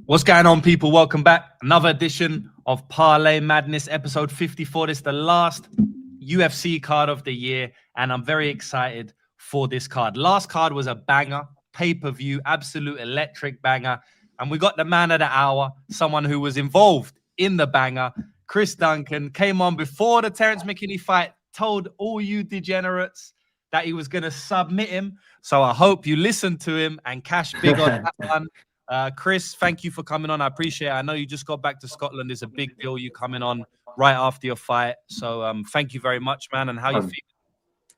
What's going on, people? Welcome back. Another edition of Parlay Madness, episode 54. This is the last UFC card of the year, and I'm very excited for this card. Last card was a banger, pay-per-view, absolute electric banger. And we got the man of the hour, someone who was involved in the banger. Chris Duncan came on before the Terrence McKinney fight, told all you degenerates that he was going to submit him. So I hope you listened to him and cash big on that one. Chris, thank you for coming on. I appreciate it. I know you just got back to Scotland. It's a big deal you coming on right after your fight. So thank you very much, man. And how you feeling?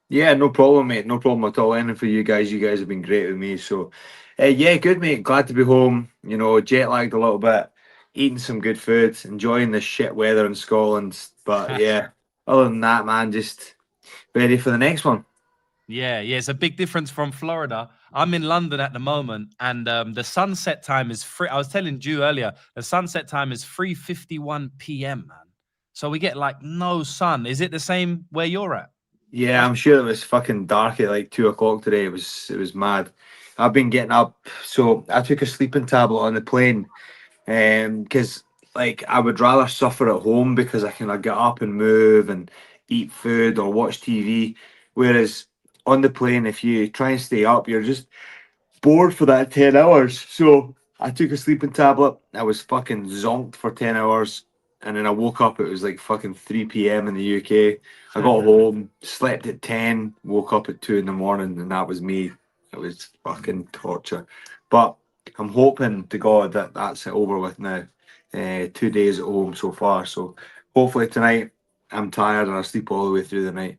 Yeah, no problem, mate. No problem at all. Anything for you guys. You guys have been great with me. So, yeah, good, mate. Glad to be home. You know, jet lagged a little bit, eating some good food, enjoying the shit weather in Scotland. But yeah, other than that, man, just ready for the next one. Yeah, it's a big difference from Florida. I'm in London at the moment, and the sunset time is free. I was telling Drew earlier, the sunset time is 3:51 p.m., man. So we get like no sun. Is it the same where you're at? Yeah, I'm sure it was fucking dark at like 2 o'clock today. It was mad. I've been getting up, so I took a sleeping tablet on the plane, because like I would rather suffer at home because I can like, get up and move and eat food or watch TV. Whereas on the plane, if you try and stay up, you're just bored for that 10 hours. So I took a sleeping tablet. I was fucking zonked for 10 hours, and then I woke up. It was like fucking 3 p.m. in the UK. I got home, slept at 10, woke up at 2 in the morning, and that was me. It was fucking torture. But I'm hoping to God that that's it over with now. 2 days at home so far. So hopefully tonight I'm tired and I'll sleep all the way through the night.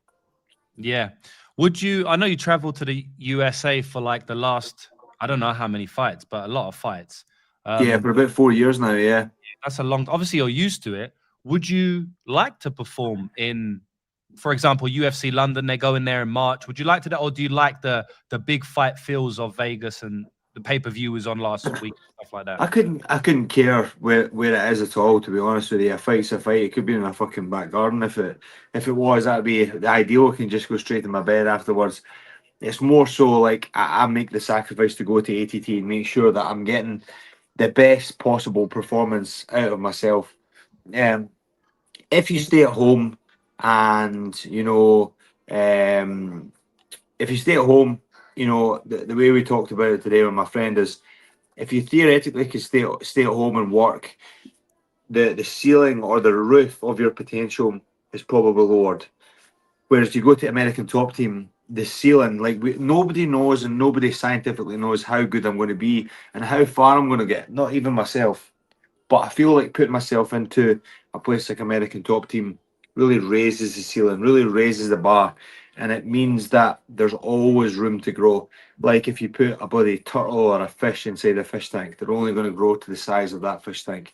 Yeah. Would you? I know you traveled to the USA for like the last, I don't know how many fights, but a lot of fights. Yeah, for about 4 years now. Yeah. That's a long. Obviously, you're used to it. Would you like to perform in, for example, UFC London? They go in there in March. Would you like to, or do you like the big fight feels of Vegas and the pay-per-view was on last week, stuff like that? I couldn't care where it is at all, to be honest with you. A fight's a fight. It could be in my fucking back garden. If it was, that'd be the ideal. I can just go straight to my bed afterwards. It's more so like I make the sacrifice to go to ATT and make sure that I'm getting the best possible performance out of myself. Um, if you stay at home and if you stay at home, the way we talked about it today with my friend is if you theoretically could stay at home and work, the ceiling or the roof of your potential is probably lowered. Whereas you go to American Top Team, the ceiling, like nobody knows and nobody scientifically knows how good I'm going to be and how far I'm going to get. Not even myself. But I feel like putting myself into a place like American Top Team really raises the ceiling, really raises the bar. And it means that there's always room to grow. Like if you put a bloody turtle or a fish inside a fish tank, they're only going to grow to the size of that fish tank.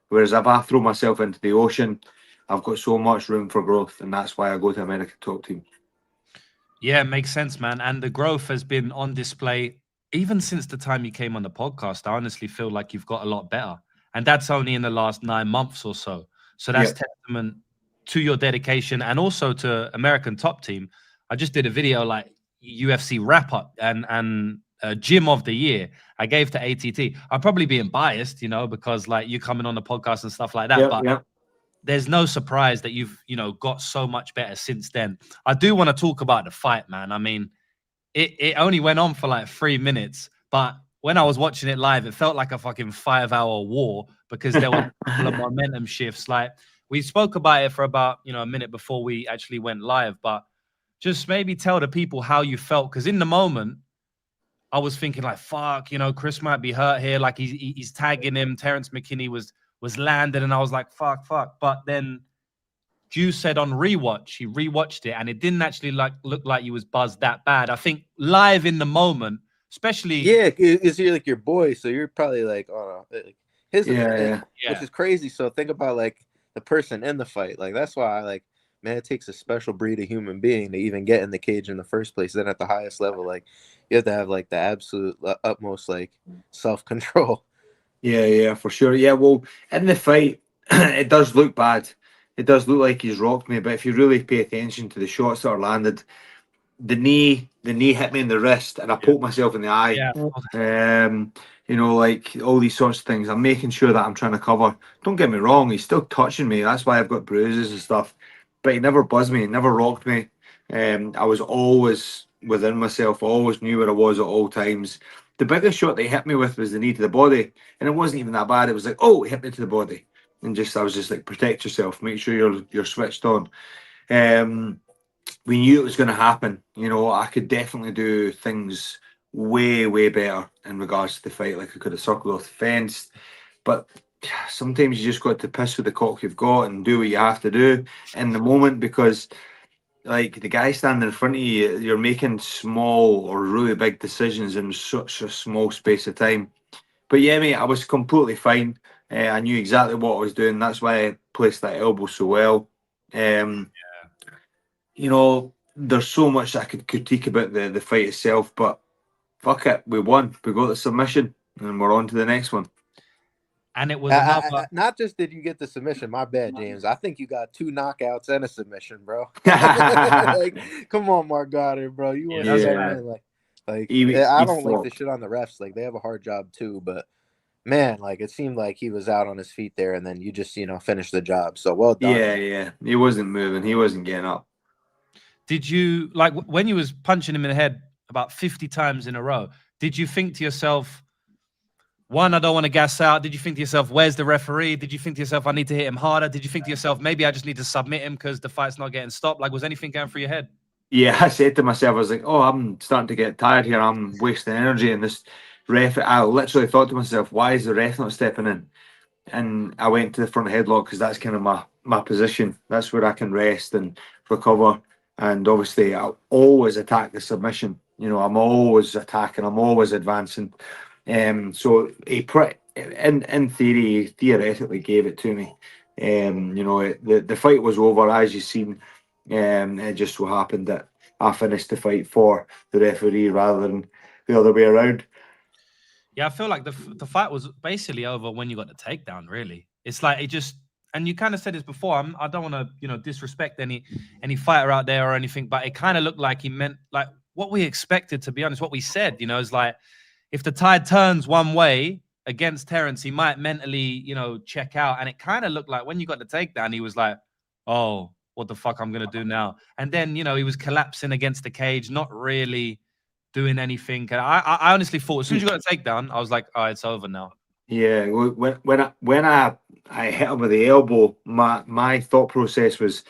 Whereas if I throw myself into the ocean, I've got so much room for growth. And that's why I go to American Top Team. Yeah, it makes sense, man. And the growth has been on display even since the time you came on the podcast. I honestly feel like you've got a lot better. And that's only in the last 9 months or so. So that's testament to your dedication and also to American Top Team. I just did a video like UFC wrap up and gym of the year I gave to ATT. I'm probably being biased, because like you coming on the podcast and stuff like that. But there's no surprise that you've, got so much better since then. I do want to talk about the fight, man. I mean, it only went on for like 3 minutes, but when I was watching it live, it felt like a fucking 5-hour war because there were a couple of momentum shifts. Like we spoke about it for about, a minute before we actually went live, but just maybe tell the people how you felt. Because in the moment, I was thinking like, fuck, Chris might be hurt here. Like he's tagging him. Terrence McKinney was landed, and I was like, fuck. But then Drew said on rewatch, he rewatched it, and it didn't actually look like he was buzzed that bad. I think live in the moment, especially because you're like your boy, so you're probably like, oh, his, which is crazy. So think about like the person in the fight. Like that's why man, it takes a special breed of human being to even get in the cage in the first place. Then at the highest level, like you have to have like the absolute utmost like self-control. Yeah, for sure. Yeah, well, in the fight, it does look bad. It does look like he's rocked me, but if you really pay attention to the shots that are landed, the knee hit me in the wrist, and I poked myself in the eye. You know, like all these sorts of things. I'm making sure that I'm trying to cover. Don't get me wrong, he's still touching me. That's why I've got bruises and stuff. But he never buzzed me, he never rocked me. I was always within myself, always knew where I was at all times. The biggest shot they hit me with was the knee to the body, and it wasn't even that bad. It was like, oh, it hit me to the body, and I was just like, protect yourself, make sure you're switched on. We knew it was going to happen. You know, I could definitely do things way better in regards to the fight. Like I could have circled off the fence, but sometimes you just got to piss with the cock you've got and do what you have to do in the moment, because like the guy standing in front of you, you're making small or really big decisions in such a small space of time. But yeah, mate, I was completely fine. I knew exactly what I was doing. That's why I placed that elbow so well. You know, there's so much I could critique about the fight itself, but fuck it, we won. We got the submission, and we're on to the next one. And it was another. Not just did you get the submission, my bad, James. I think you got 2 knockouts and a submission, bro. Like, come on, Mark Goddard, bro. You want to come in I don't like this shit on the refs. Like, they have a hard job too, but man, like it seemed like he was out on his feet there, and then you just finished the job. So well done. Yeah. He wasn't moving. He wasn't getting up. Did you like when you was punching him in the head about 50 times in a row? Did you think to yourself, one, I don't want to gas out? Did you think to yourself, where's the referee? Did you think to yourself, I need to hit him harder? Did you think to yourself, maybe I just need to submit him because the fight's not getting stopped? Like, was anything going through your head? Yeah, I said to myself, I was like, oh, I'm starting to get tired here. I'm wasting energy. And this ref, I literally thought to myself, why is the ref not stepping in? And I went to the front headlock because that's kind of my position. That's where I can rest and recover. And obviously, I always attack the submission. You know, I'm always attacking. I'm always advancing. So in theory, he theoretically gave it to me. You know, the fight was over, as you've seen. It just so happened that I finished the fight for the referee rather than the other way around. Yeah, I feel like the fight was basically over when you got the takedown. Really, it's like it just. And you kind of said this before. I don't want to, disrespect any fighter out there or anything, but it kind of looked like he meant like what we expected. To be honest, what we said, is like if the tide turns one way against Terence, he might mentally, check out. And it kind of looked like when you got the takedown, he was like, "Oh, what the fuck I'm gonna do now?" And then he was collapsing against the cage, not really doing anything. And I honestly thought as soon as you got a takedown, I was like, "Oh, it's over now." Yeah, when I hit him with the elbow, my thought process was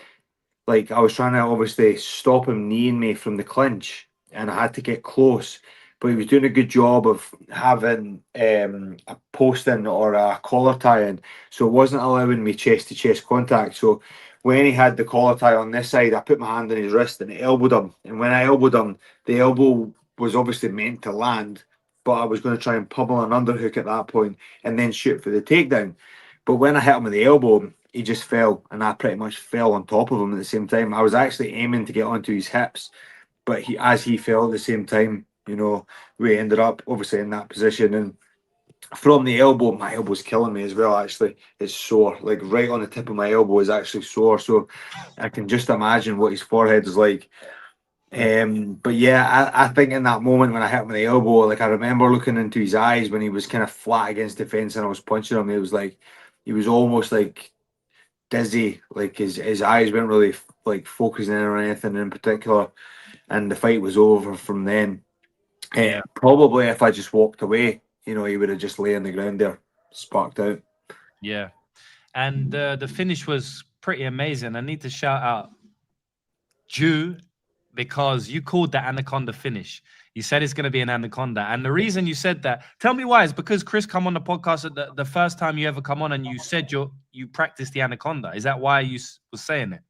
like I was trying to obviously stop him kneeing me from the clinch, and I had to get close. But he was doing a good job of having a posting or a collar tie in, so it wasn't allowing me chest to chest contact. So when he had the collar tie on this side, I put my hand on his wrist and elbowed him. And when I elbowed him, the elbow was obviously meant to land, but I was going to try and pummel an underhook at that point and then shoot for the takedown. But when I hit him with the elbow, he just fell, and I pretty much fell on top of him at the same time. I was actually aiming to get onto his hips, but as he fell at the same time, we ended up obviously in that position. And from the elbow, my elbow's killing me as well. Actually, it's sore, like right on the tip of my elbow is actually sore. So I can just imagine what his forehead is like. But yeah, I think in that moment when I hit him with the elbow, like I remember looking into his eyes when he was kind of flat against the fence and I was punching him. It was like he was almost like dizzy, like his eyes weren't really like focusing in on anything in particular, and the fight was over from then. Probably if I just walked away, he would have just lay on the ground there, sparked out. Yeah, and the finish was pretty amazing. I need to shout out Jew, because you called the anaconda finish. You said it's going to be an anaconda. And the reason you said that, tell me why, is because Chris come on the podcast at the first time you ever come on and you said you practiced the anaconda. Is that why you was saying it?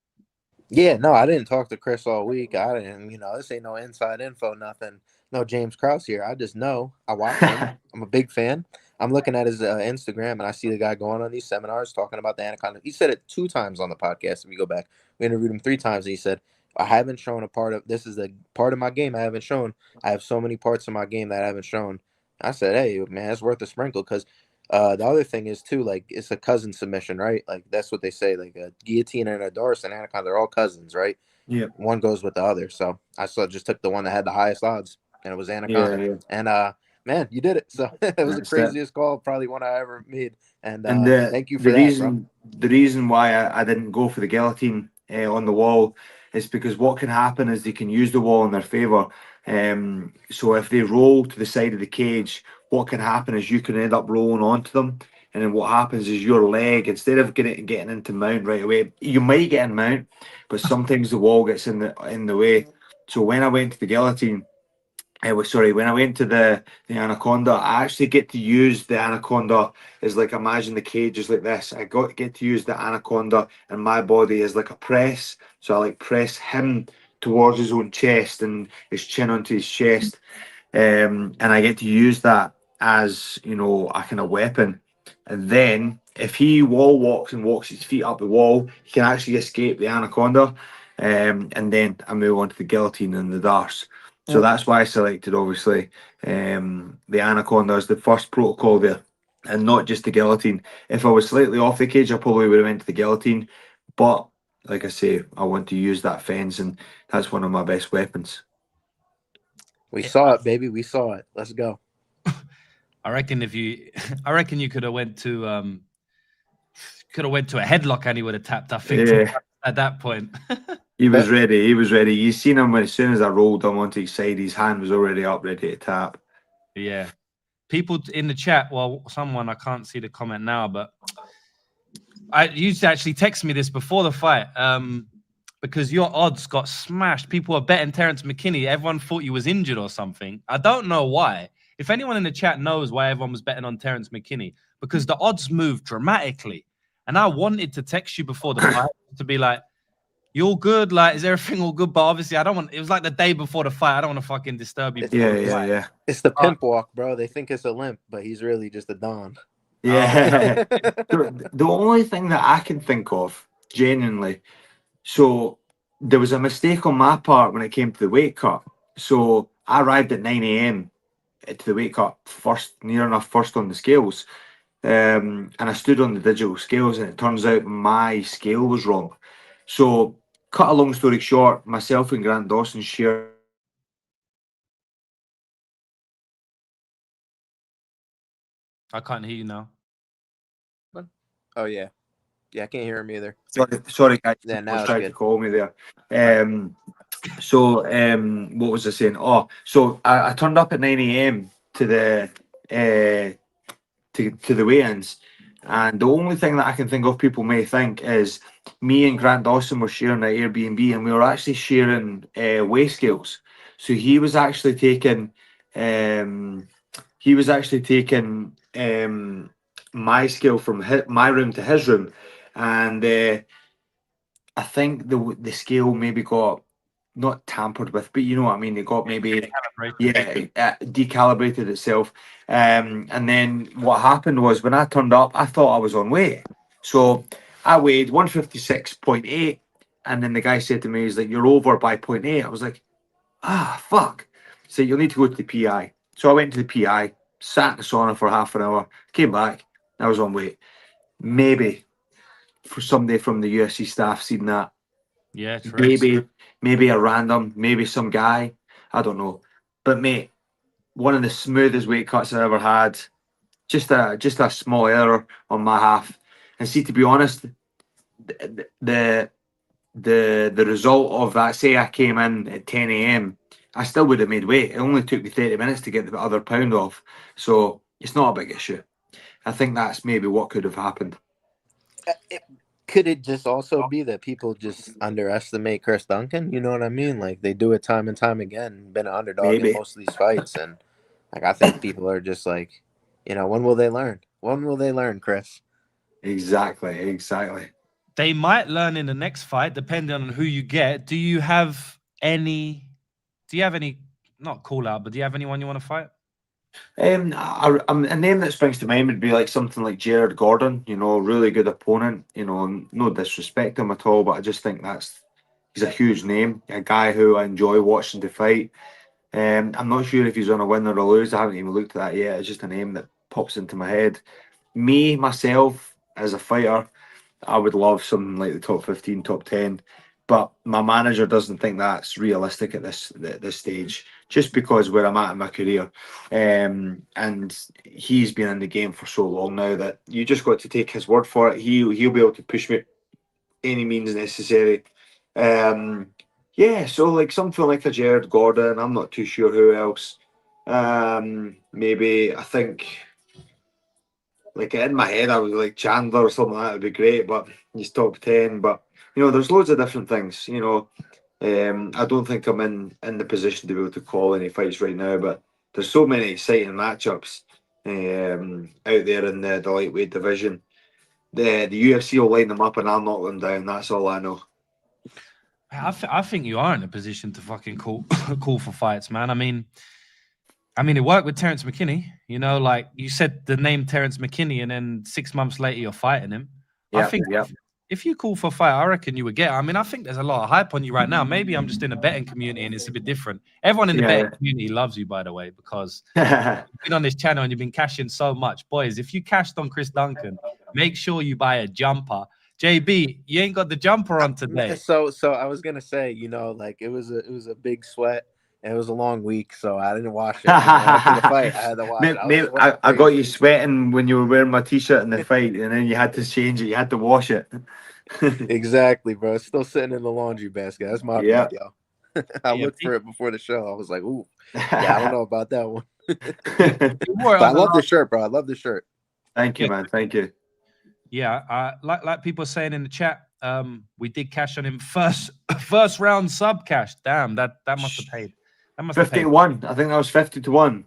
Yeah, no, I didn't talk to Chris all week. I didn't, this ain't no inside info, nothing. No James Krause here. I just know. I watch him. I'm a big fan. I'm looking at his Instagram, and I see the guy going on these seminars talking about the anaconda. He said it 2 times on the podcast. If you go back, we interviewed him 3 times, and he said, I haven't shown a part of, this is a part of my game I haven't shown. I have so many parts of my game that I haven't shown. I said, hey, man, it's worth a sprinkle, because The other thing is too, like it's a cousin submission, right? Like that's what they say. Like a guillotine and a dorsal and anaconda, they're all cousins, right? Yeah. One goes with the other. So I just took the one that had the highest odds, and it was anaconda. Yeah. And man, you did it. So it was the That's it. craziest call, probably one I ever made. And And thank you for that, bro. the reason why I didn't go for the guillotine on the wall is because what can happen is they can use the wall in their favor. So if they roll to the side of the cage, what can happen is you can end up rolling onto them, and then what happens is your leg, instead of getting into mount right away, you might get in mount, but sometimes the wall gets in the way. So when I went to the guillotine, when I went to the anaconda, I actually get to use the anaconda as, like, imagine the cage is like this. I get to use the anaconda and my body as like a press. So I like press him towards his own chest and his chin onto his chest. And I get to use that as, a kind of weapon. And then if he wall walks and walks his feet up the wall, he can actually escape the anaconda. And then I move on to the guillotine and the darts. So that's why I selected, obviously, the anaconda as the first protocol there, and not just the guillotine. If I was slightly off the cage, I probably would have went to the guillotine. But like I say, I want to use that fence, and that's one of my best weapons. We saw it, baby. We saw it. Let's go. I reckon I reckon you could have went to a headlock and he would have tapped. I think at that point. He was ready. He was ready. You seen him as soon as I rolled him onto his side. His hand was already up, ready to tap. Yeah. People in the chat. Well, someone, I can't see the comment now, but I used to actually text me this before the fight. Because your odds got smashed. People were betting Terrence McKinney. Everyone thought you was injured or something. I don't know why. If anyone in the chat knows why everyone was betting on Terrence McKinney, because the odds moved dramatically. And I wanted to text you before the fight to be like, you all good? Like, is everything all good? But obviously, I don't want. It was like the day before the fight. I don't want to fucking disturb you. Yeah. It's the pimp walk, bro. They think it's a limp, but he's really just a don. Yeah. The only thing that I can think of, genuinely, so there was a mistake on my part when it came to the weight cut. So I arrived at 9 a.m. to the weight cut near enough first on the scales. And I stood on the digital scales, and it turns out my scale was wrong. So, cut a long story short, myself and Grant Dawson shared. I can't hear you now. Oh yeah, I can't hear him either. Sorry guys. Yeah, now tried to call me there. What was I saying? Oh, so I turned up at 9 a.m. to the to the weigh-ins, and the only thing that I can think of people may think is me and Grant Dawson were sharing an Airbnb, and we were actually sharing weigh scales. So he was actually taking my scale from my room to his room, and I think the scale maybe got not tampered with, but you know what I mean. It got maybe decalibrated itself. And then what happened was when I turned up, I thought I was on weight, so I weighed 156.8, and then the guy said to me, "He's like, you're over by 0.8." I was like, fuck. So you'll need to go to the PI. So I went to the PI, sat in the sauna for half an hour, came back, I was on weight. Maybe for somebody from the UFC staff seen that. Yeah, true. Maybe a random, maybe some guy, I don't know. But mate, one of the smoothest weight cuts I ever had. Just a small error on my half. And see, to be honest, the result of that, say I came in at 10 a.m., I still would have made weight. It only took me 30 minutes to get the other pound off. So it's not a big issue. I think that's maybe what could have happened. Could it just also be that people just underestimate Chris Duncan? You know what I mean? Like they do it time and time again. Been an underdog in most of these fights, and like I think people are just like, when will they learn? When will they learn, Chris? Exactly. They might learn in the next fight, depending on who you get. Do you have any? Not call out, but do you have anyone you want to fight? A name that springs to mind would be like something like Jared Gordon. Really good opponent. No disrespect to him at all, but I just think he's a huge name, a guy who I enjoy watching to fight. I'm not sure if he's on a win or a lose. I haven't even looked at that yet. It's just a name that pops into my head. me, myself, as a fighter, I would love something like the top 15, top 10. But my manager doesn't think that's realistic at this stage, just because where I'm at in my career. And he's been in the game for so long now that you just got to take his word for it. He'll be able to push me any means necessary. Yeah, so like something like a Jared Gordon, I'm not too sure who else. Maybe I think like in my head I was like Chandler or something like that would be great, but he's top 10. But there's loads of different things. I don't think I'm in the position to be able to call any fights right now, but there's so many exciting matchups out there in the lightweight division. The UFC will line them up and I'll knock them down. That's all I know. I think you are in a position to fucking call for fights, man. I mean, it worked with Terrence McKinney. Like you said the name Terrence McKinney, and then 6 months later you're fighting him. I think if you call for a fight, I reckon you would get. I mean, I think there's a lot of hype on you right now. Maybe I'm just in a betting community and it's a bit different. Everyone in the betting community loves you, by the way, because you've been on this channel and you've been cashing so much. Boys, if you cashed on Chris Duncan, make sure you buy a jumper. JB, you ain't got the jumper on today. So I was gonna say, like it was a big sweat. And it was a long week, so I didn't wash it. After the fight, I had to wash it. I got you sweating when you were wearing my t-shirt in the fight, and then you had to change it. You had to wash it. Exactly, bro. It's still sitting in the laundry basket. That's my bad, yo. I looked for it before the show. I was like, ooh, yeah, I don't know about that one. But I love the shirt, bro. I love the shirt. Thank you, man. Thank you. Yeah, like people are saying in the chat, we did cash on him first round sub cash. Damn, that must have paid. That must 51. I think that was 50 to 1.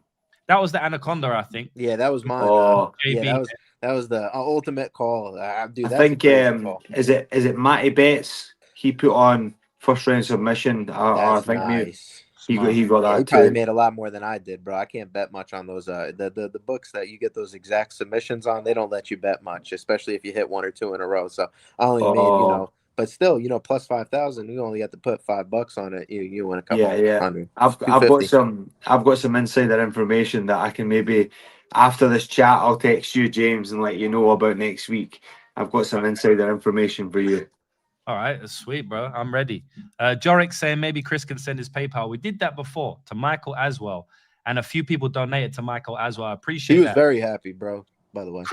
That was the Anaconda, I think. Yeah, that was mine. Yeah, that was the ultimate call. Dude, I think is it Matty Betts? He put on first round submission. I think nice. He got that. He probably made a lot more than I did, bro. I can't bet much on those. The books that you get those exact submissions on, they don't let you bet much, especially if you hit 1 or 2 in a row. So I only made but still, plus 5,000. You only have to put $5 on it. You win a couple. $100. I've got some insider information that I can maybe after this chat I'll text you, James, and let you know about next week. I've got some insider information for you. All right, that's sweet, bro. I'm ready. Jorik saying maybe Chris can send his PayPal. We did that before to Michael Aswell, and a few people donated to Michael Aswell. I appreciate that. He was very happy, bro, by the way.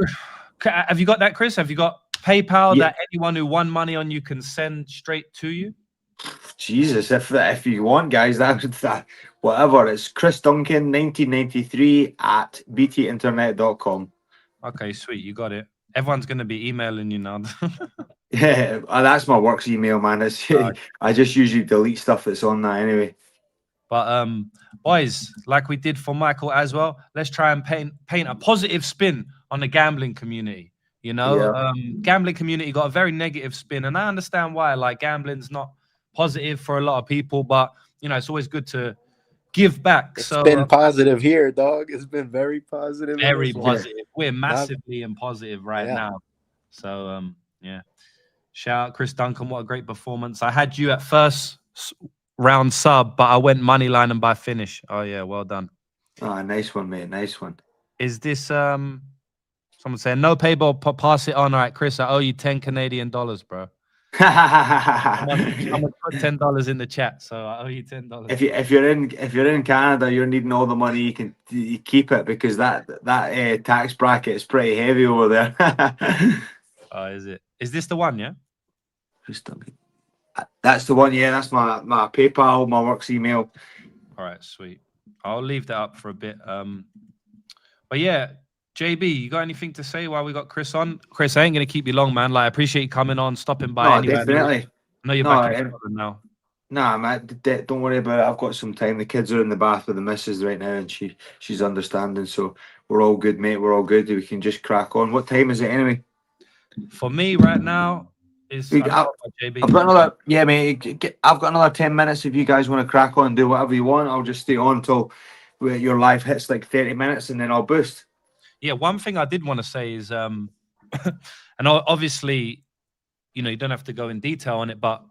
Have you got that, Chris? Have you got PayPal that anyone who won money on you can send straight to you? Jesus, if you want, guys, that whatever. It's Chris Duncan 1993 at btinternet.com. Okay, sweet. You got it. Everyone's going to be emailing you now. Yeah, that's my work's email, man. I just usually delete stuff that's on that anyway. But boys, like we did for Michael as well, let's try and paint a positive spin on the gambling community. Gambling community got a very negative spin, and I understand why. Like, gambling's not positive for a lot of people, but it's always good to give back. It's been positive here, dog. It's been very positive. Very positive. We're massively in positive right now. So yeah. Shout out Chris Duncan. What a great performance. I had you at first round sub, but I went money line and by finish. Oh yeah, well done. Oh, nice one, mate. Nice one. Is this someone saying no PayPal, pass it on? All right, Chris, I owe you 10 Canadian dollars, bro. I'm gonna put $10 in the chat, so I owe you $10. If you're in Canada, you're needing all the money you keep it, because that tax bracket is pretty heavy over there. Oh, is it? Is this the one? Yeah. That's the one. Yeah, that's my PayPal, my work's email. All right, sweet. I'll leave that up for a bit. But yeah, JB, you got anything to say while we got Chris on? Chris, I ain't gonna keep you long, man. Like, I appreciate you coming on, stopping by. No, definitely. I know you're back in now. Nah, man, don't worry about it. I've got some time. The kids are in the bath with the missus right now, and she's understanding. So we're all good, mate. We're all good. We can just crack on. What time is it anyway? For me right now, I've got another. Yeah, mate. I've got another 10 minutes. If you guys want to crack on and do whatever you want, I'll just stay on until your live hits like 30 minutes, and then I'll boost. Yeah, one thing I did want to say is, and obviously, you don't have to go in detail on it, but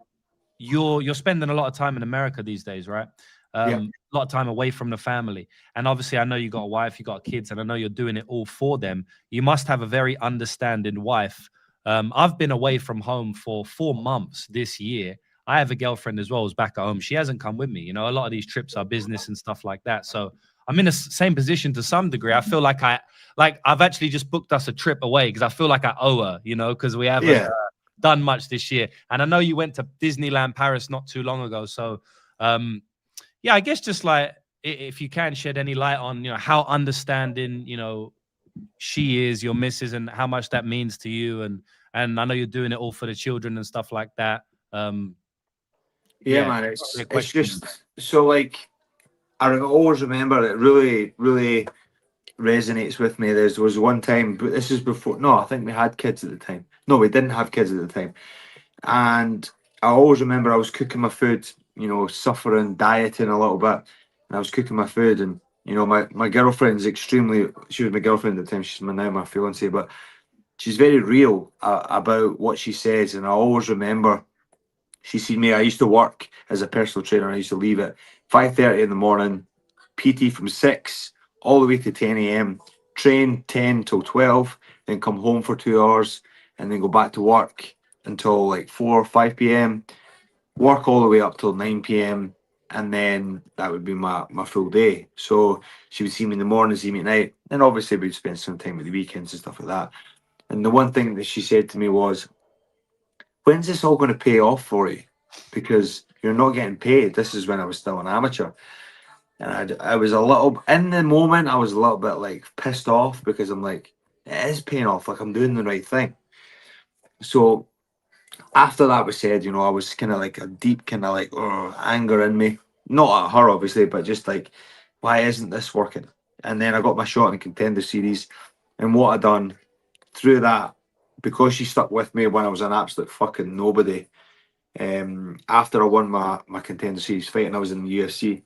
you're spending a lot of time in America these days, right? Yeah. A lot of time away from the family. And obviously, I know you got a wife, you got kids, and I know you're doing it all for them. You must have a very understanding wife. I've been away from home for 4 months this year. I have a girlfriend as well who's back at home. She hasn't come with me. You know, a lot of these trips are business and stuff like that. So I'm in the same position to some degree. I feel like I've actually just booked us a trip away because I feel like I owe her, you know, because we haven't done much this year. And I know you went to Disneyland Paris not too long ago. So, yeah, I guess just like if you can shed any light on, you know, how understanding, you know, she is, your missus, and how much that means to you. And I know you're doing it all for the children and stuff like that. Yeah, Yeah, man. great It's question. just so like I always remember it really, really resonates with me. There was one time, but this is before. No, I think we had kids at the time. No, we didn't have kids at the time. And I always remember I was cooking my food, you know, suffering, dieting a little bit, and I was cooking my food, and you know, my girlfriend's extremely. She was my girlfriend at the time. She's now my fiance, but she's very real about what she says, and I always remember. She seen me. I used to work as a personal trainer. I used to leave at 5:30 in the morning, PT from 6 all the way to 10 a.m. Train 10 till 12, then come home for 2 hours, and then go back to work until like 4 or 5 p.m. Work all the way up till 9 p.m. And then that would be my full day. So she would see me in the morning, see me at night, and obviously we'd spend some time at the weekends and stuff like that. And the one thing that she said to me was, when's this all going to pay off for you? Because you're not getting paid. This is when I was still an amateur. And I was a little, in the moment, I was a little bit like pissed off because I'm like, it is paying off. Like I'm doing the right thing. So after that was said, you know, I was kind of like a deep kind of like anger in me. Not at her, obviously, but just like, why isn't this working? And then I got my shot in the contender series. And what I done through that, because she stuck with me when I was an absolute fucking nobody. After I won my contender series fight and I was in the UFC,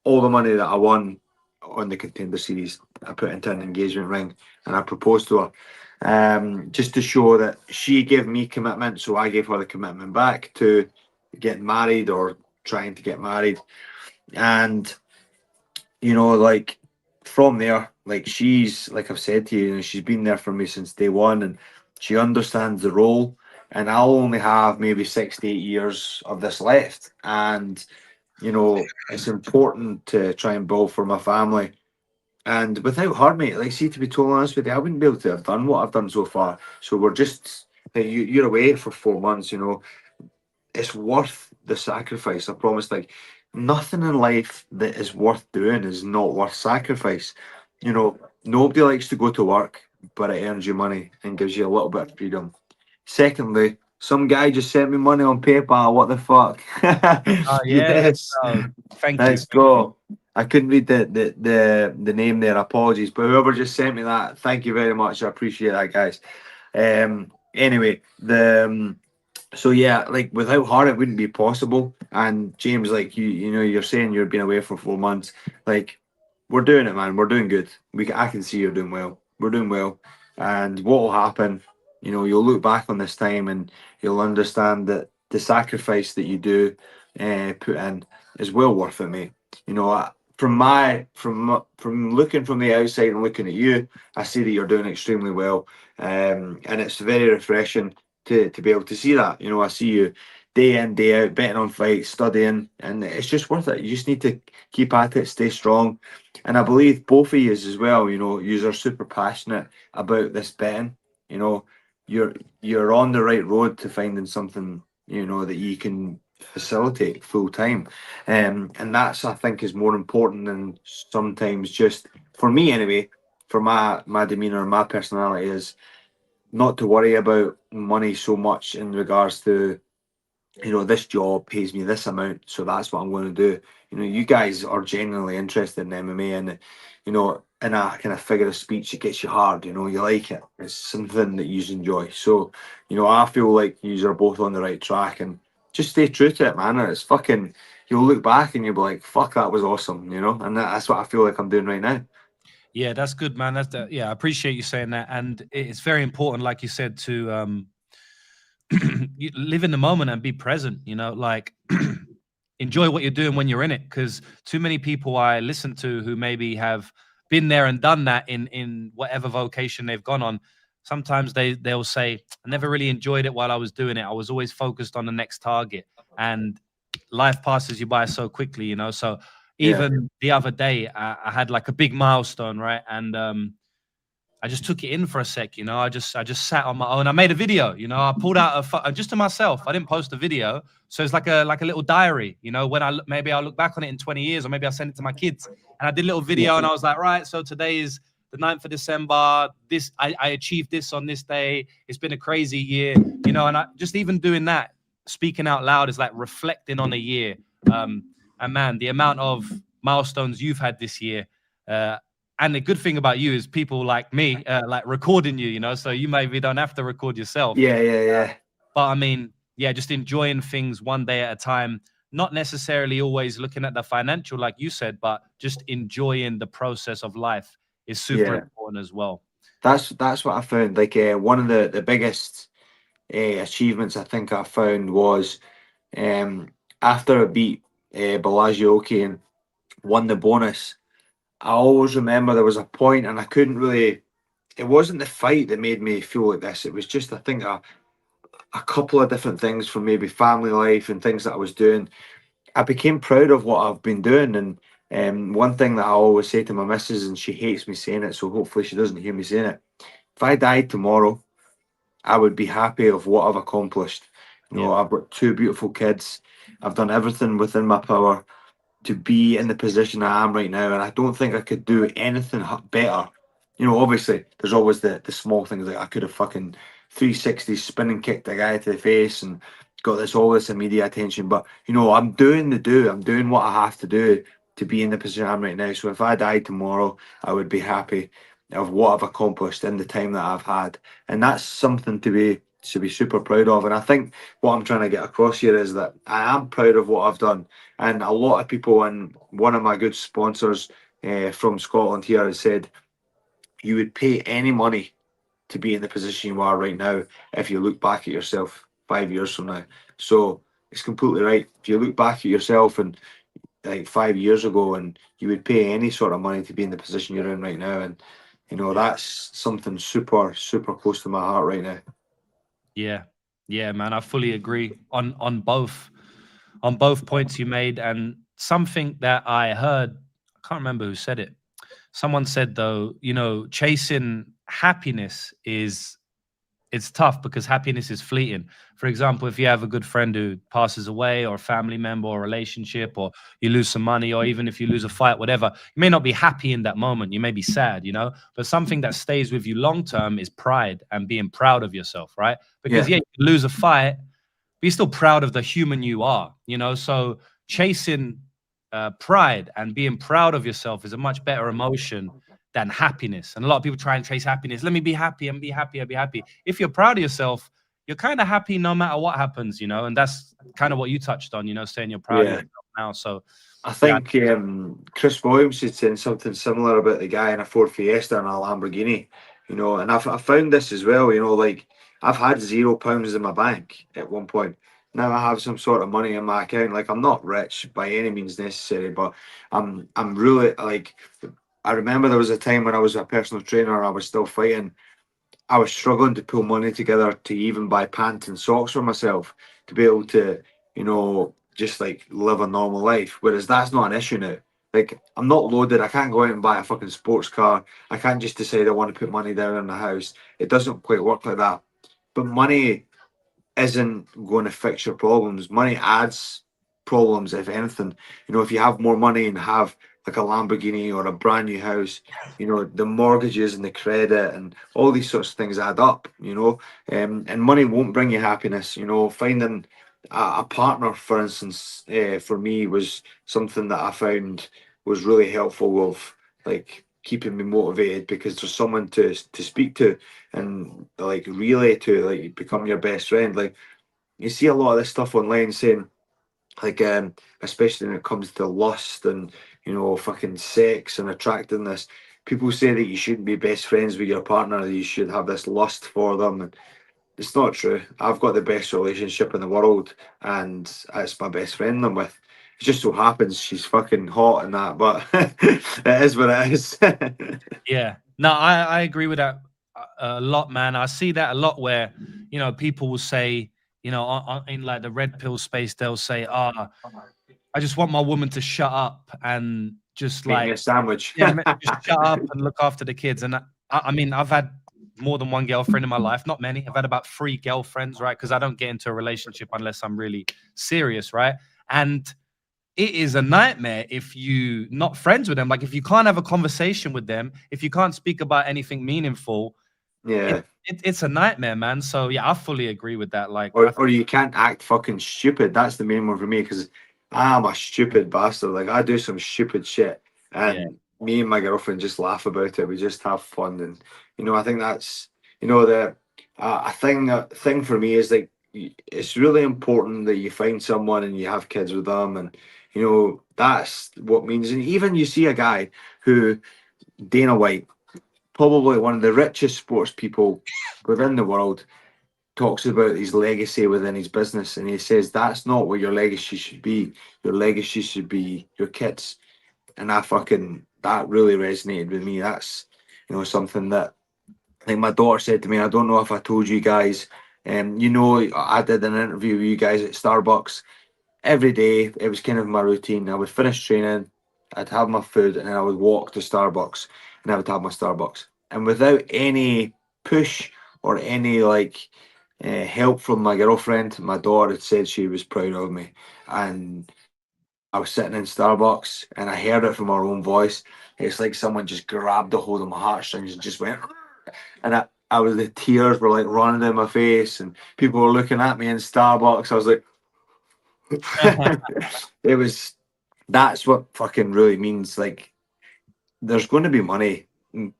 all the money that I won on the contender series, I put into an engagement ring and I proposed to her. Just to show that she gave me commitment, so I gave her the commitment back to getting married or trying to get married. And you know, like from there, like she's like I've said to you, you know, she's been there for me since day one, and she understands the role. And I'll only have maybe 6 to 8 years of this left, and you know, it's important to try and build for my family. And without her, mate, like, see, to be totally honest with you, I wouldn't be able to have done what I've done so far. So we're just, like, you're away for 4 months, you know, it's worth the sacrifice. I promise. Like nothing in life that is worth doing is not worth sacrifice. You know, nobody likes to go to work, but it earns you money and gives you a little bit of freedom. Secondly, some guy just sent me money on PayPal. What the fuck? Oh yeah. Yes. Oh, thank you. Let's go. I couldn't read the name there. Apologies, but whoever just sent me that, thank you very much. I appreciate that, guys. Anyway, so yeah, like without her, it wouldn't be possible. And James, like you know, you're saying you've been away for 4 months. Like we're doing it, man. We're doing good. I can see you're doing well. We're doing well. And what will happen? You know, you'll look back on this time and you'll understand that the sacrifice that you do put in is well worth it, mate. You know, from looking from the outside and looking at you, I see that you're doing extremely well. And it's very refreshing to be able to see that. You know, I see you day in, day out, betting on fights, studying, and it's just worth it. You just need to keep at it, stay strong. And I believe both of you as well, you know, you are super passionate about this betting. You know, you're on the right road to finding something, you know, that you can facilitate full time. And that's I think is more important than sometimes just for me anyway, for my demeanor and my personality is not to worry about money so much in regards to, you know, this job pays me this amount, so that's what I'm going to do. You know, you guys are genuinely interested in MMA, and you know, in a kind of figure of speech, it gets you hard. You know, you like it. It's something that you enjoy. So, you know, I feel like you are both on the right track, and just stay true to it, man. It's fucking. You'll look back and you'll be like, "Fuck, that was awesome," you know, and that's what I feel like I'm doing right now. Yeah, that's good, man. Yeah, I appreciate you saying that, and it's very important, like you said, to you live in the moment and be present. You know, like enjoy what you're doing when you're in it, because too many people I listen to who maybe have been there and done that in whatever vocation they've gone on, sometimes they'll say, I never really enjoyed it while I was doing it. I was always focused on the next target, and life passes you by so quickly, you know. So even the other day, I had like a big milestone, right? And I just took it in for a sec, you know. I just sat on my own. I made a video, you know. I pulled out just to myself. I didn't post a video, so it's like a little diary, you know. When maybe I'll look back on it in 20 years, or maybe I'll send it to my kids. And I did a little video, and I was like, right, so today is the 9th of December. This I achieved this on this day. It's been a crazy year, you know. And I just even doing that, speaking out loud, is like reflecting on a year. And man, the amount of milestones you've had this year. And the good thing about you is people like me, like recording you, you know, so you maybe don't have to record yourself. Yeah. But I mean, yeah, just enjoying things one day at a time, not necessarily always looking at the financial, like you said, but just enjoying the process of life is super important as well. That's what I found. Like one of the biggest achievements I think I found was after I beat Bellagio and won the bonus. I always remember there was a point, and I couldn't really. It wasn't the fight that made me feel like this. It was just, I think, a couple of different things from maybe family life and things that I was doing. I became proud of what I've been doing, and one thing that I always say to my missus, and she hates me saying it, so hopefully she doesn't hear me saying it. If I died tomorrow, I would be happy of what I've accomplished. You know, I've got 2 beautiful kids. I've done everything within my power to be in the position I am right now, and I don't think I could do anything better. You know, obviously, there's always the small things, like I could have fucking 360 spinning kicked a guy to the face and got all this media attention. But you know, I'm doing I'm doing what I have to do to be in the position I'm right now. So if I died tomorrow, I would be happy of what I've accomplished in the time that I've had, and that's something to be super proud of. And I think what I'm trying to get across here is that I am proud of what I've done. And a lot of people, and one of my good sponsors from Scotland here has said, you would pay any money to be in the position you are right now if you look back at yourself 5 years from now. So it's completely right. If you look back at yourself and like 5 years ago, and you would pay any sort of money to be in the position you're in right now, and you know, that's something super close to my heart right now. Yeah, man, I fully agree on both points you made. And something that I heard, I can't remember who said it. Someone said, though, you know, chasing happiness it's tough because happiness is fleeting. For example, if you have a good friend who passes away, or a family member, or a relationship, or you lose some money, or even if you lose a fight, whatever, you may not be happy in that moment. You may be sad, you know, but something that stays with you long term is pride and being proud of yourself, right? Because you lose a fight, but you're still proud of the human you are, you know. So chasing pride and being proud of yourself is a much better emotion than happiness. And a lot of people try and chase happiness. Let me be happy and be happy and be happy. If you're proud of yourself, you're kind of happy no matter what happens, you know. And that's kind of what you touched on, you know, saying you're proud of yourself now. So I think Chris Williams is saying something similar about the guy in a Ford Fiesta and a Lamborghini, you know. And I found this as well, you know, like I've had £0 in my bank at one point. Now I have some sort of money in my account. Like, I'm not rich by any means necessary, but I'm really, like, I remember there was a time when I was a personal trainer, I was still fighting. I was struggling to pull money together to even buy pants and socks for myself to be able to, you know, just like live a normal life. Whereas that's not an issue now. Like, I'm not loaded. I can't go out and buy a fucking sports car. I can't just decide I want to put money down in the house. It doesn't quite work like that. But money isn't going to fix your problems. Money adds problems, if anything. You know, if you have more money and have like a Lamborghini or a brand new house, you know, the mortgages and the credit and all these sorts of things add up, you know. And money won't bring you happiness. You know, finding a partner, for instance, for me was something that I found was really helpful of like keeping me motivated, because there's someone to speak to and like relay to, like become your best friend. Like, you see a lot of this stuff online saying, like, especially when it comes to lust and, you know, fucking sex and attractiveness, people say that you shouldn't be best friends with your partner, that you should have this lust for them. And it's not true. I've got the best relationship in the world, and it's my best friend I'm with. just so happens she's fucking hot and that, but it is what it is. Yeah, no, I agree with that a lot, man. I see that a lot where, you know, people will say, you know, in like the red pill space, they'll say, "Ah, I just want my woman to shut up and just Make me like, a sandwich. yeah, just shut up and look after the kids." And I mean, I've had more than one girlfriend in my life, not many. I've had about 3 girlfriends, right? Because I don't get into a relationship unless I'm really serious, right? And it is a nightmare if you not friends with them. Like if you can't have a conversation with them, if you can't speak about anything meaningful, Yeah. it's a nightmare, man. So yeah, I fully agree with that. Like, Or you can't act fucking stupid. That's the main one for me, because I'm a stupid bastard. Like I do some stupid shit, yeah, and me and my girlfriend just laugh about it. We just have fun, and I think that's the a thing for me is like it's really important that you find someone and you have kids with them, and that's what means. And even you see a guy who Dana White, probably one of the richest sports people within the world, talks about his legacy within his business, and he says that's not what your legacy should be. Your legacy should be your kids. And that really resonated with me. That's something that, like, my daughter said to me. I don't know if I told you guys. I did an interview with you guys at Starbucks. Every day it was kind of my routine. I would finish training, I'd have my food, and then I would walk to Starbucks, and I would have my Starbucks. And without any push or any help from my girlfriend, my daughter had said she was proud of me. And I was sitting in Starbucks and I heard it from her own voice. It's like someone just grabbed a hold of my heartstrings and just went, and the tears were like running down my face, and people were looking at me in Starbucks. I was like, that's what fucking really means. Like, there's going to be money.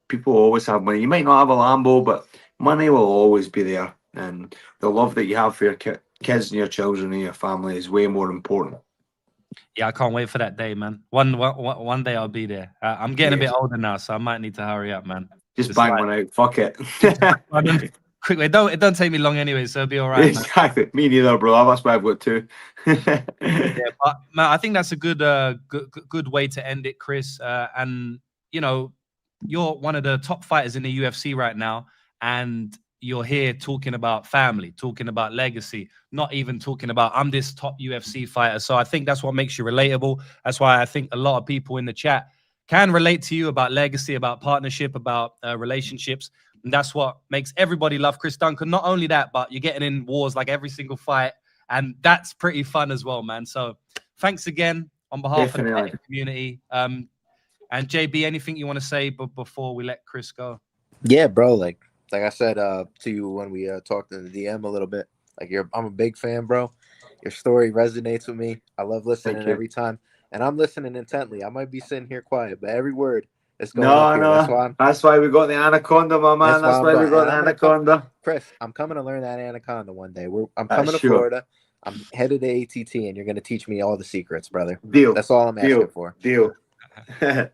People always have money. You might not have a Lambo, but money will always be there. And the love that you have for your kids and your children and your family is way more important. Yeah, I can't wait for that day, man. One day I'll be there. I'm getting a bit older now, so I might need to hurry up, man. Just bang one out. Fuck it. Quickly, it don't take me long anyway, so it'll be all right. Exactly. Me neither, bro. That's why I've got 2. Yeah, but man, I think that's a good way to end it, Chris. And you're one of the top fighters in the UFC right now, and you're here talking about family, talking about legacy, not even talking about I'm this top UFC fighter. So I think that's what makes you relatable. That's why I think a lot of people in the chat can relate to you about legacy, about partnership, about relationships. And that's what makes everybody love Chris Duncan. Not only that, but you're getting in wars like every single fight. And that's pretty fun as well, man. So thanks again on behalf of the community. And JB, anything you want to say before we let Chris go? Yeah, bro. Like I said to you when we talked in the DM a little bit, I'm a big fan, bro. Your story resonates with me. I love listening every time. And I'm listening intently. I might be sitting here quiet, but every word is going up here. That's why we got the anaconda, my man. That's why we got the anaconda. Chris, I'm coming to learn that anaconda one day. I'm coming to Florida. I'm headed to ATT, and you're going to teach me all the secrets, brother. Deal. That's all I'm asking for. Deal.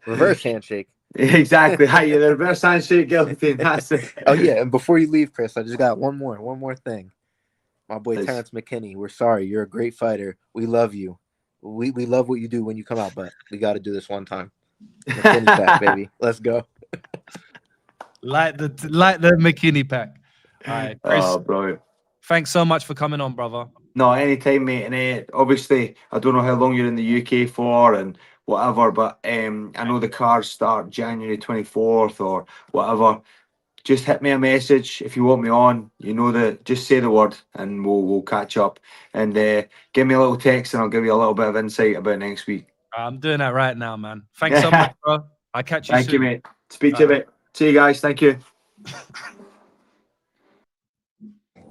Reverse handshake. Exactly. Hi, the reverse handshake, guillotine. That's it. Oh yeah, and before you leave, Chris, I just got one more thing. My boy Terrence McKinney, we're sorry. You're a great fighter. We love you. We love what you do when you come out, but we got to do this one time. McKinney pack, baby. Let's go. Like the McKinney pack. All right, Chris. Oh, bro. Thanks so much for coming on, brother. No, anytime, mate. And obviously, I don't know how long you're in the UK for and whatever, but I know the cards start January 24th or whatever. Just hit me a message if you want me on. Just say the word and we'll catch up. And give me a little text and I'll give you a little bit of insight about next week. I'm doing that right now, man. Thanks so much, bro. I'll catch you soon. Thank you, mate. Speak to you a bit. See you guys. Thank you.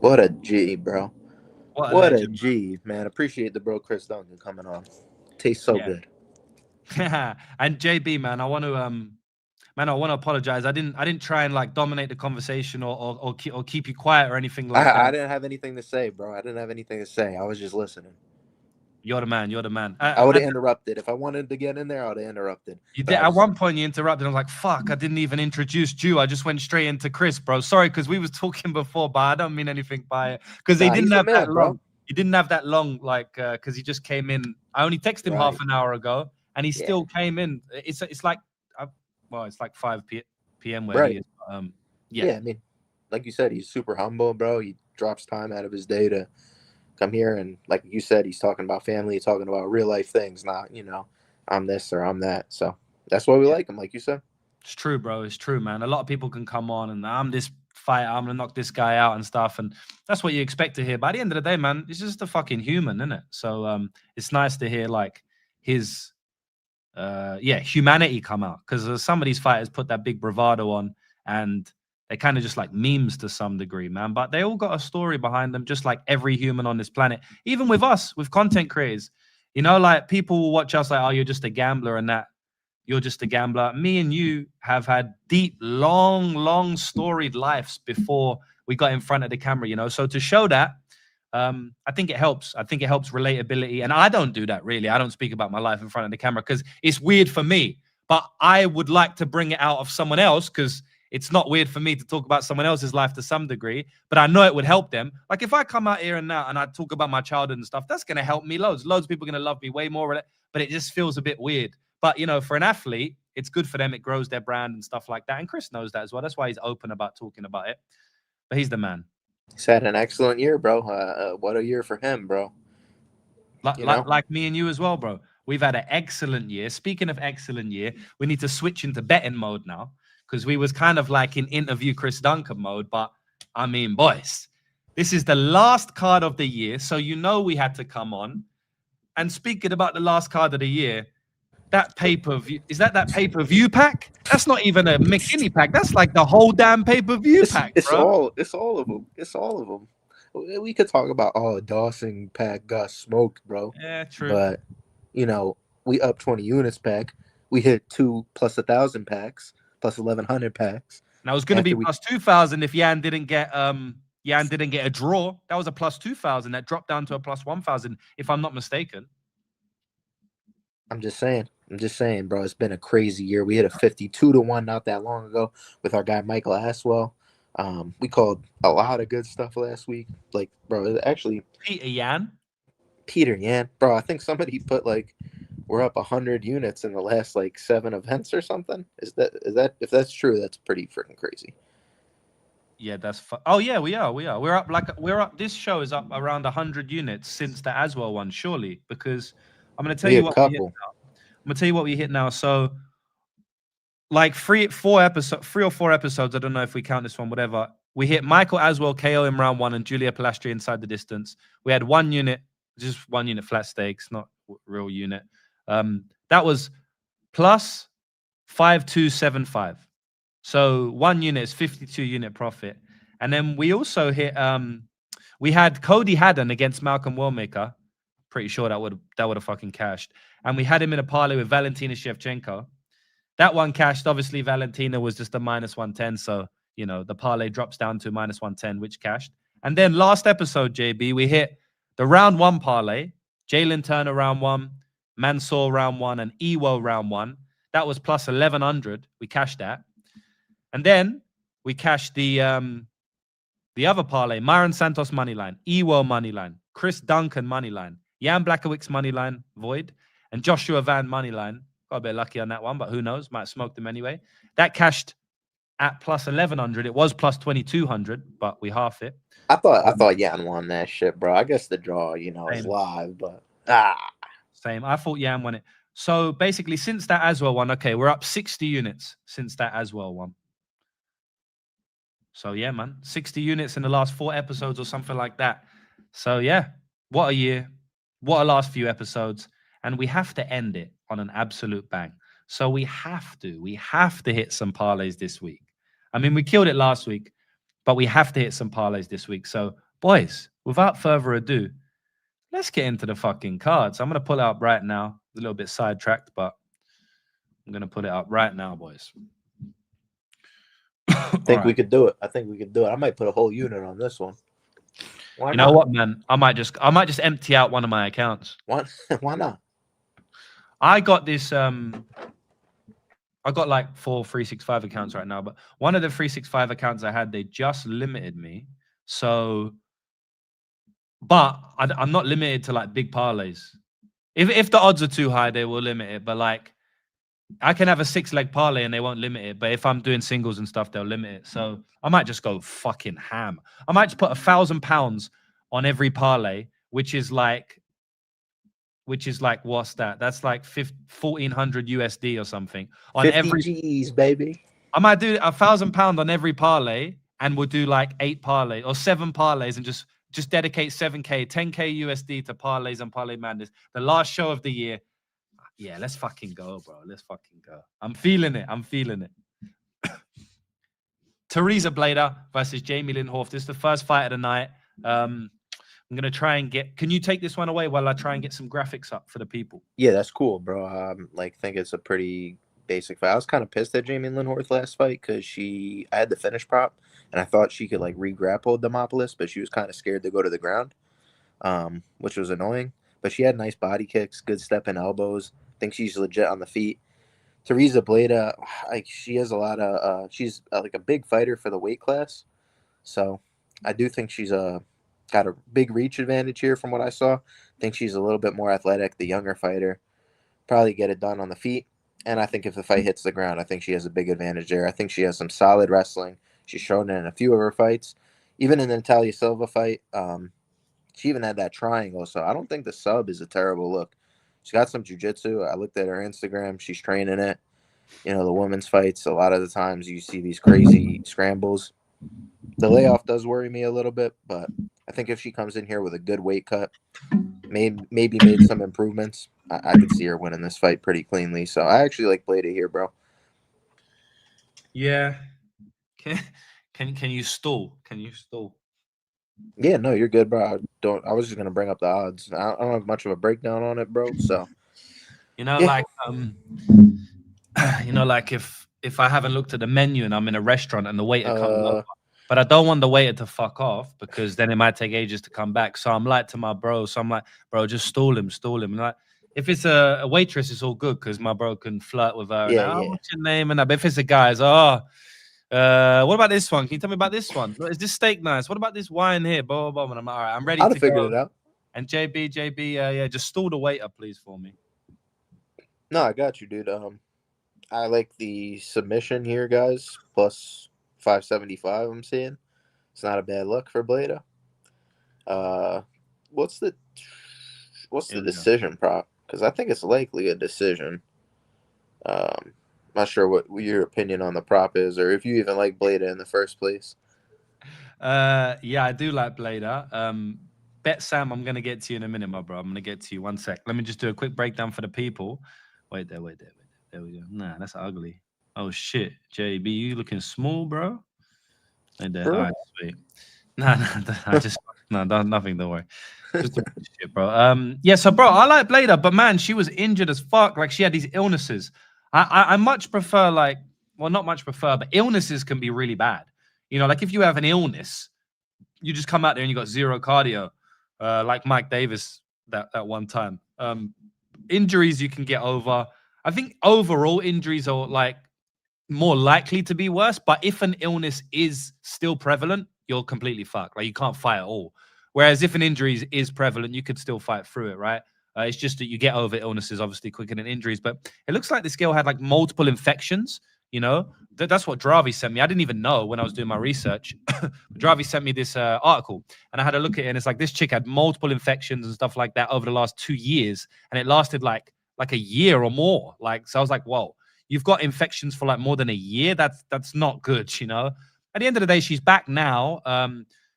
What a G, bro. What a G, man. Appreciate the bro Chris Duncan coming on. Tastes so good. And JB, man, I want to apologize. I didn't try and dominate the conversation or keep you quiet or anything like that. I didn't have anything to say, bro. I didn't have anything to say. I was just listening. You're the man. You're the man. I would have interrupted. If I wanted to get in there, I would have interrupted. You did. At one point, you interrupted. I was like, fuck, I didn't even introduce you. I just went straight into Chris, bro. Sorry, because we was talking before, but I don't mean anything by it. Because they didn't have that long. You didn't have that long, like, because he just came in. I only texted him half an hour ago, and he still came in. It's like, it's like 5 p.m. where he is. Yeah, I mean, like you said, he's super humble, bro. He drops time out of his day to come here, and like you said, he's talking about family, talking about real life things, not I'm this or I'm that. So that's why we like him, like you said. It's true, bro. It's true, man. A lot of people can come on and I'm this fighter, I'm gonna knock this guy out and stuff, and that's what you expect to hear. By the end of the day, man, it's just a fucking human, isn't it? So it's nice to hear like his humanity come out, because some of these fighters put that big bravado on and they kind of just like memes to some degree, man. But they all got a story behind them, just like every human on this planet. Even with us, with content creators, like people will watch us like, oh, you're just a gambler and that. You're just a gambler. Me and you have had deep, long storied lives before we got in front of the camera, So to show that, I think it helps. I think it helps relatability. And I don't do that, really. I don't speak about my life in front of the camera because it's weird for me. But I would like to bring it out of someone else, because it's not weird for me to talk about someone else's life to some degree, but I know it would help them. Like if I come out here and now and I talk about my childhood and stuff, that's going to help me loads. Loads of people are going to love me way more, but it just feels a bit weird. But, for an athlete, it's good for them. It grows their brand and stuff like that. And Chris knows that as well. That's why he's open about talking about it. But he's the man. He's had an excellent year, bro. What a year for him, bro. Like me and you as well, bro. We've had an excellent year. Speaking of excellent year, we need to switch into betting mode now, because we was kind of like in interview Chris Duncan mode. But, I mean, boys, this is the last card of the year. So we had to come on. And speaking about the last card of the year, that pay-per-view, is that pay-per-view pack? That's not even a McKinney pack. That's like the whole damn pay-per-view pack, bro. It's all of them. It's all of them. We could talk about Dawson pack got smoked, bro. Yeah, true. But we up 20 units pack. We hit 2 plus 1,000 packs, plus 1,100 packs. Now it was going to be plus 2,000 if Yan didn't get a draw. That was a plus 2,000. That dropped down to a plus 1,000, if I'm not mistaken. I'm just saying, bro. It's been a crazy year. We hit a 52-1 not that long ago with our guy Michael Aswell. We called a lot of good stuff last week. Like, bro, actually Peter Yan, bro. I think somebody put like we're up 100 units in the last like 7 events or something. Is that if that's true, that's pretty freaking crazy. Yeah, that's oh yeah, we are. We're up. This show is up around 100 units since the Aswell one, surely, because I'm going to tell you what we hit now. I'm going to tell you what we hit now. So, like 3 or 4 episodes. I don't know if we count this one, whatever. We hit Michael Aswell KO in round 1 and Julia Pilastri inside the distance. We had 1 unit, just 1 unit flat stakes, not real unit. That was plus 5275. So 1 unit is 52 unit profit. And then we also hit, we had Cody Haddon against Malcolm Wellmaker. Pretty sure that would have fucking cashed. And we had him in a parlay with Valentina Shevchenko. That one cashed. Obviously, Valentina was just a minus 110. So, the parlay drops down to minus 110, which cashed. And then last episode, JB, we hit the round 1 parlay. Jalen Turner round 1, Mansour round 1, and Ewo round 1. That was plus 1,100. We cashed that. And then we cashed the other parlay, Myron Santos moneyline, Ewo moneyline, Chris Duncan moneyline, Jan Blachowicz moneyline, void, and Joshua Van moneyline. Got a bit lucky on that one, but who knows? Might have smoked them anyway. That cashed at plus 1,100. It was plus 2,200, but we half it. I thought Jan won that shit, bro. I guess the draw, is live, but same. I thought Jan won it. So basically, since that Aswell one, okay, we're up 60 units since that Aswell one. So yeah, man, 60 units in the last 4 episodes or something like that. So yeah, what a year. What a last few episodes. And we have to end it on an absolute bang. So we have to hit some parlays this week. I mean, we killed it last week, but we have to hit some parlays this week. So boys, without further ado, let's get into the fucking cards. I'm going to pull it up right now. A little bit sidetracked, but I'm going to put it up right now, boys. I think we could do it. I might put a whole unit on this one. Why not? What, man? I might just empty out one of my accounts. Why not? I got this. I got like 4 365 accounts right now, but one of the 365 accounts I had, they just limited me. So But I'm not limited to like big parlays. If the odds are too high, they will limit it. But like, I can have a 6-leg parlay and they won't limit it. But if I'm doing singles and stuff, they'll limit it. So I might just go fucking ham. I might just put £1,000 on every parlay, which is like what's that? That's like 1,400 USD or something on 50 every G's, baby. I might do £1,000 on every parlay, and we'll do like 8 parlays or 7 parlays, and just dedicate 7K, 10K USD to parlays and parlay madness. The last show of the year. Yeah, let's fucking go, bro. Let's fucking go. I'm feeling it. Teresa Blader versus Jamie Linhoff. This is the first fight of the night. I'm gonna try and get. Can you take this one away while I try and get some graphics up for the people? Yeah, that's cool, bro. Like, think it's a pretty basic fight. I was kind of pissed at Jamie Linhoff last fight because I had the finish prop and I thought she could like re-grapple Demopoulos, but she was kind of scared to go to the ground, which was annoying. But she had nice body kicks, good step and elbows. I think she's legit on the feet. Teresa Bleda, like, she has a lot of she's like a big fighter for the weight class, so I do think she's got a big reach advantage here from what I saw. I think she's a little bit more athletic, the younger fighter, probably get it done on the feet. And I think if the fight hits the ground, I think she has a big advantage there. I think she has some solid wrestling. She's shown it in a few of her fights, even in the Natalia Silva fight. She even had that triangle, so I don't think the sub is a terrible look. She's got some jiu-jitsu. I looked at her Instagram. She's training it. You know, the women's fights, a lot of the times you see these crazy scrambles. The layoff does worry me a little bit, but I think if she comes in here with a good weight cut, maybe made some improvements, I could see her winning this fight pretty cleanly. So I actually like Bleda here, bro. Yeah. Can you stall? Can you stall? Yeah, no, you're good, bro. I was just gonna bring up the odds. I don't have much of a breakdown on it, bro. So like like if I haven't looked at the menu and I'm in a restaurant and the waiter comes over, but I don't want the waiter to fuck off because then it might take ages to come back. So I'm like to my bro, bro, just stall him. And like, if it's a waitress, it's all good because my bro can flirt with her. Yeah, and, what's your name? And that. But if it's a guy, it's what about this one? Can you tell me about this one? Is this steak nice? What about this wine here? Blah, blah, blah. And I'm like, all right, I'm ready to go. Figured it out. And JB, yeah, just stall the waiter, please, for me. No, I got you, dude. I like the submission here, guys. Plus 575, I'm seeing. It's not a bad look for Bleda. What's the decision prop? Because I think it's likely a decision. Not sure what your opinion on the prop is, or if you even like Bleda in the first place. Yeah, I do like Bleda. Bet Sam, I'm gonna get to you in a minute, my bro. I'm gonna get to you. 1 sec. Let me just do a quick breakdown for the people. Wait there. There we go. Nah, that's ugly. Oh shit, JB, you looking small, bro? Right there. All right, sweet. Nah, I just nothing. Don't worry. Just shit, bro. Yeah. So, bro, I like Bleda, but man, she was injured as fuck. Like she had these illnesses. I much prefer not much prefer, but illnesses can be really bad. You know, like if you have an illness, you just come out there and you got zero cardio, like Mike Davis that one time. Injuries you can get over. I think overall injuries are like more likely to be worse, but if an illness is still prevalent, you're completely fucked. Like you can't fight at all. Whereas if an injury is prevalent, you could still fight through it, right? It's just that you get over illnesses obviously quicker than injuries. But it looks like this girl had like multiple infections. You know, that's what Dravi sent me. I didn't even know when I was doing my research. Dravi sent me this article, and I had a look at it, and it's like this chick had multiple infections and stuff like that over the last 2 years, and it lasted like a year or more. Like, so I was like, whoa, you've got infections for like more than a year. That's not good, you know. At the end of the day, she's back now.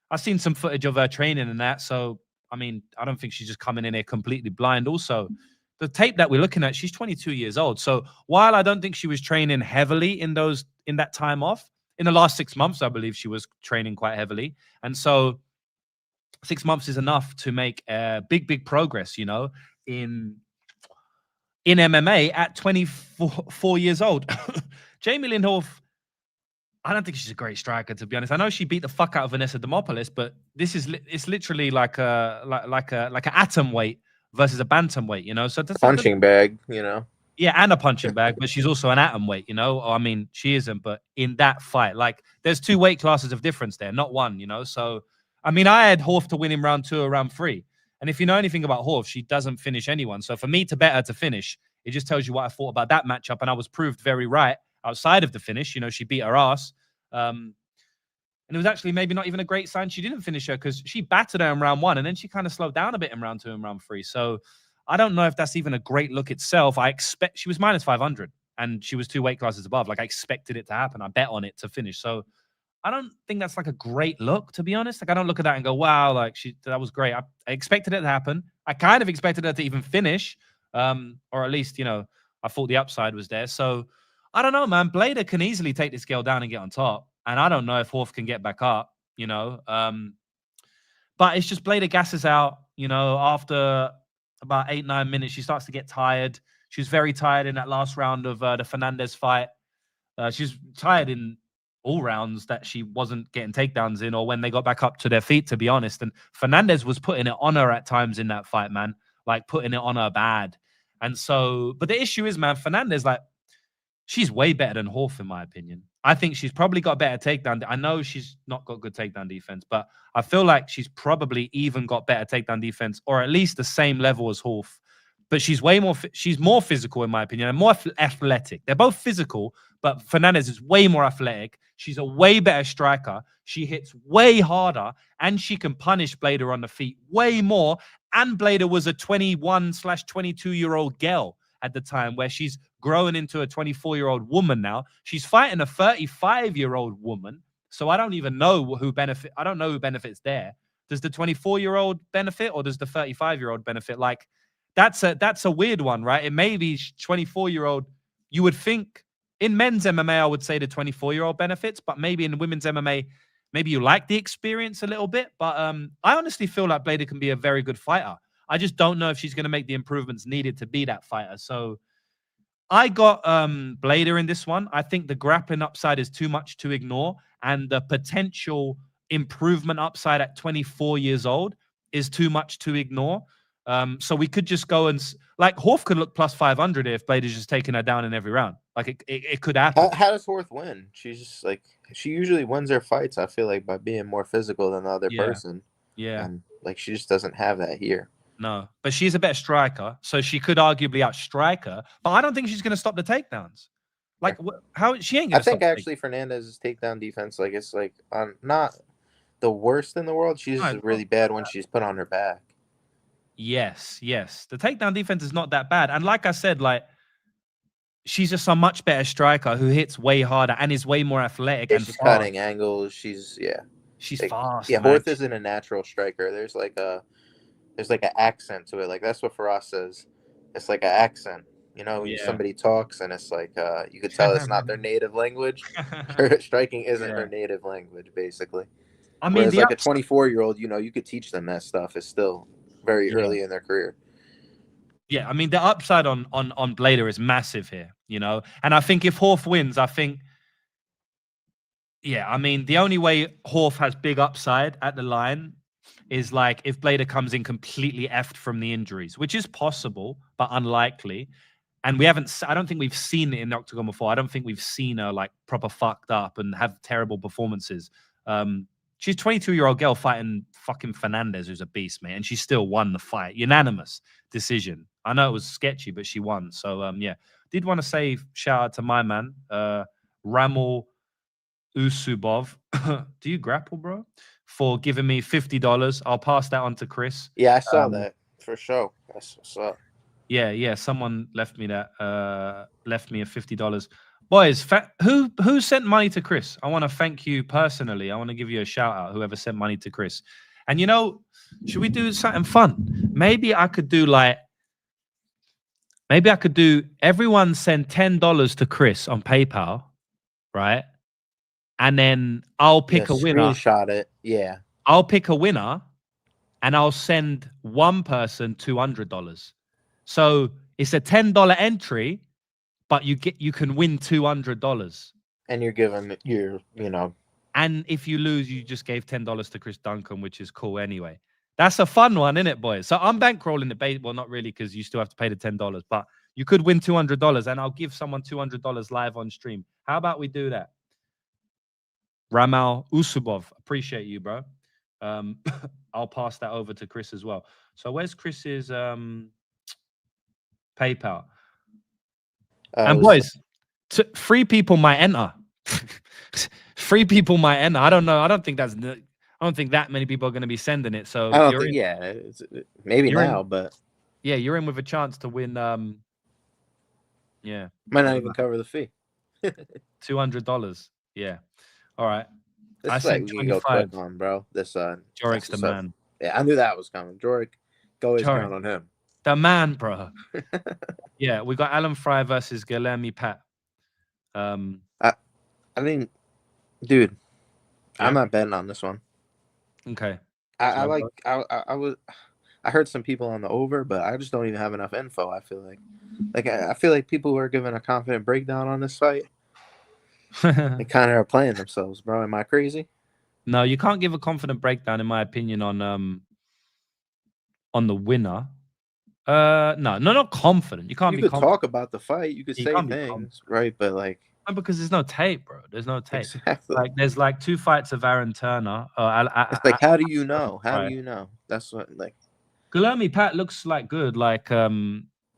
I've seen some footage of her training and that. So, I mean, I don't think she's just coming in here completely blind. Also, the tape that we're looking at, she's 22 years old. So while I don't think she was training heavily in that time off, in the last 6 months, I believe she was training quite heavily. And so 6 months is enough to make big progress, you know, in MMA at 24 years old. Jamie Linhoff, I don't think she's a great striker, to be honest. I know she beat the fuck out of Vanessa Demopoulos, but it's literally like an atom weight versus a bantamweight, you know. So that's punching bag, you know. Yeah, and a punching bag, but she's also an atom weight, you know. I mean, she isn't, but in that fight, like, there's 2 weight classes of difference there, not one, you know. So I mean, I had Horf to win in round 2 or round 3. And if you know anything about Horf, she doesn't finish anyone. So for me to bet her to finish, it just tells you what I thought about that matchup. And I was proved very right outside of the finish. You know, she beat her ass. And it was actually maybe not even a great sign she didn't finish her, because she battered her in round 1 and then she kind of slowed down a bit in round 2 and round 3. So I don't know if that's even a great look itself. I expect she was minus 500 and she was 2 weight classes above. Like, I expected it to happen. I bet on it to finish. So I don't think that's like a great look, to be honest. Like, I don't look at that and go, wow, like that was great. I expected it to happen. I kind of expected her to even finish, or at least, you know, I thought the upside was there. So I don't know, man. Blader can easily take this girl down and get on top. And I don't know if Horf can get back up, you know. But it's just Blader gasses out, you know, after about 8-9 minutes, she starts to get tired. She was very tired in that last round of the Fernandez fight. She's tired in all rounds that she wasn't getting takedowns in, or when they got back up to their feet, to be honest. And Fernandez was putting it on her at times in that fight, man, like putting it on her bad. And so, but the issue is, man, Fernandez, like, she's way better than Horf, in my opinion. I think she's probably got better takedown. I know she's not got good takedown defense, but I feel like she's probably even got better takedown defense, or at least the same level as Horf. But she's way more, she's more physical, in my opinion, and more athletic. They're both physical, but Fernandez is way more athletic. She's a way better striker. She hits way harder, and she can punish Blader on the feet way more. And Blader was a 21/22-year-old girl at the time, where she's growing into a 24-year-old woman now. She's fighting a 35-year-old woman. So I don't even know who benefit. I don't know who benefits there. Does the 24-year-old benefit, or does the 35-year-old benefit? Like, that's a weird one, right? It may be 24-year-old. You would think in men's MMA, I would say the 24-year-old benefits, but maybe in women's MMA, maybe you like the experience a little bit. But I honestly feel like Blader can be a very good fighter. I just don't know if she's going to make the improvements needed to be that fighter. So I got Blader in this one. I think the grappling upside is too much to ignore, and the potential improvement upside at 24 years old is too much to ignore. So we could just go and, like, Horf could look plus 500 if Blader's just taking her down in every round. Like, it could happen. How does Horf win? She's just like, she usually wins her fights, I feel like, by being more physical than the other person. Yeah. And like, she just doesn't have that here. No, but she's a better striker, so she could arguably outstrike her. But I don't think she's going to stop the takedowns. Like, how she ain't going to. I think actually Fernandez's takedown defense, like, it's like not the worst in the world. She's just really bad when she's put on her back. Yes. The takedown defense is not that bad, and like I said, like, she's just a much better striker who hits way harder and is way more athletic. And she's cutting angles. She's like, fast. Yeah, Horth isn't a natural striker. There's like an accent to it. Like, that's what Faraz says. It's like an accent. You know, when somebody talks and it's like you could tell it's not their native language. Her striking isn't her native language, basically. I mean, whereas like a 24-year-old, you know, you could teach them that stuff. Is still very early in their career. Yeah, I mean, the upside on Blader is massive here, you know. And I think if Horf wins, I think, I mean, the only way Horf has big upside at the line is like if Blader comes in completely effed from the injuries, which is possible, but unlikely. And I don't think we've seen it in the octagon before. I don't think we've seen her like proper fucked up and have terrible performances. She's a 22-year-old girl fighting fucking Fernandez, who's a beast, man. And she still won the fight. Unanimous decision. I know it was sketchy, but she won. So, did want to say shout out to my man, Ramil Usubov. Do you grapple, bro? For giving me $50. I'll pass that on to Chris. Yeah, I saw that for sure. That's what's up. Yeah. Someone left me that. Left me a $50. Boys, who sent money to Chris? I want to thank you personally. I want to give you a shout out. Whoever sent money to Chris. And you know, should we do something fun? Maybe I could do everyone send $10 to Chris on PayPal, right? And then I'll pick a winner. Screenshot it. Yeah. I'll pick a winner and I'll send one person $200. So it's a $10 entry, but you can win $200. And you're giving And if you lose, you just gave $10 to Chris Duncan, which is cool anyway. That's a fun one, isn't it, boys? So I'm bankrolling the base. Well, not really, because you still have to pay the $10, but you could win $200 and I'll give someone $200 live on stream. How about we do that? Ramil Usubov, appreciate you, bro. I'll pass that over to Chris as well. So where's Chris's PayPal? And boys, 3 people might enter. 3 people might enter. I don't know. I don't think that many people are going to be sending it. So I don't think. Yeah, maybe now, but yeah, you're in with a chance to win. Yeah, might not even cover the fee. $200. Yeah. All right. This I said we can go quick on, bro. This Jorik's the man. Yeah, I knew that was coming. Jorik, go always count on him. The man, bro. Yeah, we got Alan Fry versus Guilherme Pat. I mean, dude, yeah. I'm not betting on this one. Okay. I heard some people on the over, but I just don't even have enough info. I feel I feel like people who are giving a confident breakdown on this fight, they kind of are playing themselves, bro. Am I crazy? No, you can't give a confident breakdown, in my opinion, on the winner. No, not confident. You can't be. You could talk about the fight. You could say things, right? But like, no, because there's no tape, bro. There's no tape. Exactly. Like, there's like 2 fights of Aaron Turner. It's like, how do you know? How do you know? That's what like. Guilherme Pat looks like good, like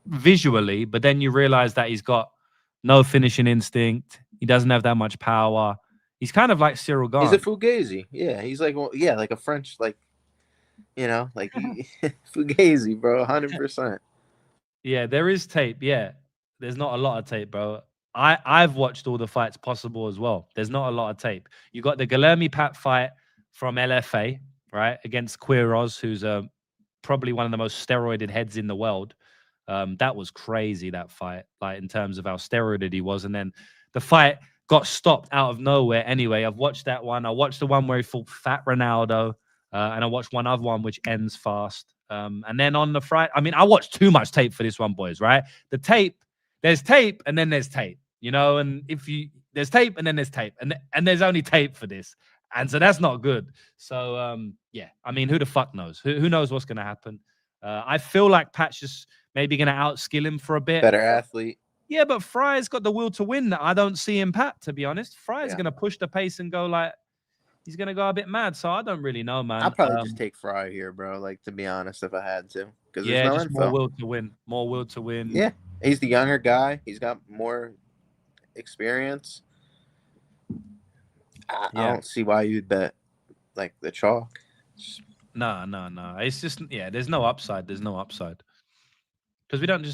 visually, but then you realize that he's got no finishing instinct. He doesn't have that much power. He's kind of like Cyril Gane. He's a fugazi. Yeah, he's like, well, yeah, like a French, like, you know, like fugazi, bro, 100%. Yeah, there is tape. Yeah, there's not a lot of tape, bro. I've watched all the fights possible as well. There's not a lot of tape. You got the Guilherme Pat fight from LFA, right, against Quiroz, who's probably one of the most steroided heads in the world. That was crazy, that fight, like in terms of how steroided he was. And then the fight got stopped out of nowhere anyway. I've watched that one. I watched the one where he fought Fat Ronaldo, and I watched one other one which ends fast. And then on the Friday, I mean, I watched too much tape for this one, boys, right? The tape, there's tape and then there's tape, you know, and there's tape and then there's tape, and there's only tape for this. And so that's not good. So, yeah, I mean, who the fuck knows? Who knows what's going to happen? I feel like Pat's just maybe going to outskill him for a bit. Better athlete. Yeah, but Fry's got the will to win that I don't see in Pat, to be honest. Fry's going to push the pace and go like, he's going to go a bit mad. So I don't really know, man. I'll probably just take Fry here, bro. Like, to be honest, if I had to. Because yeah, there's no info. More will to win. More will to win. Yeah, he's the younger guy. He's got more experience. I don't see why you'd bet like the chalk. No. It's just, yeah, there's no upside. There's no upside. Because we don't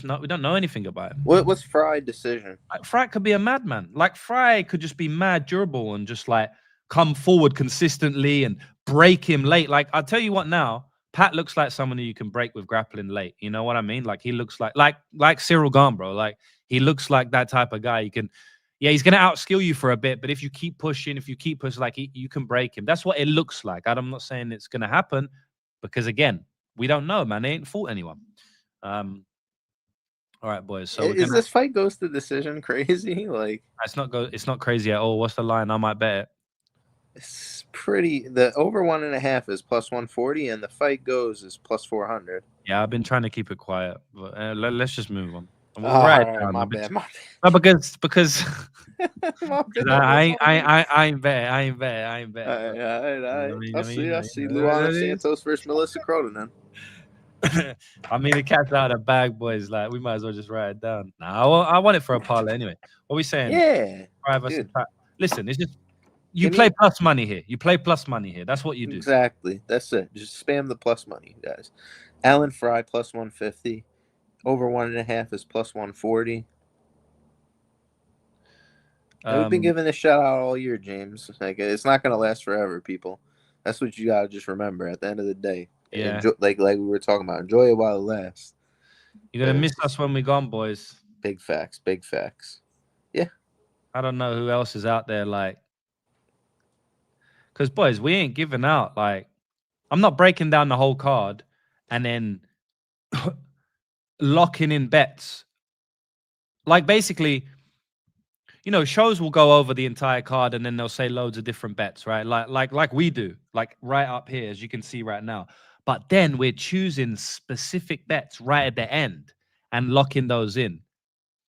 know anything about him. What's Fry's decision? Like, Fry could be a madman. Like, Fry could just be mad durable and just like come forward consistently and break him late. Like, I'll tell you what now, Pat looks like someone who you can break with grappling late. You know what I mean? Like, he looks like Cyril Gane, bro. Like, he looks like that type of guy. You can, yeah, he's going to outskill you for a bit, but if you keep pushing, like, you can break him. That's what it looks like. I'm not saying it's going to happen because, again, we don't know, man. They ain't fought anyone. All right, boys. So is this fight goes to decision crazy? Like, it's not crazy at all. What's the line? I might bet it. It's pretty. The over 1.5 is plus 140, and the fight goes is plus 400. Yeah, I've been trying to keep it quiet, but let's just move on. We'll my bad. No, because I ain't bet. I see. Luana Santos versus Melissa Cronin. I mean, the cat's out of the bag, boys. Like, we might as well just write it down. Nah, I want it for a parlay anyway. What are we saying? Yeah. Listen, it's just you play plus money here. You play plus money here. That's what you do. Exactly. That's it. Just spam the plus money, guys. Alan Fry plus 150. Over 1.5 is plus 140. We've been giving this shout out all year, James. Like, it's not gonna last forever, people. That's what you gotta just remember at the end of the day. Yeah. Enjoy, like we were talking about, enjoy it while it lasts. You're gonna miss us when we're gone, boys. Big facts. Big facts. Yeah. I don't know who else is out there, like, because boys, we ain't giving out. Like, I'm not breaking down the whole card and then locking in bets. Like, basically, you know, shows will go over the entire card and then they'll say loads of different bets, right? Like we do, like right up here, as you can see right now. But then we're choosing specific bets right at the end and locking those in.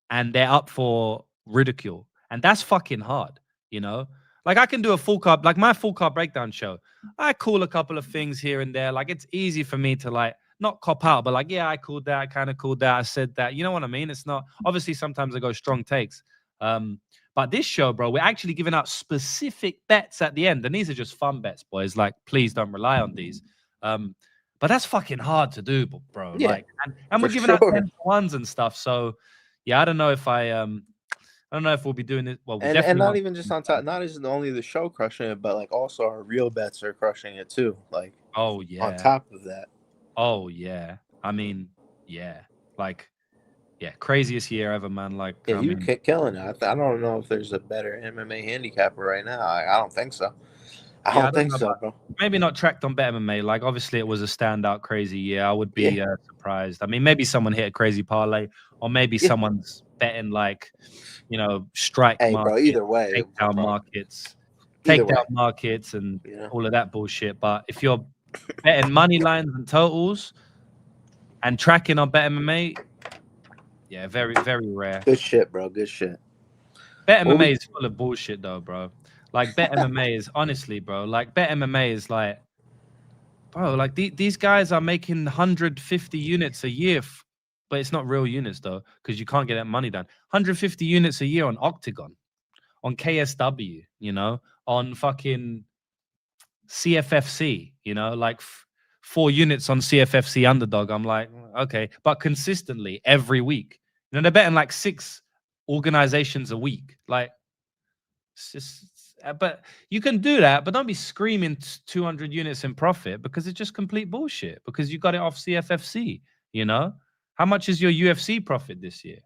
And they're up for ridicule. And that's fucking hard, you know? Like I can do a full card, like my full card breakdown show. I call a couple of things here and there. Like it's easy for me to like not cop out, but like, yeah, I called that, I kind of called that, I said that. You know what I mean? It's not obviously sometimes I go strong takes. But this show, bro, we're actually giving out specific bets at the end. And these are just fun bets, boys. Like, please don't rely on these. But that's fucking hard to do, bro. Yeah, like, and we're giving out 10-1s and stuff. So yeah, I don't know if I don't know if we'll be doing it. Well, and not even just on top, not just only the show crushing it, but like also our real bets are crushing it too. Like, oh yeah, on top of that. Oh yeah, I mean, yeah, like, yeah, craziest year ever, man. Like, yeah, you killing it. I don't know if there's a better MMA handicapper right now. I don't think so. I don't think so, bro. Maybe not tracked on Bet MMA. Like, obviously, it was a standout crazy year. I would be surprised. I mean, maybe someone hit a crazy parlay, or maybe someone's betting like, strike markets, bro. Either way, takedown markets, and all of that bullshit. But if you're betting money lines and totals and tracking on Bet MMA, yeah, very, very rare. Good shit, bro. Good shit. Bet MMA is full of bullshit, though, bro. Like, Bet MMA is, honestly, bro, like, Bet MMA is like, bro, like, these guys are making 150 units a year, but it's not real units, though, because you can't get that money done. 150 units a year on Octagon, on KSW, on fucking CFFC, like 4 units on CFFC underdog. I'm like, okay, but consistently every week. They're betting like 6 organizations a week. Like, it's just, but you can do that, but don't be screaming 200 units in profit because it's just complete bullshit because you got it off CFFC, How much is your UFC profit this year?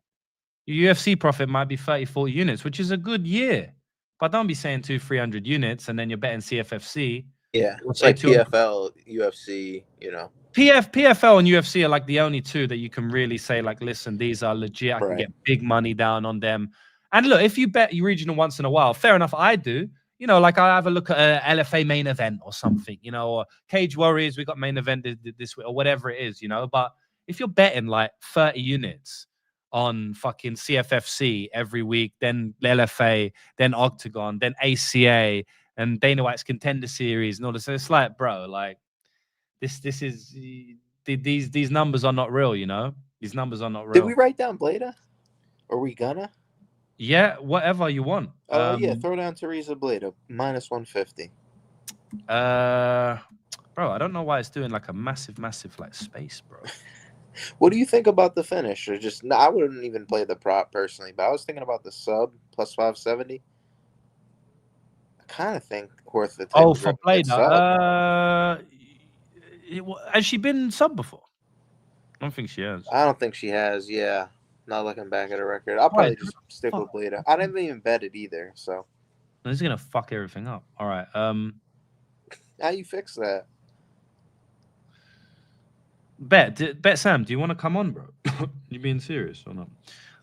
Your UFC profit might be 34 units, which is a good year. But don't be saying 200-300 units and then you're betting CFFC. Yeah, it's like PFL, UFC, PFL and UFC are like the only two that you can really say, like, listen, these are legit. I can get big money down on them. And look, if you bet your regional once in a while, fair enough, I do. Like I have a look at a LFA main event or something, or Cage Warriors, we got main event this week or whatever it is, But if you're betting like 30 units on fucking CFFC every week, then LFA, then Octagon, then ACA, and Dana White's Contender Series and all this, it's like, bro, like this is these numbers are not real, These numbers are not real. Did we write down Bleda? Are we gonna? Yeah, whatever you want. Yeah, throw down Teresa Bleda -150. Bro, I don't know why it's doing like a massive like space, bro. What do you think about the finish? Or just I wouldn't even play the prop personally, but I was thinking about the sub +570. I kind of think worth the. Oh, for Bleda. Has she been sub before? I don't think she has. I don't think she has. Yeah, not looking back at her record. I'll probably just stick with Bleda. I didn't even bet it either, so. This is gonna fuck everything up. All right. How you fix that? Bet Sam, do you want to come on, bro? You being serious or not?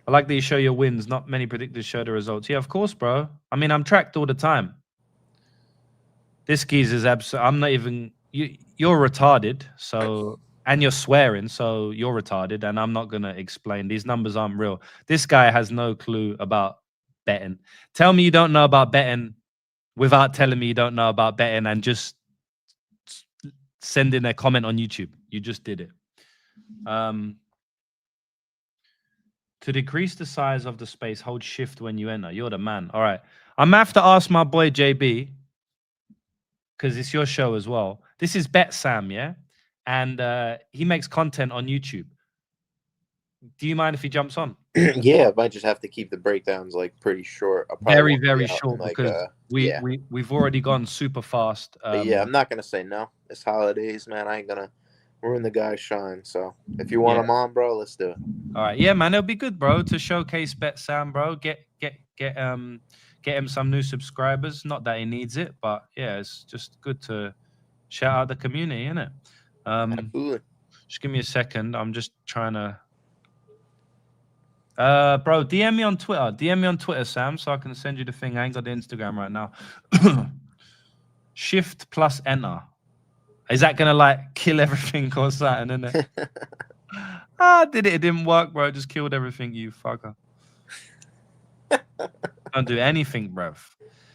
I like that you show your wins. Not many predictors show the results. Yeah, of course, bro. I mean, I'm tracked all the time. This geezer's absolute. I'm not even. You're retarded. So, and you're swearing. So you're retarded. And I'm not gonna explain. These numbers aren't real. This guy has no clue about betting. Tell me you don't know about betting without telling me you don't know about betting, and just send in a comment on YouTube. You just did it. To decrease the size of the space, hold shift when you enter. You're the man. All right. I'm going to have to ask my boy JB, because it's your show as well. This is Bet Sam, yeah? And he makes content on YouTube. Do you mind if he jumps on? Yeah, I might just have to keep the breakdowns like pretty short. Very, very short, because we've already gone super fast. Yeah, I'm not going to say no. It's holidays, man. I ain't going to ruin the guy's shine. So if you want him on, bro, let's do it. All right. Yeah, man. It'll be good, bro, to showcase Bet Sam, bro. Get him some new subscribers. Not that he needs it, but yeah, it's just good to shout out the community, innit? Absolutely. Just give me a second. I'm just trying to. Bro, DM me on Twitter. DM me on Twitter, Sam, so I can send you the thing. I ain't got the Instagram right now. Shift plus enter. Is that gonna like kill everything or something, isn't it? I did it. It didn't work, bro. It just killed everything, you fucker. Don't do anything, bruv.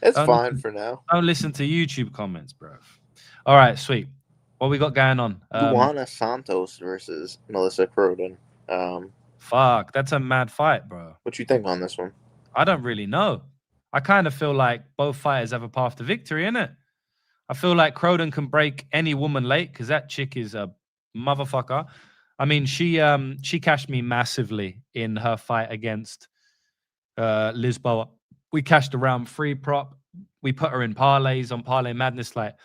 It's Don't fine listen, for now. don't listen to YouTube comments, bruv. All right, sweet. What we got going on? Luana Santos versus Melissa Croden. Fuck, that's a mad fight, bro. What you think on this one? I don't really know. I kind of feel like both fighters have a path to victory, innit? I feel like Croden can break any woman late because that chick is a motherfucker. I mean, she cashed me massively in her fight against Lisboa. We cashed around free prop. We put her in parlays on Parlay Madness. Like,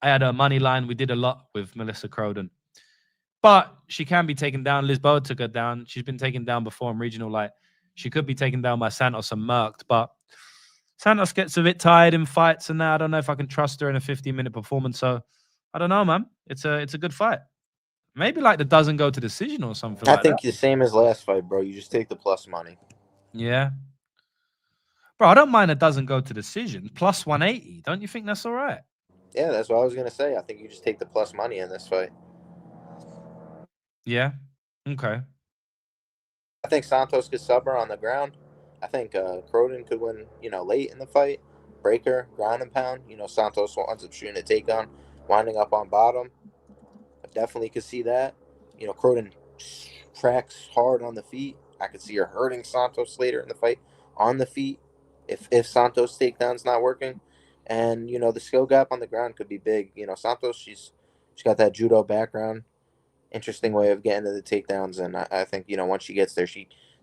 I had her money line. We did a lot with Melissa Croden. But she can be taken down. Lisboa took her down. She's been taken down before in regional. Like, she could be taken down by Santos and murked. But Santos gets a bit tired in fights, and now I don't know if I can trust her in a 15-minute performance. So I don't know, man. It's a good fight. Maybe like the doesn't go to decision or something I like think that. the same as last fight, bro. You just take the plus money. Yeah. Bro, I don't mind it doesn't go to decision. Plus 180. Don't you think that's all right? Yeah, that's what I was going to say. I think you just take the plus money in this fight. Yeah. Okay. I think Santos could sub her on the ground. I think Croden could win, late in the fight. Break her, ground and pound. Santos ends up shooting a takedown, winding up on bottom. I definitely could see that. Croden tracks hard on the feet. I could see her hurting Santos later in the fight on the feet if Santos' takedown's not working. And, the skill gap on the ground could be big. Santos, she's got that judo background. Interesting way of getting to the takedowns. And I think, once she gets there,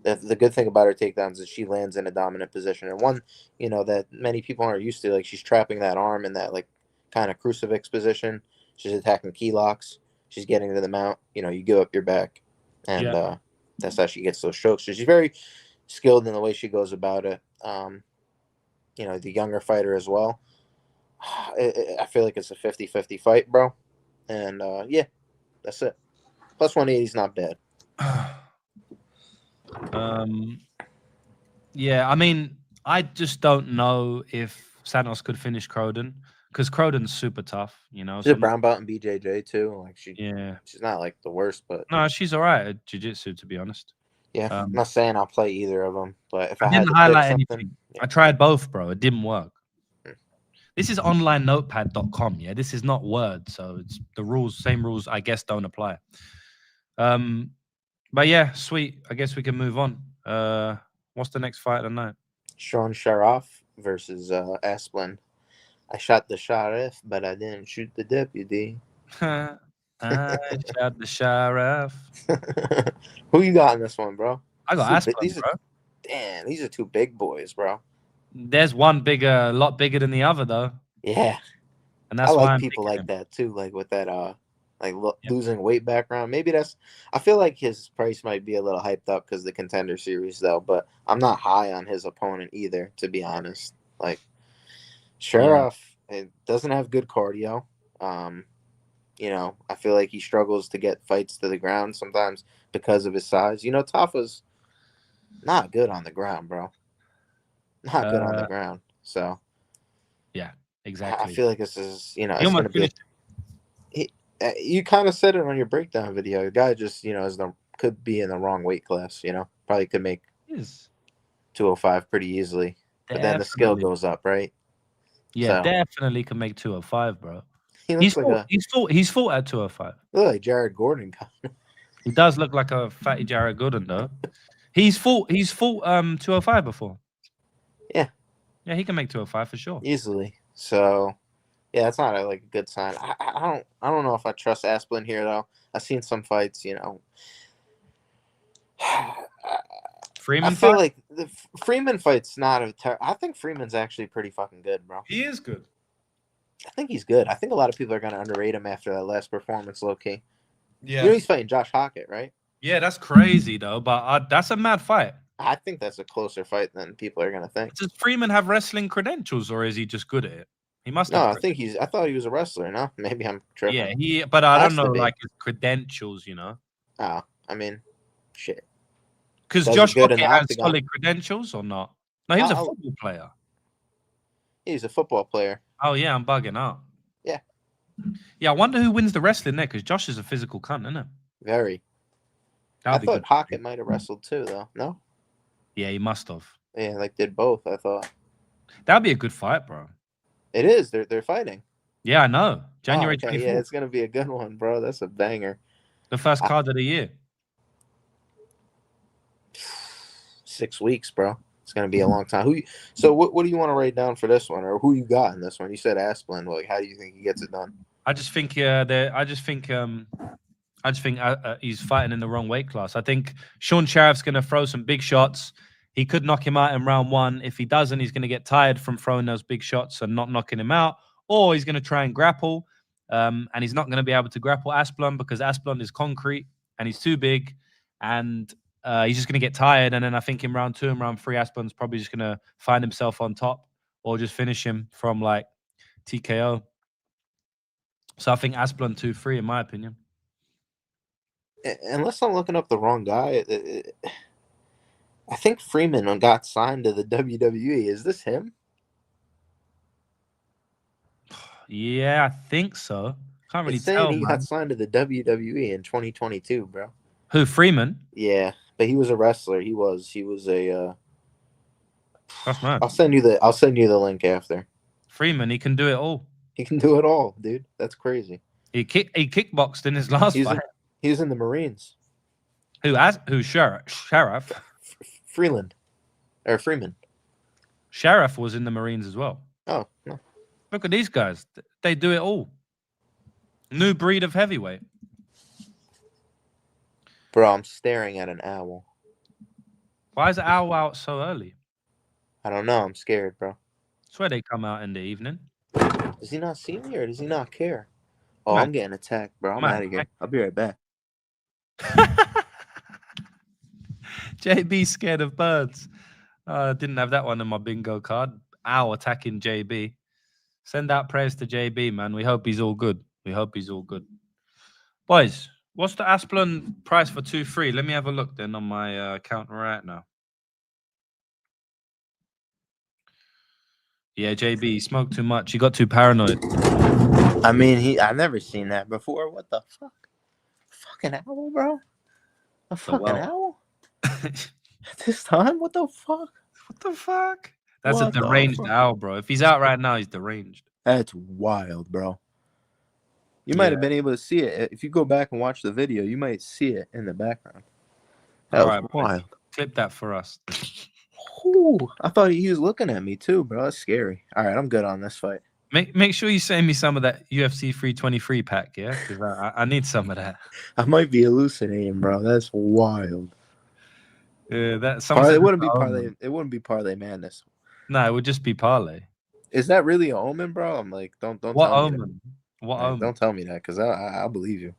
the good thing about her takedowns is she lands in a dominant position. And one, that many people aren't used to, like she's trapping that arm in that like kind of crucifix position. She's attacking key locks. She's getting to the mount. You give up your back. And that's how she gets those strokes. So she's very skilled in the way she goes about it. The younger fighter as well. I feel like it's a 50-50 fight, bro. And yeah, that's it. Plus 180 is not bad. Yeah, I mean, I just don't know if Santos could finish Croden because Croden's super tough, She's a brown belt in BJJ too. Like she's not like the worst, but no, she's all right at jiu-jitsu, to be honest. yeah, I'm not saying I'll play either of them, but if I had didn't to highlight pick something, anything. I tried both, bro. It didn't work. This is onlinenotepad.com, yeah? This is not Word, so it's the rules, same rules, I guess, don't apply. But yeah, sweet. I guess we can move on. What's the next fight tonight? Sean Sharaf versus Asplin. I shot the sheriff, but I didn't shoot the deputy. I shot the sheriff. Who you got in this one, bro? I got Asplin, bro. Damn, these are two big boys, bro. There's one a lot bigger than the other, though. Yeah, and that's I why like I'm people like him. that too, like with that losing weight background. Maybe I feel like his price might be a little hyped up because the Contender Series, though. But I'm not high on his opponent either, to be honest. Like Sharaf, it doesn't have good cardio. I feel like he struggles to get fights to the ground sometimes because of his size. Tafa's not good on the ground, bro. Not good on the ground. So yeah, exactly. I feel like this is, it's going to be. You kind of said it on your breakdown video. The guy just, could be in the wrong weight class. Probably could make 205 pretty easily, but then the skill goes up, right? Yeah, definitely can make 205, bro. He's fought at 205. Look like Jared Gordon. He does look like a fatty Jared Gordon, though. He's fought 205 before. Yeah, he can make 205 for sure, easily. So yeah, that's not a good sign. I don't know if I trust Asplin here though. I've seen some fights, Freeman. I feel like the Freeman fight's not I think Freeman's actually pretty fucking good, bro. He is good. I think he's good. I think a lot of people are gonna underrate him after that last performance, low key. Yeah, he's fighting Josh Hockett, right? Yeah, that's crazy though. But that's a mad fight. I think that's a closer fight than people are gonna think. Does Freeman have wrestling credentials, or is he just good at it? He must. No, I thought he was a wrestler. No, maybe I'm tripping. Yeah, but I don't know like his credentials. Oh, I mean, shit. Because Josh Hockett has solid credentials or not? No, he was a football player. He's a football player. Oh yeah, I'm bugging out. Yeah. Yeah, I wonder who wins the wrestling there because Josh is a physical cunt, isn't it? Very. I thought Hockett might have wrestled too, though. No. Yeah, he must have. did both. I thought that'd be a good fight, bro. It is. They're fighting. Yeah, I know. January 24th. Yeah, it's gonna be a good one, bro. That's a banger. The first card of the year. 6 weeks, bro. It's gonna be a long time. So what do you want to write down for this one, or who you got in this one? You said Asplin. Like, how do you think he gets it done? I just think he's fighting in the wrong weight class. I think Sean Sheriff's going to throw some big shots. He could knock him out in round 1. If he doesn't, he's going to get tired from throwing those big shots and not knocking him out. Or he's going to try and grapple, and he's not going to be able to grapple Asplin because Asplin is concrete and he's too big, and he's just going to get tired. And then I think in round 2 and round 3, Asplin's probably just going to find himself on top or just finish him from like TKO. So I think Asplin 2-3 in my opinion. Unless I'm looking up the wrong guy, I think Freeman got signed to the WWE. Is this him? Yeah, I think so. Can't really tell. He got signed to the WWE in 2022, bro. Who, Freeman? Yeah, but he was a wrestler. He was a. That's mad. I'll send you the link after. Freeman, he can do it all. He can do it all, dude. That's crazy. He kickboxed in his last fight. He was in the Marines. Who Sheriff? Freeman. Sheriff was in the Marines as well. Oh, no. Look at these guys. They do it all. New breed of heavyweight. Bro, I'm staring at an owl. Why is the owl out so early? I don't know. I'm scared, bro. That's where they come out in the evening. Does he not see me or does he not care? Oh, I'm getting attacked, bro. I'm out of here. I'll be right back. JB scared of birds. Didn't have that one in my bingo card. Owl attacking JB. Send out prayers to JB, man. We hope he's all good. Boys, what's the Asplin price for 2-3? Let me have a look then on my account right now. Yeah, JB smoked too much. He got too paranoid. I mean, I've never seen that before. What the fuck? Fucking owl, bro. A fucking owl? At this time? What the fuck? That's a deranged owl, bro. If he's out right now, he's deranged. That's wild, bro. You might have been able to see it. If you go back and watch the video, you might see it in the background. That was wild. Clip that for us. Ooh, I thought he was looking at me too, bro. That's scary. All right, I'm good on this fight. Make sure you send me some of that UFC 323 pack, yeah? Because I need some of that. I might be hallucinating, bro. That's wild. Yeah, it wouldn't be parlay. It wouldn't be parlay madness. No, it would just be parlay. Is that really an omen, bro? I'm like, don't what tell omen? me that. What omen? Don't tell me that because I'll believe you.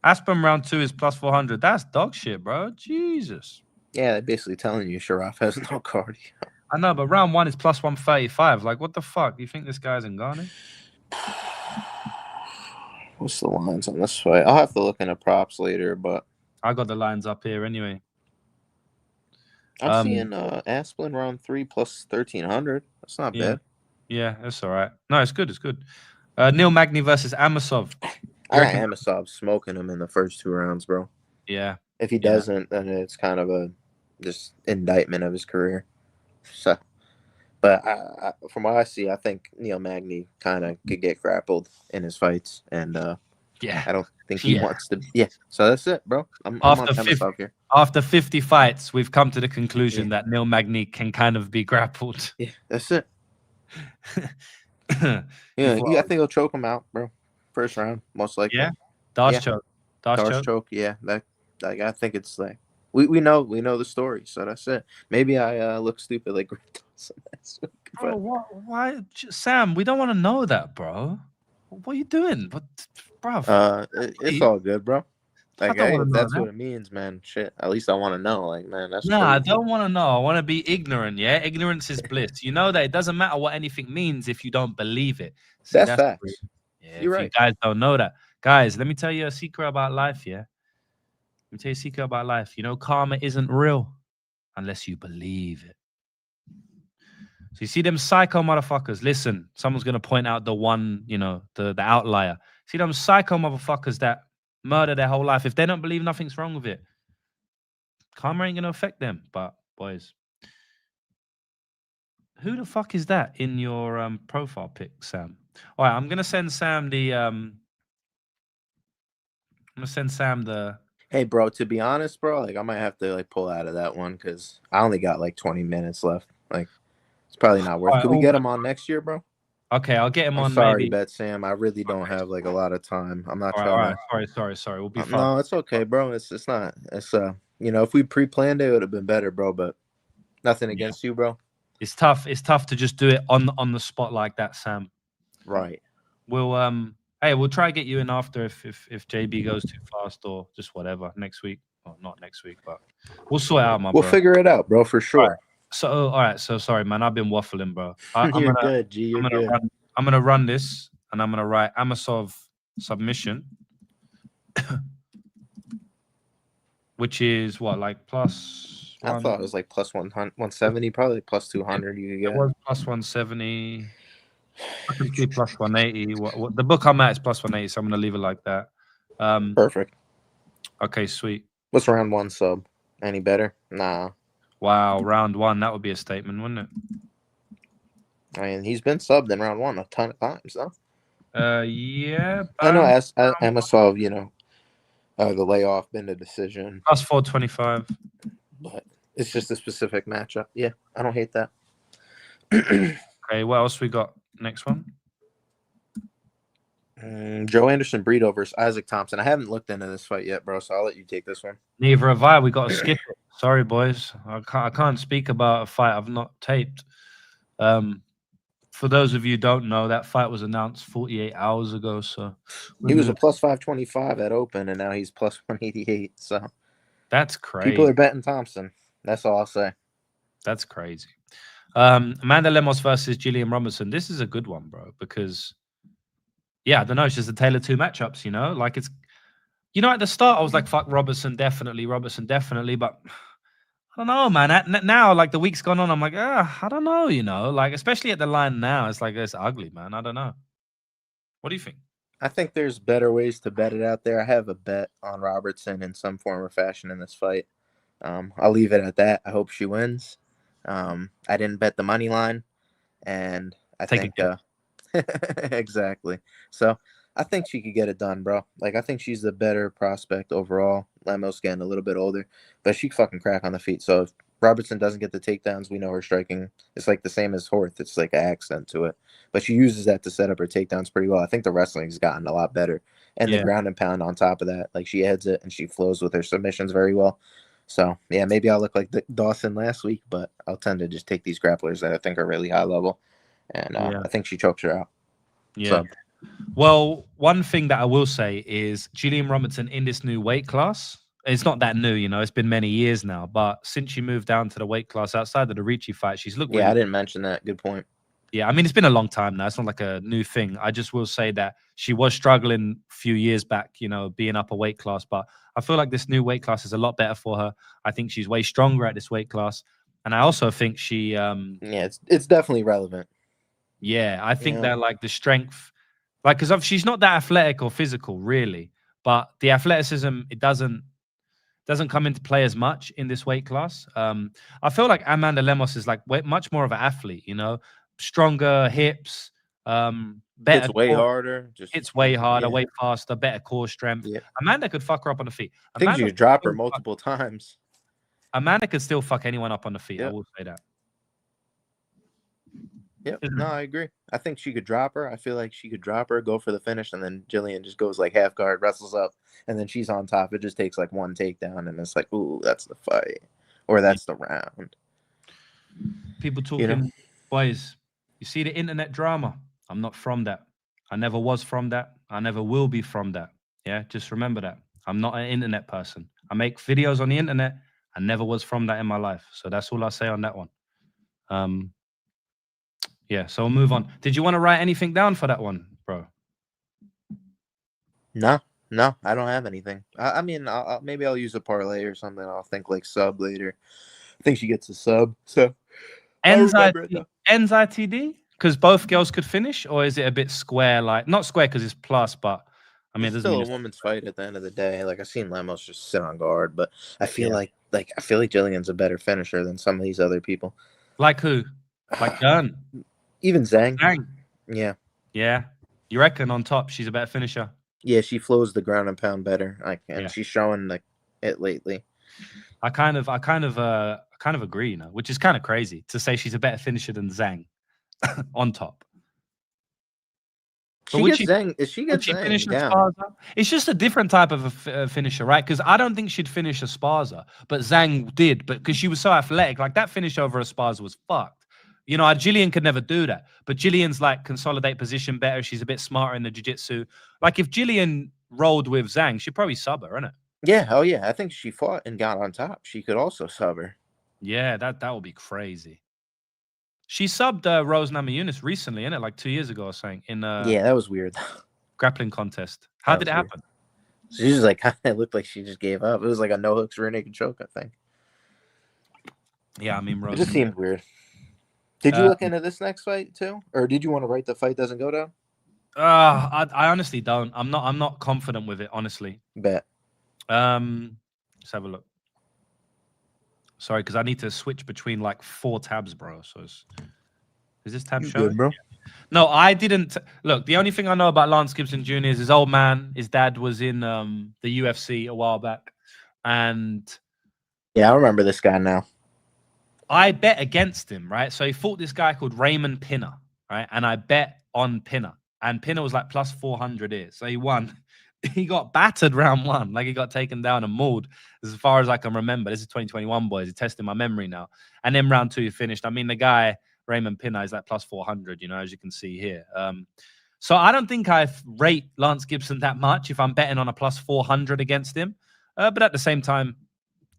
Aspen round 2 is plus 400. That's dog shit, bro. Jesus. Yeah, they're basically telling you Sharaf has no cardio. I know, but round 1 is plus 135. Like, what the fuck? You think this guy's in Ghana? What's the lines on this fight? I'll have to look into props later, but I got the lines up here anyway. I'm seeing Asplin round 3 plus 1,300. That's not bad. Yeah, that's all right. No, it's good. Neil Magny versus Amasov. I got Amasov smoking him in the first 2 rounds, bro. Yeah. If he doesn't, then it's kind of a just indictment of his career. So, but from what I see, I think Neil Magny kind of could get grappled in his fights, and I don't think he wants to. Yeah, so that's it, bro. I'm on Amasov here. After 50 fights, we've come to the conclusion that Neil Magny can kind of be grappled. Yeah, that's it. I think he'll choke him out, bro. First round, most likely. Yeah, Darce choke. Yeah, I think it's like we know the story, so that's it. Maybe I look stupid like Grant Dawson. Bro, why, Sam? We don't want to know that, bro. What are you doing? Bro? It's all good, bro. Like, that's what it means, man. Shit. At least I want to know. Like, man, that's I don't want to know. I want to be ignorant. Yeah, ignorance is bliss. You know that it doesn't matter what anything means if you don't believe it. See, that's facts. Yeah, you're right. You guys don't know that, guys. Let me tell you a secret about life. Yeah, let me tell you a secret about life. You know, karma isn't real unless you believe it. So you see them psycho motherfuckers. Listen, someone's gonna point out the one, the outlier. See them psycho motherfuckers that murder their whole life. If they don't believe nothing's wrong with it, karma ain't gonna affect them. But boys, Who the fuck is that in your profile pic, Sam? All right, I'm gonna send Sam the Hey, bro. To be honest, bro, like I might have to like pull out of that one because I only got like 20 minutes left. Like it's probably not worth. All right, Could we get him on next year, bro? Okay, I'll get him I'm on sorry, maybe. Bet Sam. I really don't have like a lot of time. I'm not All trying right, to. sorry. We'll be fine. No, it's okay, bro. It's not. It's if we pre-planned it would have been better, bro. But nothing against you, bro. It's tough. It's tough to just do it on the spot like that, Sam. Right. We'll we'll try to get you in after if JB goes too fast or just whatever next week. Well, not next week, but we'll sort it out, my bro. We'll figure it out, bro, for sure. All right. So sorry, man. I've been waffling, bro. You're good, G. You're good. I'm gonna run this, and I'm gonna write Amasov submission, which is what, like plus. I thought it was like plus 170, probably plus 200. You could get. It was plus 170. I can see plus 180. What the book I'm at is plus 180, so I'm gonna leave it like that. Perfect. Okay, sweet. What's round one sub? Any better? Nah. Wow, round one. That would be a statement, wouldn't it? I mean, he's been subbed in round one a ton of times, though. Yeah. I know. Amasov, the layoff, been a decision. Plus 425. But it's just a specific matchup. Yeah, I don't hate that. Okay, what else we got? Next one. Joe Anderson Brito versus Isaac Thompson. I haven't looked into this fight yet, bro, so I'll let you take this one. Neither have I. We got to skip it. Sorry, boys. I can't speak about a fight I've not taped. For those of you who don't know, that fight was announced 48 hours ago. So he was a plus 525 at open, and now he's plus 188. So that's crazy. People are betting Thompson. That's all I'll say. That's crazy. Amanda Lemos versus Gillian Robinson. This is a good one, bro, because I don't know. It's just a tale of two matchups, like it's, at the start I was like, fuck Robertson, definitely. But I don't know, man. Now, like the week's gone on, I'm like, I don't know, like especially at the line now, it's like it's ugly, man. I don't know. What do you think? I think there's better ways to bet it out there. I have a bet on Robertson in some form or fashion in this fight. I'll leave it at that. I hope she wins. I didn't bet the money line, and I think exactly. So I think she could get it done, bro. Like I think she's the better prospect overall. Lemos getting a little bit older, but she fucking crack on the feet. So if Robertson doesn't get the takedowns, we know her striking. It's like the same as Horth. It's like an accent to it, but she uses that to set up her takedowns pretty well. I think the wrestling's gotten a lot better, and the ground and pound on top of that. Like she heads it and she flows with her submissions very well. So yeah, maybe I'll look like Dawson last week, but I'll tend to just take these grapplers that I think are really high level, and I think she chokes her out. Yeah. So. Well, one thing that I will say is Gillian Robinson in this new weight class. It's not that new, it's been many years now. But since she moved down to the weight class outside of the Ricci fight, she's looked. Yeah, I didn't mention that. Good point. Yeah, I mean, it's been a long time now. It's not like a new thing. I just will say that she was struggling a few years back, being up a weight class. But I feel like this new weight class is a lot better for her. I think she's way stronger at this weight class. And I also think she... yeah, it's definitely relevant. Yeah, I think that like the strength... Like, because she's not that athletic or physical, really. But the athleticism, it doesn't come into play as much in this weight class. I feel like Amanda Lemos is like much more of an athlete, stronger hips, better. Hits way harder. Hits way harder, way faster, better core strength. Yeah. Amanda could fuck her up on the feet. I think you could drop her multiple times. Amanda could still fuck anyone up on the feet. Yep. I will say that. Yep. No, I agree. I think she could drop her. I feel like she could drop her, go for the finish, and then Gillian just goes like half guard, wrestles up, and then she's on top. It just takes like one takedown, and it's like, ooh, that's the fight, or that's the round. People talking, boys. You see the internet drama. I'm not from that. I never was from that. I never will be from that. Yeah, just remember that. I'm not an internet person. I make videos on the internet. I never was from that in my life. So that's all I say on that one. Yeah, so we'll move on. Did you want to write anything down for that one, bro? No, I don't have anything. I mean, maybe I'll use a parlay or something. I'll think like sub later. I think she gets a sub. So ends ITD because both girls could finish, or is it a bit square? Like not square because it's plus, but I mean, it's still a woman's fight at the end of the day. Like I've seen Lemos just sit on guard, but I feel like Jillian's a better finisher than some of these other people. Like who? Like Dern. Even Zhang. Zhang. Yeah. Yeah. You reckon on top she's a better finisher? Yeah, she flows the ground and pound better. And Yeah. she's showing like it lately. I kind of agree, you know, which is kind of crazy to say she's a better finisher than Zhang on top. But She gets finish Zhang a down. Sparza? It's just a different type of a finisher, right? Because I don't think she'd finish a Sparza, but Zhang did. But because she was so athletic, like that finish over a Sparza was fucked. You know, Jillian could never do that. But Jillian's like consolidate position better. She's a bit smarter in the jiu-jitsu. Like if Jillian rolled with Zhang, she'd probably sub her, innit? Yeah, oh yeah. I think she fought and got on top. She could also sub her. Yeah, that would be crazy. She subbed Rose Namajunas recently, innit? Like 2 years ago or something in Yeah, that was weird. grappling contest. How did it happen? She just like it looked like she just gave up. It was like a no hooks rear naked choke, I think. Yeah, I mean, Rose. It just seemed weird. Did you look into this next fight too, or did you want to write the fight doesn't go down? I honestly don't. I'm not confident with it, honestly. Bet. Let's have a look. Sorry, because I need to switch between like 4 tabs, bro. So is this tab showing? Good, bro. No, I didn't. Look, the only thing I know about Lance Gibson Jr. is his old man. His dad was in the UFC a while back, and yeah, I remember this guy now. I bet against him, right? So he fought this guy called Raymond Pinner, right? And I bet on Pinner, and Pinner was like plus 400 here, so he won. He got battered round 1, like he got taken down and mauled, as far as I can remember. This is 2021, boys. He's testing my memory now. And then round 2, he finished. I mean, the guy, Raymond Pinner, is like plus 400, you know, as you can see here. So I don't think I rate Lance Gibson that much if I'm betting on a plus 400 against him. But at the same time,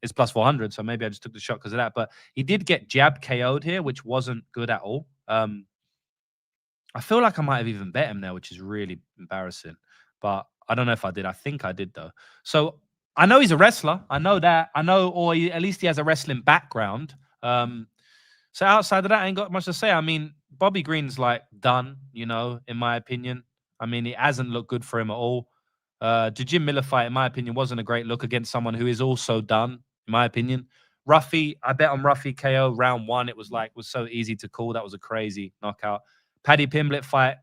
it's plus 400, so maybe I just took the shot because of that. But he did get jab KO'd here, which wasn't good at all. I feel like I might have even bet him there, which is really embarrassing. But I don't know if I did. I think I did, though. So I know he's a wrestler. I know that. I know, or at least he has a wrestling background. So outside of that, I ain't got much to say. I mean, Bobby Green's like done, you know, in my opinion. I mean, it hasn't looked good for him at all. The Jim Miller fight, in my opinion, wasn't a great look against someone who is also done, in my opinion. Ruffy, I bet on Ruffy KO round 1. It was so easy to call. That was a crazy knockout. Paddy Pimblett fight,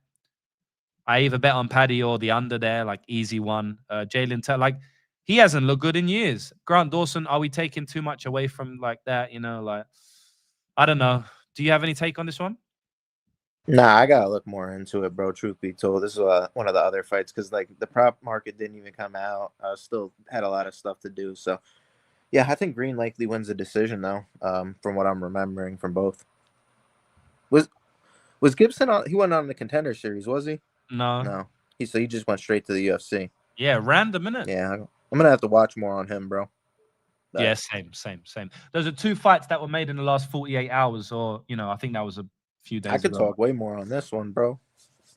I either bet on Paddy or the under there, like easy one. Jalen Taylor, like he hasn't looked good in years. Grant Dawson, are we taking too much away from like that? You know, like I don't know. Do you have any take on this one? Nah, I gotta look more into it, bro. Truth be told, this is one of the other fights because like the prop market didn't even come out. I still had a lot of stuff to do. So yeah, I think Green likely wins the decision though. From what I'm remembering from both. Was Gibson on? He went on the Contender Series, was he? No. He just went straight to the UFC. Yeah, random minute. Yeah, I'm gonna have to watch more on him, bro. Yeah, same. Those are 2 fights that were made in the last 48 hours, or you know, I think that was a few days ago. I could talk way more on this one, bro.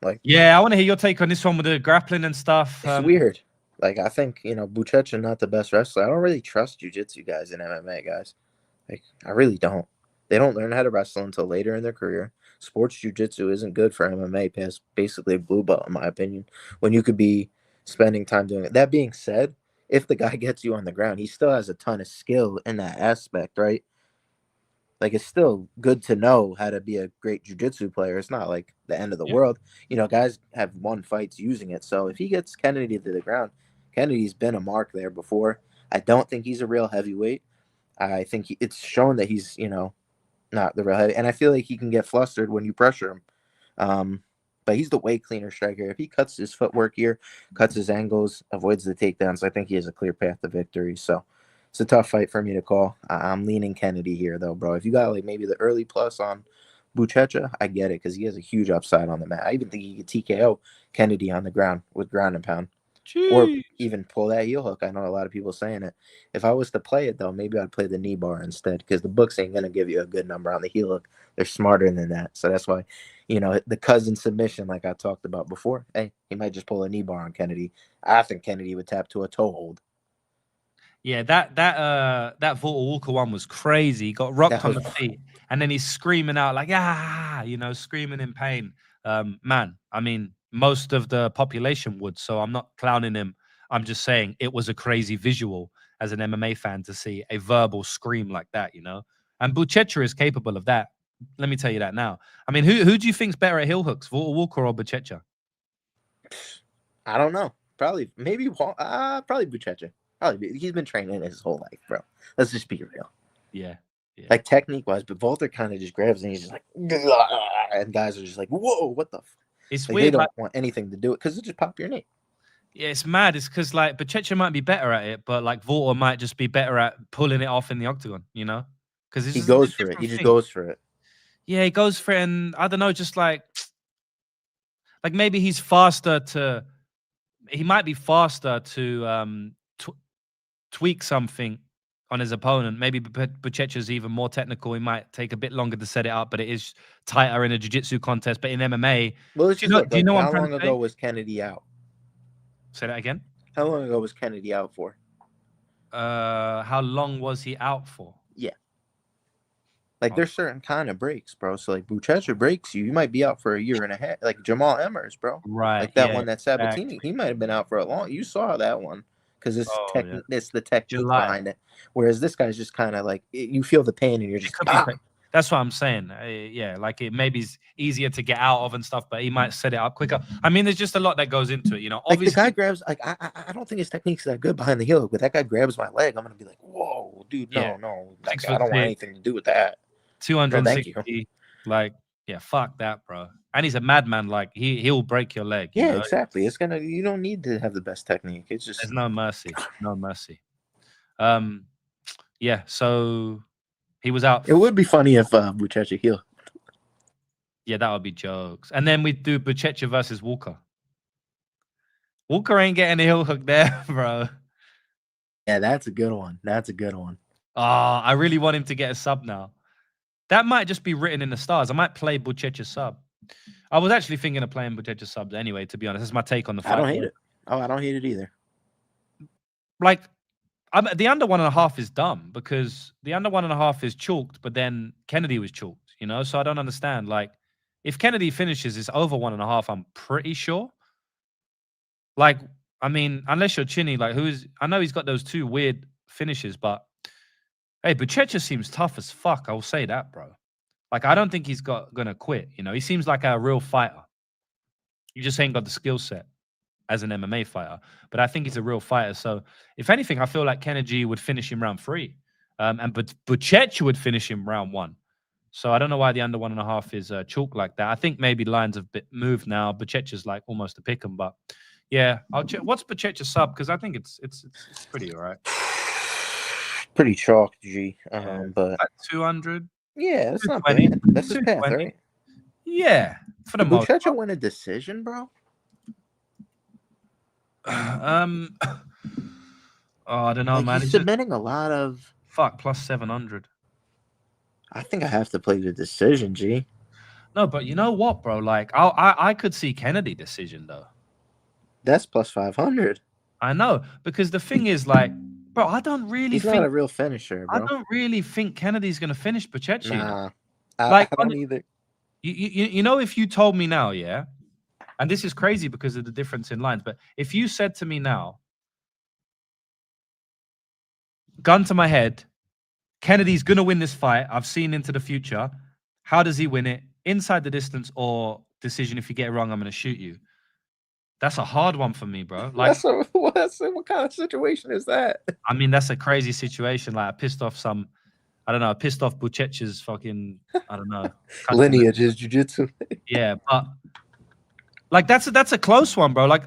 Like, yeah, I want to hear your take on this one with the grappling and stuff. It's weird. Like, I think Buchecha not the best wrestler. I don't really trust jiu-jitsu guys and MMA guys. Like, I really don't. They don't learn how to wrestle until later in their career. Sports jiu-jitsu isn't good for MMA past basically a blue belt, in my opinion, when you could be spending time doing it. That being said, if the guy gets you on the ground, he still has a ton of skill in that aspect, right? Like, it's still good to know how to be a great jiu-jitsu player. It's not like the end of the world. Guys have won fights using it. So if he gets Kennedy to the ground, Kennedy's been a mark there before. I don't think he's a real heavyweight. I think it's shown that he's, not the real heavy. And I feel like he can get flustered when you pressure him. But he's the way cleaner striker. If he cuts his footwork here, cuts his angles, avoids the takedowns, I think he has a clear path to victory. So it's a tough fight for me to call. I'm leaning Kennedy here, though, bro. If you got like maybe the early plus on Buchecha, I get it because he has a huge upside on the mat. I even think he could TKO Kennedy on the ground with ground and pound. Jeez. Or even pull that heel hook. I know a lot of people saying it. If I was to play it, though, maybe I'd play the knee bar instead because the books ain't going to give you a good number on the heel hook. They're smarter than that. So that's why, the cousin submission, like I talked about before, hey, he might just pull a knee bar on Kennedy. I think Kennedy would tap to a toe hold. Yeah, that Walter Walker one was crazy. He got rocked on the feet, and then he's screaming out like screaming in pain. Man, I mean, most of the population would, so I'm not clowning him. I'm just saying it was a crazy visual as an MMA fan to see a verbal scream like that, And Buchecha is capable of that. Let me tell you that now. I mean, who do you think's better at heel hooks, Walker or Buchecha? I don't know. Probably, maybe, probably Buchecha. Probably, he's been training his whole life, bro. Let's just be real. Yeah. Like technique wise, but Walter kind of just grabs and he's just like, and guys are just like, whoa, what the? It's like, weird. They don't want anything to do it because it just pop your name. Yeah, it's mad. It's because like Buchecha might be better at it, but like Walter might just be better at pulling it off in the octagon. You know, because he goes for it. He just goes for it. Yeah, he goes for it, and I don't know, just like maybe he's faster to. He might be faster to tweak something on his opponent. Maybe Buchecha's even more technical. He might take a bit longer to set it up, but it is tighter in a jiu-jitsu contest. But in MMA, well, do you know how long ago was Kennedy out? Say that again. How long ago was Kennedy out for? How long was he out for? Yeah. Like there's certain kind of breaks, bro. So like Buchecha breaks you might be out for a year and a half. Like Jamal Emmers, bro. Right. Like that one that Sabatini, he might have been out for a long. You saw that one because it's it's the technique behind it. Whereas this guy's just kind of like you feel the pain and you're just. That's what I'm saying. Yeah, like it maybe is easier to get out of and stuff, but he might set it up quicker. I mean, there's just a lot that goes into it, you know. Obviously, like the guy grabs. Like I don't think his technique's that good behind the heel hook, but that guy grabs my leg, I'm gonna be like, whoa, dude, no, like, I don't want anything to do with that. 260, like, yeah, fuck that, bro. And he's a madman. Like he'll break your leg. Yeah, exactly. It's gonna. You don't need to have the best technique. It's just there's no mercy, no mercy. Yeah. So he was out. It would be funny if Buchecha heel. Yeah, that would be jokes. And then we do Buchecha versus Walker. Walker ain't getting a heel hook there, bro. Yeah, that's a good one. That's a good one. I really want him to get a sub now. That might just be written in the stars. I might play Buchecha sub. I was actually thinking of playing Buchecha subs anyway, to be honest. That's my take on the fight. I don't hate it. Oh, I don't hate it either. Like, the under 1.5 is dumb because the under 1.5 is chalked, but then Kennedy was chalked, you know? So I don't understand. Like, if Kennedy finishes, it's over 1.5, I'm pretty sure. Like, I mean, unless you're Chinny, like, I know he's got those two weird finishes, but hey, Buchecha seems tough as fuck. I'll say that, bro. Like, I don't think he's gonna quit. You know, he seems like a real fighter. You just ain't got the skill set as an MMA fighter. But I think he's a real fighter. So, if anything, I feel like Kennedy would finish him round 3, and Buchecha would finish him round 1. So I don't know why the under 1.5 is chalk like that. I think maybe lines have moved now. Buchecha's like almost a pick 'em, but yeah, I'll check. What's Buchecha's sub? Because I think it's pretty all right. Pretty chalk, G. But like 200. Yeah, that's not bad. That's his path, right? Yeah, for the most. Buchecha win a decision, bro. Oh, I don't know, man. He's submitting a lot of plus 700. I think I have to play the decision, G. No, but you know what, bro? Like, I could see Kennedy decision though. That's plus 500. I know, because the thing is, like, bro, I don't really think not a real finisher, bro. I don't really think Kennedy's gonna finish Buchecha. Nah, like, I don't either. You know, if you told me now, yeah, and this is crazy because of the difference in lines, but if you said to me now, gun to my head, Kennedy's gonna win this fight. I've seen into the future. How does he win it? Inside the distance or decision? If you get it wrong, I'm gonna shoot you. That's a hard one for me, bro. Like, what kind of situation is that? I mean, that's a crazy situation. Like, I pissed off Buchecha's fucking, I don't know. Lineage is jiu-jitsu. Yeah, but like that's a close one, bro. Like,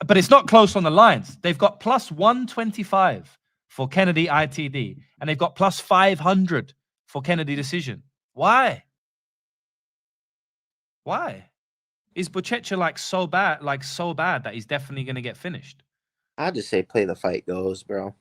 but it's not close on the lines. They've got plus 125 for Kennedy ITD, and they've got plus 500 for Kennedy decision. Why? Is Buchecha like so bad that he's definitely gonna get finished? I just say play the fight goes, bro.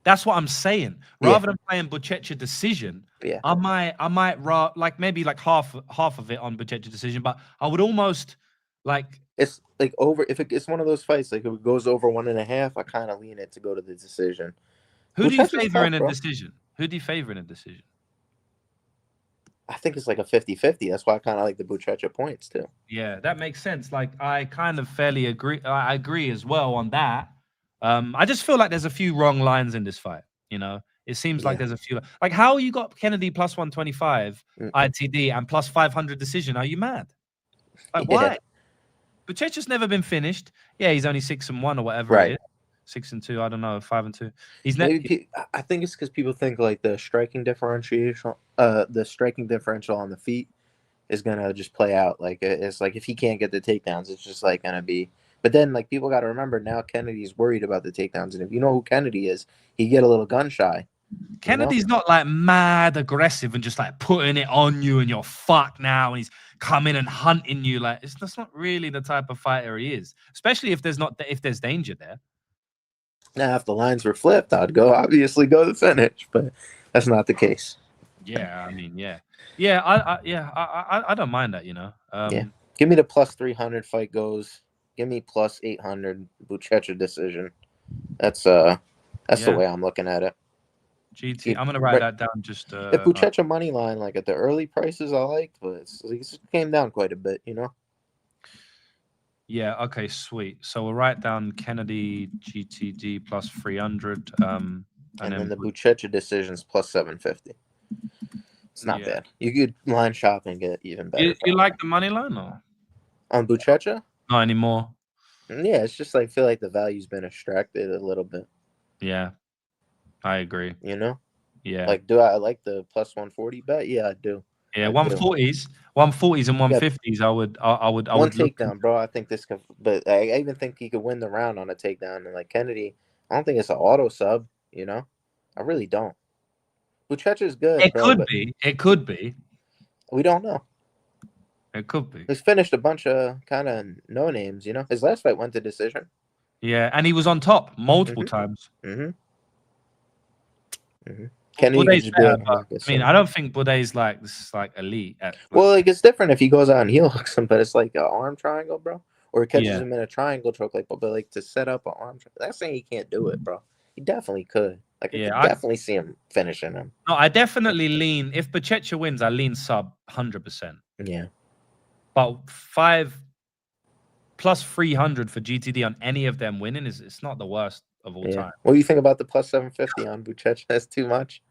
That's what I'm saying. Rather than playing Buchecha decision, I might like maybe like half of it on Buchecha decision, but I would almost like it's like over if it's one of those fights like if it goes over 1.5, I kind of lean it to go to the decision. Who do you favor in a decision? I think it's like a 50-50. That's why I kind of like the Buchecha points too. Yeah, that makes sense. Like I kind of fairly agree. I agree as well on that. I just feel like there's a few wrong lines in this fight. You know, It seems like there's a few. Like, how you got Kennedy plus 125 ITD and plus 500 decision? Are you mad? Like, why? Buchecha's never been finished. Yeah, he's only 6-1 or whatever it is. 6-2. I don't know. 5-2. He's maybe. I think it's because people think like the striking differential on the feet is gonna just play out. Like it's like if he can't get the takedowns, it's just like gonna be. But then like people got to remember now Kennedy's worried about the takedowns, and if you know who Kennedy is, he get a little gun shy. Kennedy's not like mad aggressive and just like putting it on you and you're fucked now, and he's coming and hunting you. Like that's not really the type of fighter he is, especially if there's danger there. Now, if the lines were flipped, I'd obviously go the finish, but that's not the case. Yeah, I mean, I don't mind that, you know. Give me the plus 300 fight goes. Give me plus 800 Buchecha decision. That's the way I'm looking at it. GT, I'm gonna write that down. Just if Buchecha money line, like at the early prices, I liked, but it came down quite a bit, you know. Yeah. Okay. Sweet. So we'll write down Kennedy GTD plus 300. And then the Buchecha decisions plus 750. It's not bad. You could line shop and get even better. You like the money line or on Buchecha? Not anymore. Yeah, it's just like I feel like the value's been extracted a little bit. Yeah, I agree. You know? Yeah. Like, do I like the plus 140 bet? Yeah, I do. Yeah, 140s and 150s. I would. One takedown, bro. I think this could, but I even think he could win the round on a takedown. And like Kennedy, I don't think it's an auto sub. You know, I really don't. Buchecha is good. It could be. It could be. We don't know. It could be. He's finished a bunch of kind of no names. You know, his last fight went to decision. Yeah, and he was on top multiple times. Kennedy better, I mean, I don't think Buday's like elite. Well, like it's different if he goes out and heel hooks him, but it's like an arm triangle, bro, or he catches him in a triangle choke, like, but like to set up an arm. That's saying he can't do it, bro. He definitely could. Like, I definitely see him finishing him. No, I definitely lean. If Buchecha wins, I lean sub 100%. Yeah, but 5 plus 300 for GTD on any of them winning it's not the worst of all time. What do you think about the plus 750 on Buchecha? That's too much.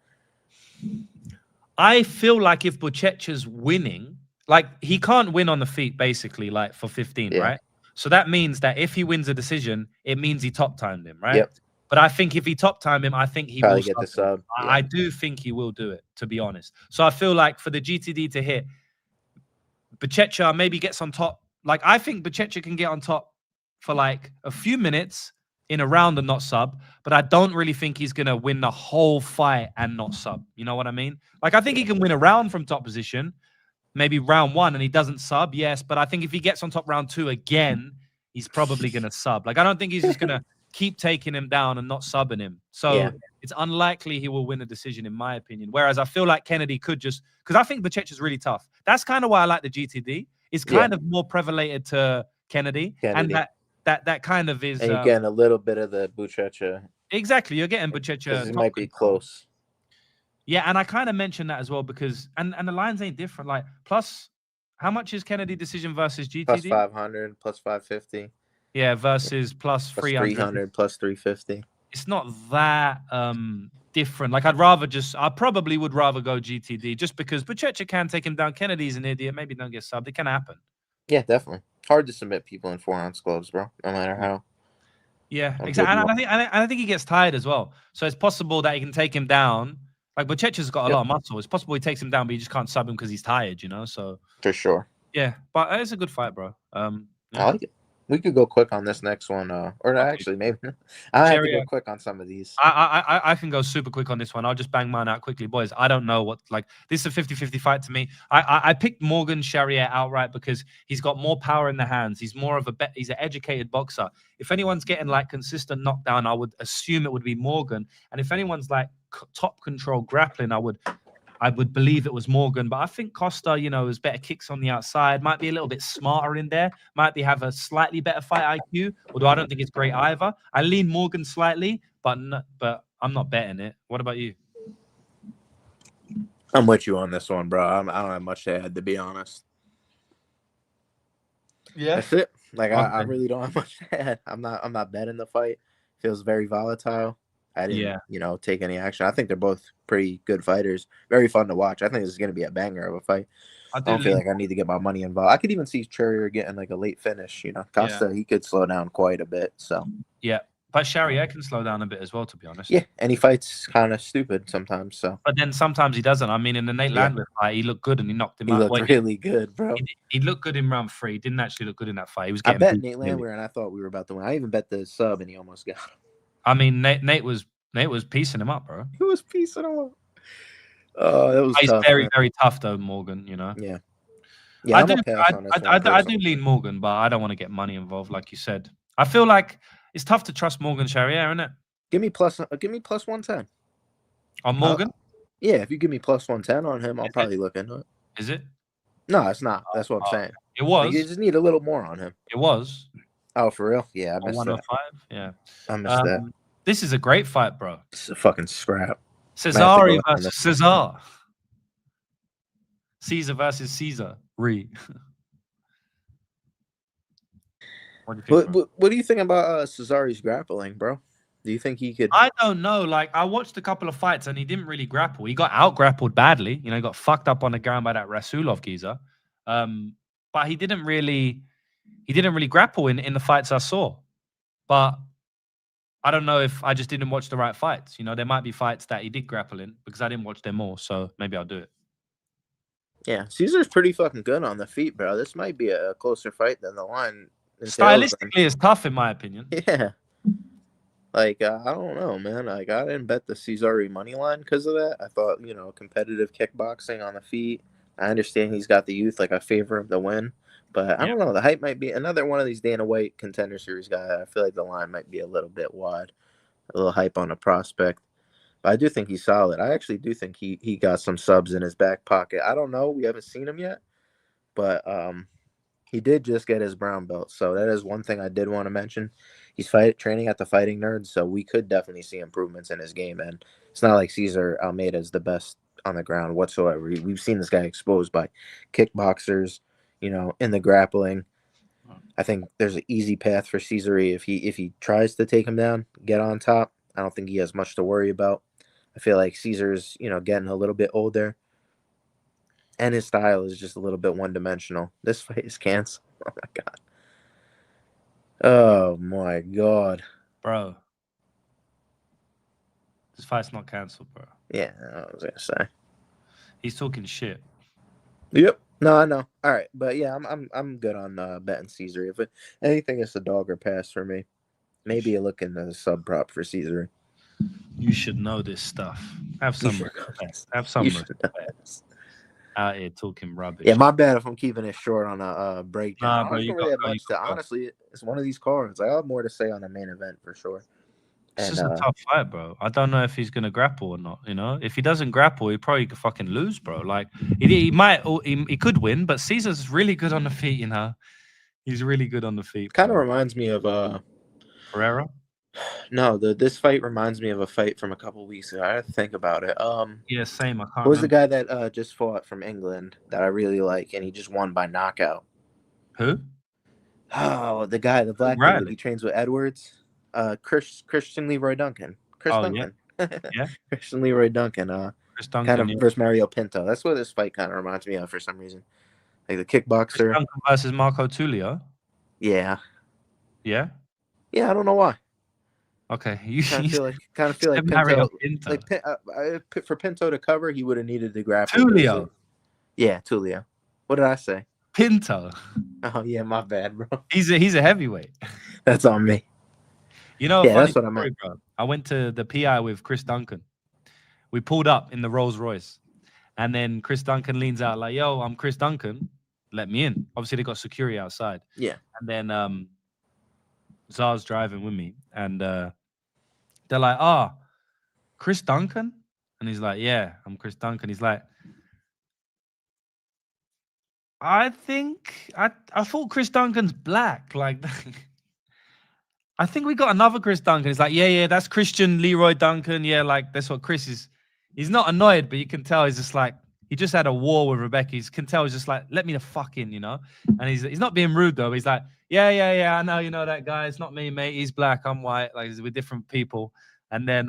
I feel like if Buchecha's winning, like he can't win on the feet basically, like for 15, right? So that means that if he wins a decision, it means he top timed him, right? Yep. But I think if he top time him, I think he probably will get the sub. I do think he will do it, to be honest. So I feel like for the GTD to hit, Buchecha maybe gets on top. Like, I think Buchecha can get on top for like a few minutes in a round and not sub, but I don't really think he's going to win the whole fight and not sub. You know what I mean? Like, I think he can win a round from top position, maybe round 1, and he doesn't sub, yes, but I think if he gets on top round 2 again, he's probably going to sub. Like, I don't think he's just going to keep taking him down and not subbing him. So it's unlikely he will win a decision, in my opinion. Whereas I feel like Kennedy could just, because I think Buchecha is really tough. That's kind of why I like the GTD. It's kind of more prevalated to Kennedy. And that kind of is. And you're getting a little bit of the Buchecha. Exactly, you're getting Buchecha. It might be close. Yeah, and I kind of mentioned that as well because, and the lines ain't different. Like, plus, how much is Kennedy decision versus GTD? Plus 500, plus 550. Yeah, versus plus 300, plus 350. It's not that different. Like, I probably would rather go GTD just because Buchecha can take him down. Kennedy's an idiot. Maybe don't get subbed. It can happen. Yeah, definitely. Hard to submit people in 4-ounce gloves, bro. No matter how. Yeah, exactly. And I think he gets tired as well. So it's possible that he can take him down. Like, Buchecha's got a lot of muscle. It's possible he takes him down, but you just can't sub him because he's tired, you know? So for sure. Yeah, but it's a good fight, bro. I like it. We could go quick on this next one, actually maybe I have to go quick on some of these. I can go super quick on this one. I'll just bang mine out quickly, boys. I don't know what this is a 50-50 fight to me. I picked Morgan Charrier outright because he's got more power in the hands. He's more of he's an educated boxer. If anyone's getting like consistent knockdown, I would assume it would be Morgan. And if anyone's like top control grappling, I would believe it was Morgan, but I think Costa, has better kicks on the outside, might be a little bit smarter in there, might have a slightly better fight IQ, although I don't think it's great either. I lean Morgan slightly, but I'm not betting it. What about you? I'm with you on this one, bro. I don't have much to add, to be honest. Yeah, that's it. Like, okay. I really don't have much to add. I'm not betting the fight. Feels very volatile. I didn't, take any action. I think they're both pretty good fighters. Very fun to watch. I think this is going to be a banger of a fight. I don't feel like I need to get my money involved. I could even see Charrier getting like a late finish. Costa, he could slow down quite a bit. So yeah, but Charrier can slow down a bit as well, to be honest. Yeah, and he fights kind of stupid sometimes. So, but then sometimes he doesn't. I mean, in the Nate Landwehr fight, he looked good and he knocked him out. He looked really good, bro. He looked good in round 3. He didn't actually look good in that fight. He was I getting. bet Nate Landwehr, and I thought we were about to win. I even bet the sub, and he almost got him. I mean, Nate was piecing him up, bro. He was piecing him up. Oh, that was tough. He's very, very tough, though, Morgan. Yeah. Yeah, I do lean Morgan, but I don't want to get money involved, like you said. I feel like it's tough to trust Morgan Charrier, isn't it? Give me plus 110 on Morgan. Yeah, if you give me plus 110 on him, I'll probably look into it. Is it? No, it's not. That's what I'm saying. It was. You just need a little more on him. It was. Oh, for real? Yeah, I missed 105. Yeah, I missed that. This is a great fight, bro. It's a fucking scrap. Cesare versus Cesar. Caesar versus Caesar. What do you think about Cesare's grappling, bro? Do you think he could? I don't know. Like, I watched a couple of fights and he didn't really grapple. He got out grappled badly. He got fucked up on the ground by that Rasulov geezer. But he didn't really grapple in the fights I saw. But I don't know if I just didn't watch the right fights. There might be fights that he did grapple in because I didn't watch them all. So maybe I'll do it. Yeah, Caesar's pretty fucking good on the feet, bro. This might be a closer fight than the line. Stylistically, it's tough in my opinion. Yeah. Like, I don't know, man. Like, I didn't bet the Cesare money line because of that. I thought, competitive kickboxing on the feet. I understand he's got the youth. Like, I favor him to win. But I don't know. The hype might be another one of these Dana White Contender Series guys. I feel like the line might be a little bit wide. A little hype on a prospect. But I do think he's solid. I actually do think he got some subs in his back pocket. I don't know. We haven't seen him yet. But he did just get his brown belt. So that is one thing I did want to mention. He's training at the Fighting Nerds, so we could definitely see improvements in his game. And it's not like Cesar Almeida is the best on the ground whatsoever. We've seen this guy exposed by kickboxers, in the grappling. I think there's an easy path for Cesar if he tries to take him down, get on top. I don't think he has much to worry about. I feel like Cesar's, getting a little bit older. And his style is just a little bit one-dimensional. This fight is canceled. Oh, my God. Oh, my God. Bro. This fight's not canceled, bro. Yeah, I was going to say. He's talking shit. Yep. No, I know. All right. But, yeah, I'm good on betting Cesar. If anything, it's a dog or pass for me. Maybe a look in the sub prop for Cesar. You should know this stuff. Have some respect. Have some respect. Out here talking rubbish. Yeah, my bad if I'm keeping it short on a breakdown. Nah, bro, honestly, it's one of these cards. I have more to say on the main event for sure. It's just a tough fight, bro. I don't know if he's gonna grapple or not. If he doesn't grapple, he probably could fucking lose, bro. Like he could win, but Caesar's really good on the feet. He's really good on the feet. Kind of reminds me of Pereira. No, this fight reminds me of a fight from a couple weeks ago. I have to think about it. Yeah, same. I can't. What was the guy that just fought from England that I really like, and he just won by knockout? Who? Oh, the guy, the black guy that he trains with Edwards. Christian Leroy Duncan. Duncan. Yeah. Christian Leroy Duncan. Chris Duncan, kind of versus Mario Pinto. That's what this fight kind of reminds me of for some reason. Like the kickboxer. Chris Duncan versus Marco Tulio. Yeah. Yeah. Yeah, I don't know why. Okay, you kind of feel like Pinto. Like for Pinto to cover, he would have needed to grapple. Tulio. Yeah, Tulio. What did I say? Pinto. Oh yeah, my bad, bro. He's a heavyweight. That's on me. That's what I meant. Bro. I went to the PI with Chris Duncan. We pulled up in the Rolls Royce, and then Chris Duncan leans out like, "Yo, I'm Chris Duncan. Let me in." Obviously, they got security outside. Yeah. And then Czar's driving with me, and they're like, Chris Duncan? And he's like, yeah, I'm Chris Duncan. He's like, I thought Chris Duncan's black. Like, I think we got another Chris Duncan. He's like, yeah, that's Christian Leroy Duncan. Yeah, like, that's what Chris is. He's not annoyed, but you can tell he's just like, he just had a war with Rebecca. You can tell he's just like, let me the fuck in, And he's not being rude, though. He's like, yeah, I know, that guy. It's not me, mate. He's black. I'm white. Like, we're different people. And then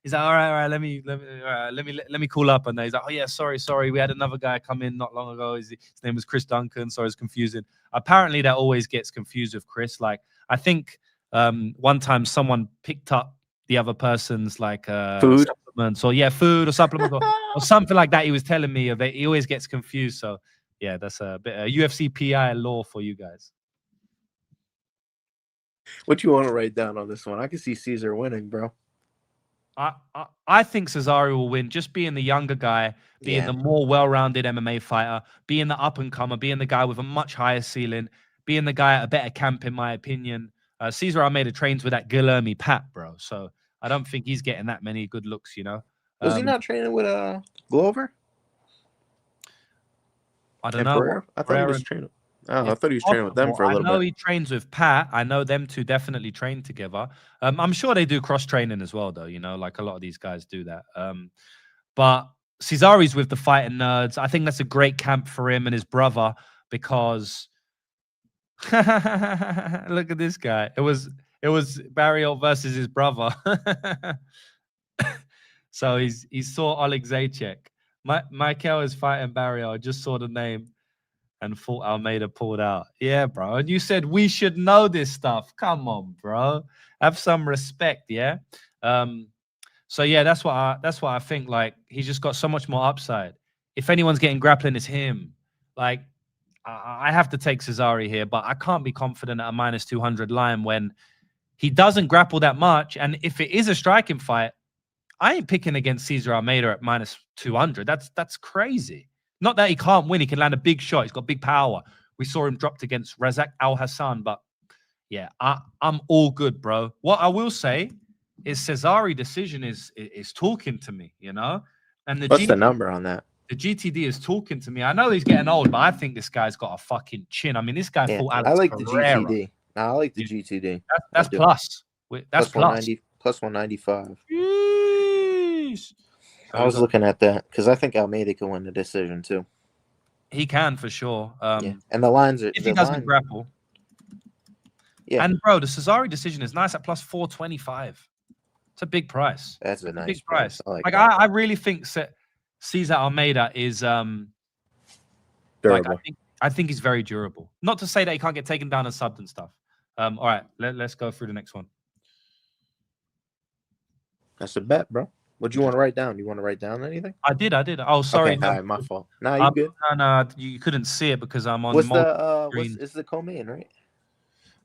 he's like, all right, let me call up. And then he's like, oh yeah, sorry. We had another guy come in not long ago. His name was Chris Duncan. Sorry, it's confusing. Apparently, that always gets confused with Chris. Like, I think one time someone picked up the other person's like food supplements or food or supplements or something like that. He was telling me of it. He always gets confused. So yeah, that's a bit of UFC PI law for you guys. What you want to write down on this one? I can see Caesar winning, bro. I think Cesaro will win, just being the younger guy, being the more well-rounded MMA fighter, being the up-and-comer, being the guy with a much higher ceiling, being the guy at a better camp, in my opinion. Cesar Almeida trains with that Guilherme Pat, bro. So I don't think he's getting that many good looks, you know. Was he not training with Glover? I don't know. I thought he was training. Oh, I thought he was training with them for a little bit. I know he trains with Pat. I know them two definitely train together. I'm sure they do cross training as well, though. You know, like a lot of these guys do that. But Cesare's with the Fighting Nerds. I think that's a great camp for him and his brother because look at this guy. It was Barrios versus his brother. So he saw Oleg Zaitchik. Michael is fighting Barrios. I just saw the name and thought Almeida pulled out. Yeah, bro. And you said we should know this stuff. Come on, bro. Have some respect, yeah? So yeah, that's what I think. Like, he's just got so much more upside. If anyone's getting grappling, it's him. Like, I have to take Cesare here, but I can't be confident at a minus 200 line when he doesn't grapple that much. And if it is a striking fight, I ain't picking against Cesar Almeida at minus 200. That's crazy. Not that he can't win. He can land a big shot. He's got big power. We saw him dropped against Razak Al Hassan. But yeah, I'm all good, bro. What I will say is Cesare decision is talking to me, you know? And what's the number on that? The GTD is talking to me. I know he's getting old, but I think this guy's got a fucking chin. I mean, this guy fought Alex I like Pereira. The GTD. No, I like the GTD. That's plus. That's plus. 190, plus 195. Jeez. I was looking at that because I think Almeida can win the decision too. He can for sure. And the lines are if he doesn't grapple. Yeah. And bro, the Cesare decision is nice at plus 425. It's a big price. That's a nice big price. Like I really think Cesar Almeida is durable. Like I think he's very durable. Not to say that he can't get taken down and subbed and stuff. All right, let's go through the next one. That's a bet, bro. What do you want to write down? You want to write down anything? I did. Oh, sorry. Okay, all right, my fault. Nah, you good? No, you couldn't see it because I'm on. What's the co-main, right?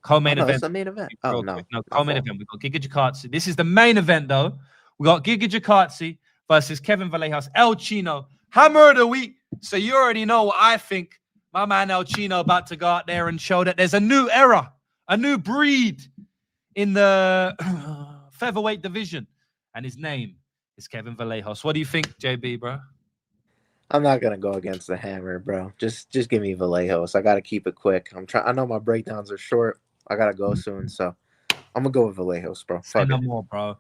Co-main event. It's the main event. Oh no, co-main event. We got Giga Jakatsi. This is the main event, though. We got Giga Jakatsi versus Kevin Vallejos, El Chino, Hammer of the Week. So you already know what I think. My man El Chino about to go out there and show that there's a new era, a new breed in the featherweight division, and his name is Kevin Vallejos. What do you think, JB, bro? I'm not gonna go against the Hammer, bro. Just give me Vallejos. I gotta keep it quick. I know my breakdowns are short. I gotta go soon, so I'm gonna go with Vallejos, bro. Say no more, bro.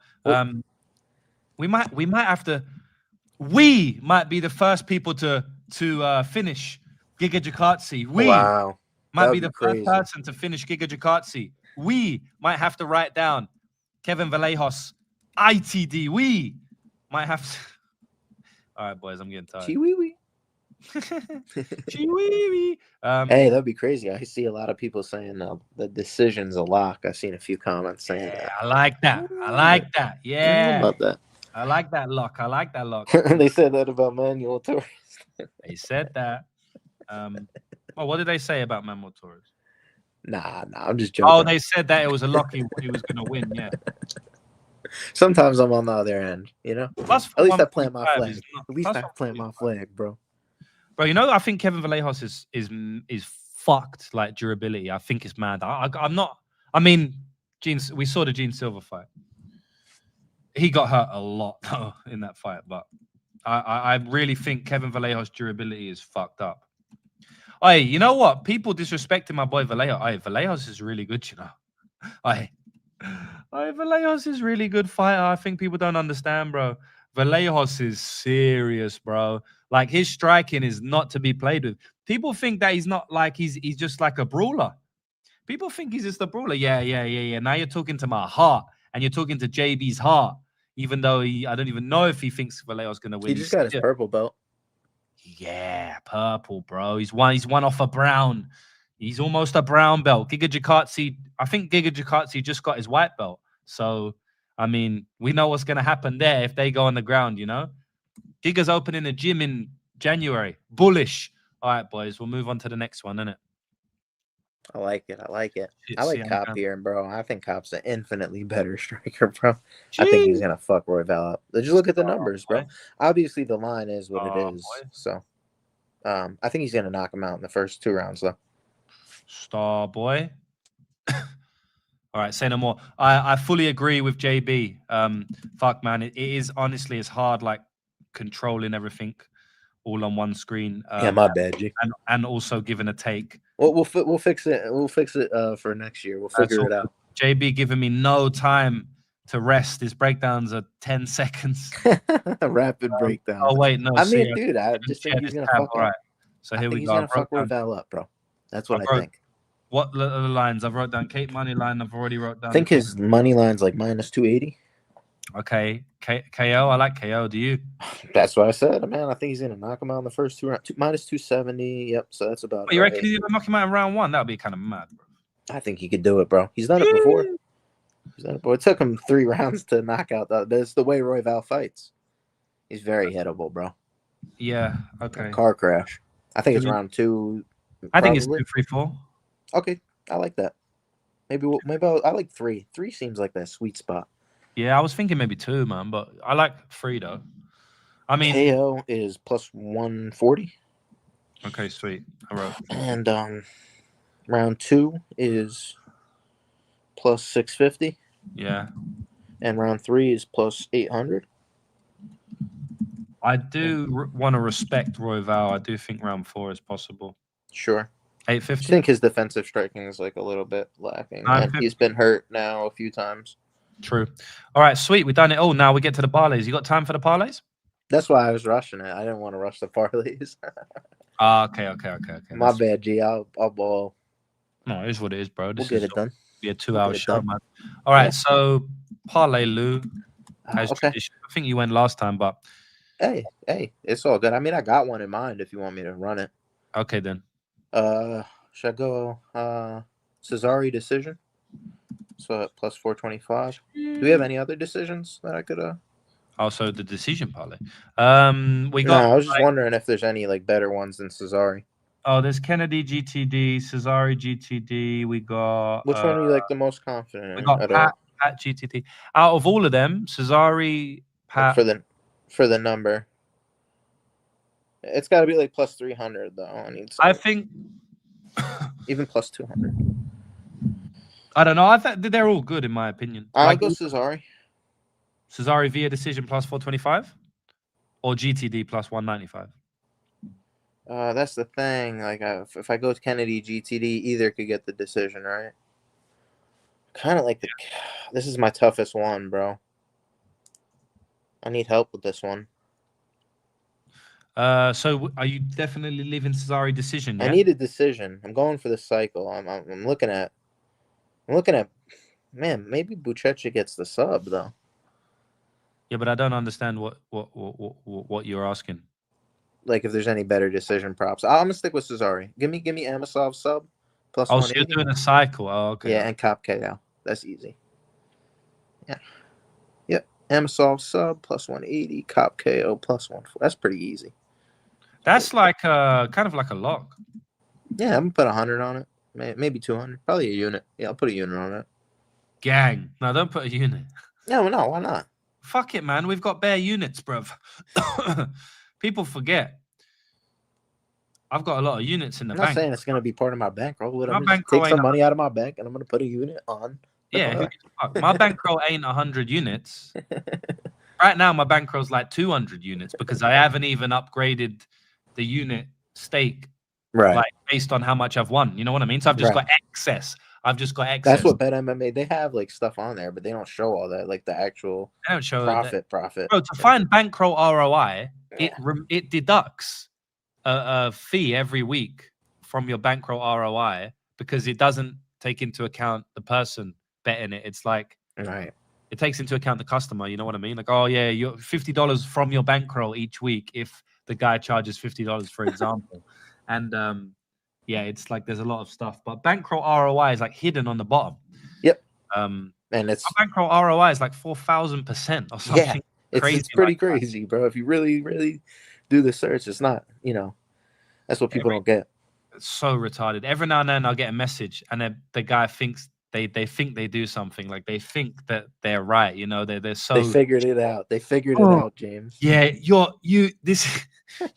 We might have to. We might be the first people to finish Giga Jakatsi. We might be the first person to finish Giga Jakatsi. We might have to write down Kevin Vallejos ITD. We might have to. All right, boys, I'm getting tired. Chee-wee-wee. Chee-wee-wee. Hey, that'd be crazy. I see a lot of people saying the decision's a lock. I've seen a few comments saying that. I like that. Yeah. I love that. I like that lock. They said that about Manuel Torres. They said that. What did they say about Manuel Torres? Nah, I'm just joking. Oh, they said that it was a lock he was going to win, yeah. Sometimes I'm on the other end, you know? At least I plant my flag. At least I plant my flag, bro. Bro, you know, I think Kevin Vallejos is fucked, like, durability. I think it's mad. I'm not... I mean, we saw the Gene Silver fight. He got hurt a lot, though, in that fight, but I really think Kevin Vallejos' durability is fucked up. Hey, you know what? People disrespecting my boy Vallejos. Hey, Vallejos is really good, you know. Hey, Vallejos is really good fighter. I think people don't understand, bro. Vallejos is serious, bro. Like, his striking is not to be played with. People think that he's not like he's just like a brawler. People think he's just a brawler. Yeah. Now you're talking to my heart and you're talking to JB's heart, even though I don't even know if he thinks Vallejo's going to win. He just got his purple belt. Yeah, purple, bro. He's one off a brown. He's almost a brown belt. Giga Jikatsi, I think Giga Jikatsi just got his white belt. So, I mean, we know what's going to happen there if they go on the ground, you know? Giga's opening a gym in January. Bullish. All right, boys, we'll move on to the next one, innit? I like it. I like Kape here, bro. I think Kape's an infinitely better striker, bro. I think he's going to fuck Royval up. Just look at the numbers, bro. Obviously, the line is what it is. Boy. So, I think he's going to knock him out in the first 2 rounds, though. Star boy. All right, say no more. I fully agree with JB. Fuck, man. It is honestly, it's hard, like, controlling everything all on one screen. Yeah, my bad, G. And also giving a take. Well, we'll fix it. We'll fix it for next year. We'll figure it out. JB giving me no time to rest. His breakdowns are 10 seconds. Rapid breakdown. Oh wait, no. I mean, dude, I just think he's gonna fuck up. Right. So here we go. He's gonna fuck Royval up, bro. That's what I think. What are the lines? I've wrote down Kape money line. I've already wrote down. I think his money line's like -280. Okay, KO. I like KO. Do you? That's what I said, man. I think he's gonna knock him out in the first 2 rounds. -270. Yep. So that's about. But you reckon he's gonna knock him out in round 1? That would be kind of mad, bro. I think he could do it, bro. He's done it before. It took him 3 rounds to knock out. That's the way Royval fights. He's very hittable, bro. Yeah. Okay. Car crash. I think it's round 2. I think it's 2, 3, 4. Okay, I like that. Maybe I like 3. 3 seems like that sweet spot. Yeah, I was thinking maybe 2, man, but I like 3 though. I mean, KO is +140. Okay, sweet. I wrote. And round 2 is +650. Yeah. And round 3 is +800. I do want to respect Royval. I do think round 4 is possible. Sure. 850. I think his defensive striking is like a little bit lacking. And he's been hurt now a few times. True. All right, sweet. We've done it all. Now we get to the parlays. You got time for the parlays? That's why I was rushing it. I didn't want to rush the parlays. Okay. My bad, G. I'll ball. No, it is what it is, bro. We'll get it done. Be a 2-hour show, man. All right, so parlay, Lou. As tradition. I think you went last time, but hey, it's all good. I mean, I got one in mind if you want me to run it. Okay, then. Should I go Cesare decision? So at +425. Do we have any other decisions that I could Also the decision parlay. We got. No, I was just wondering if there's any like better ones than Cesare. Oh, there's Kennedy GTD, Cesare GTD. We got. Which one are you like the most confident in? We got Pat GTD. Out of all of them, Cesare, Pat. For the number. It's got to be like +300 though. I think even +200. I don't know. I think they're all good in my opinion. I'll go Cesare. Cesare via decision +425, or GTD +195. That's the thing. Like, if I go to Kennedy GTD, either could get the decision, right? Kind of like this is my toughest one, bro. I need help with this one. So are you definitely leaving Cesare decision? Yeah? I need a decision. I'm going for the cycle. I'm looking at. Man, maybe Buchecha gets the sub though. Yeah, but I don't understand what you're asking. Like if there's any better decision props. I'm gonna stick with Cesare. Give me Amasov sub +180. Oh, so you're doing a cycle. Oh, okay. Yeah, and Kape KO. That's easy. Yeah. Yep. Amasov sub +180, Kape KO +140. That's pretty easy. That's like kind of like a lock. Yeah, I'm gonna put 100 on it. Maybe 200. Probably a unit. Yeah, I'll put a unit on it. Gang. No, don't put a unit. No, why not? Fuck it, man. We've got bare units, bruv. People forget. I've got a lot of units in the bank. I'm not saying it's going to be part of my bankroll. I'm going to take some money out of my bank and I'm going to put a unit on. Yeah, my bankroll ain't 100 units. Right now, my bankroll's like 200 units because I haven't even upgraded the unit stake, right? Like based on how much I've won. You know what I mean? So I've just got excess. That's what Bet MMA. They have like stuff on there, but they don't show all that, like the actual profit. Bro, to find bankroll ROI, it deducts a fee every week from your bankroll ROI because it doesn't take into account the person betting it. It's like it takes into account the customer. You know what I mean? Like, oh yeah, you're $50 from your bankroll each week if the guy charges $50, for example. And yeah, it's like there's a lot of stuff, but bankroll ROI is like hidden on the bottom. Yep. And it's bankroll ROI is like 4,000% or something. Yeah, crazy it's pretty like crazy, bro. If you really do the search, it's not, that's what people don't get. It's so retarded. Every now and then I'll get a message, and then the guy thinks they think they do something. Like they think that they're right. They're so. They figured it out. They figured it out, James. Yeah, you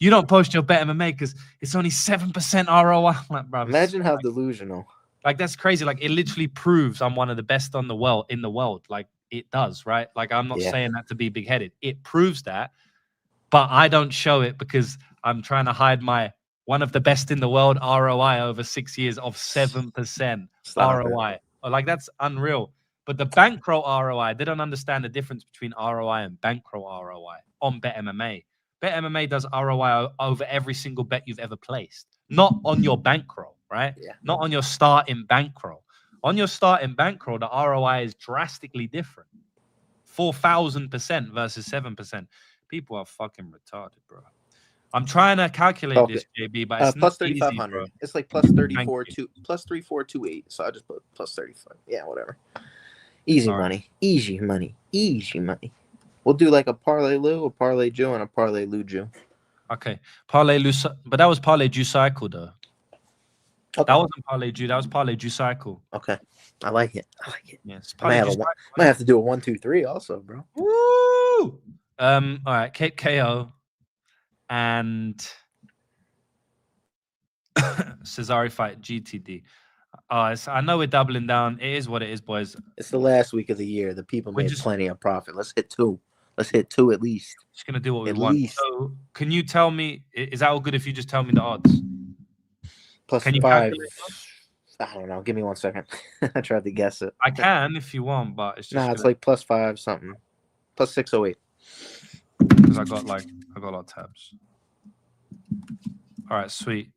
don't post your bet MMA because it's only 7% ROI. Like, bro, imagine how delusional. Like that's crazy. Like it literally proves I'm one of the best in the world. Like it does, right? Like I'm not saying that to be big headed. It proves that, but I don't show it because I'm trying to hide my one of the best in the world ROI over 6 years of 7% ROI. Like that's unreal. But the bankroll ROI, they don't understand the difference between ROI and bankroll ROI on Bet MMA. Bet MMA does ROI over every single bet you've ever placed, not on your bankroll, right? Yeah. Not on your starting bankroll. On your starting bankroll, the ROI is drastically different. 4,000% versus 7%. People are fucking retarded, bro. I'm trying to calculate this, JB, but it's plus not 3,500. easy, it's like plus 3428. So I just put plus 35. Yeah, whatever. Easy money. We'll do like a parlay Lou, a parlay Jew, and a parlay Lou Jew. Okay, parlay Lou, but that was parlay Jew cycle though. Okay. That wasn't parlay Jew. That was parlay Jew cycle. Okay, I like it. Yes, might have to do a 1, 2, 3 also, bro. Woo! All right, Cape KO and Cesare fight GTD. I know we're doubling down. It is what it is, boys. It's the last week of the year. The people made plenty of profit. Let's hit 2. Let's hit 2 at least. Just gonna do what we want. So, can you tell me? Is that all good if you just tell me the odds? Plus can you 5. I don't know. Give me 1 second. I tried to guess it. I can if you want, but it's just it's like plus 5 something. Plus 608. Because I got a lot of tabs. All right, sweet.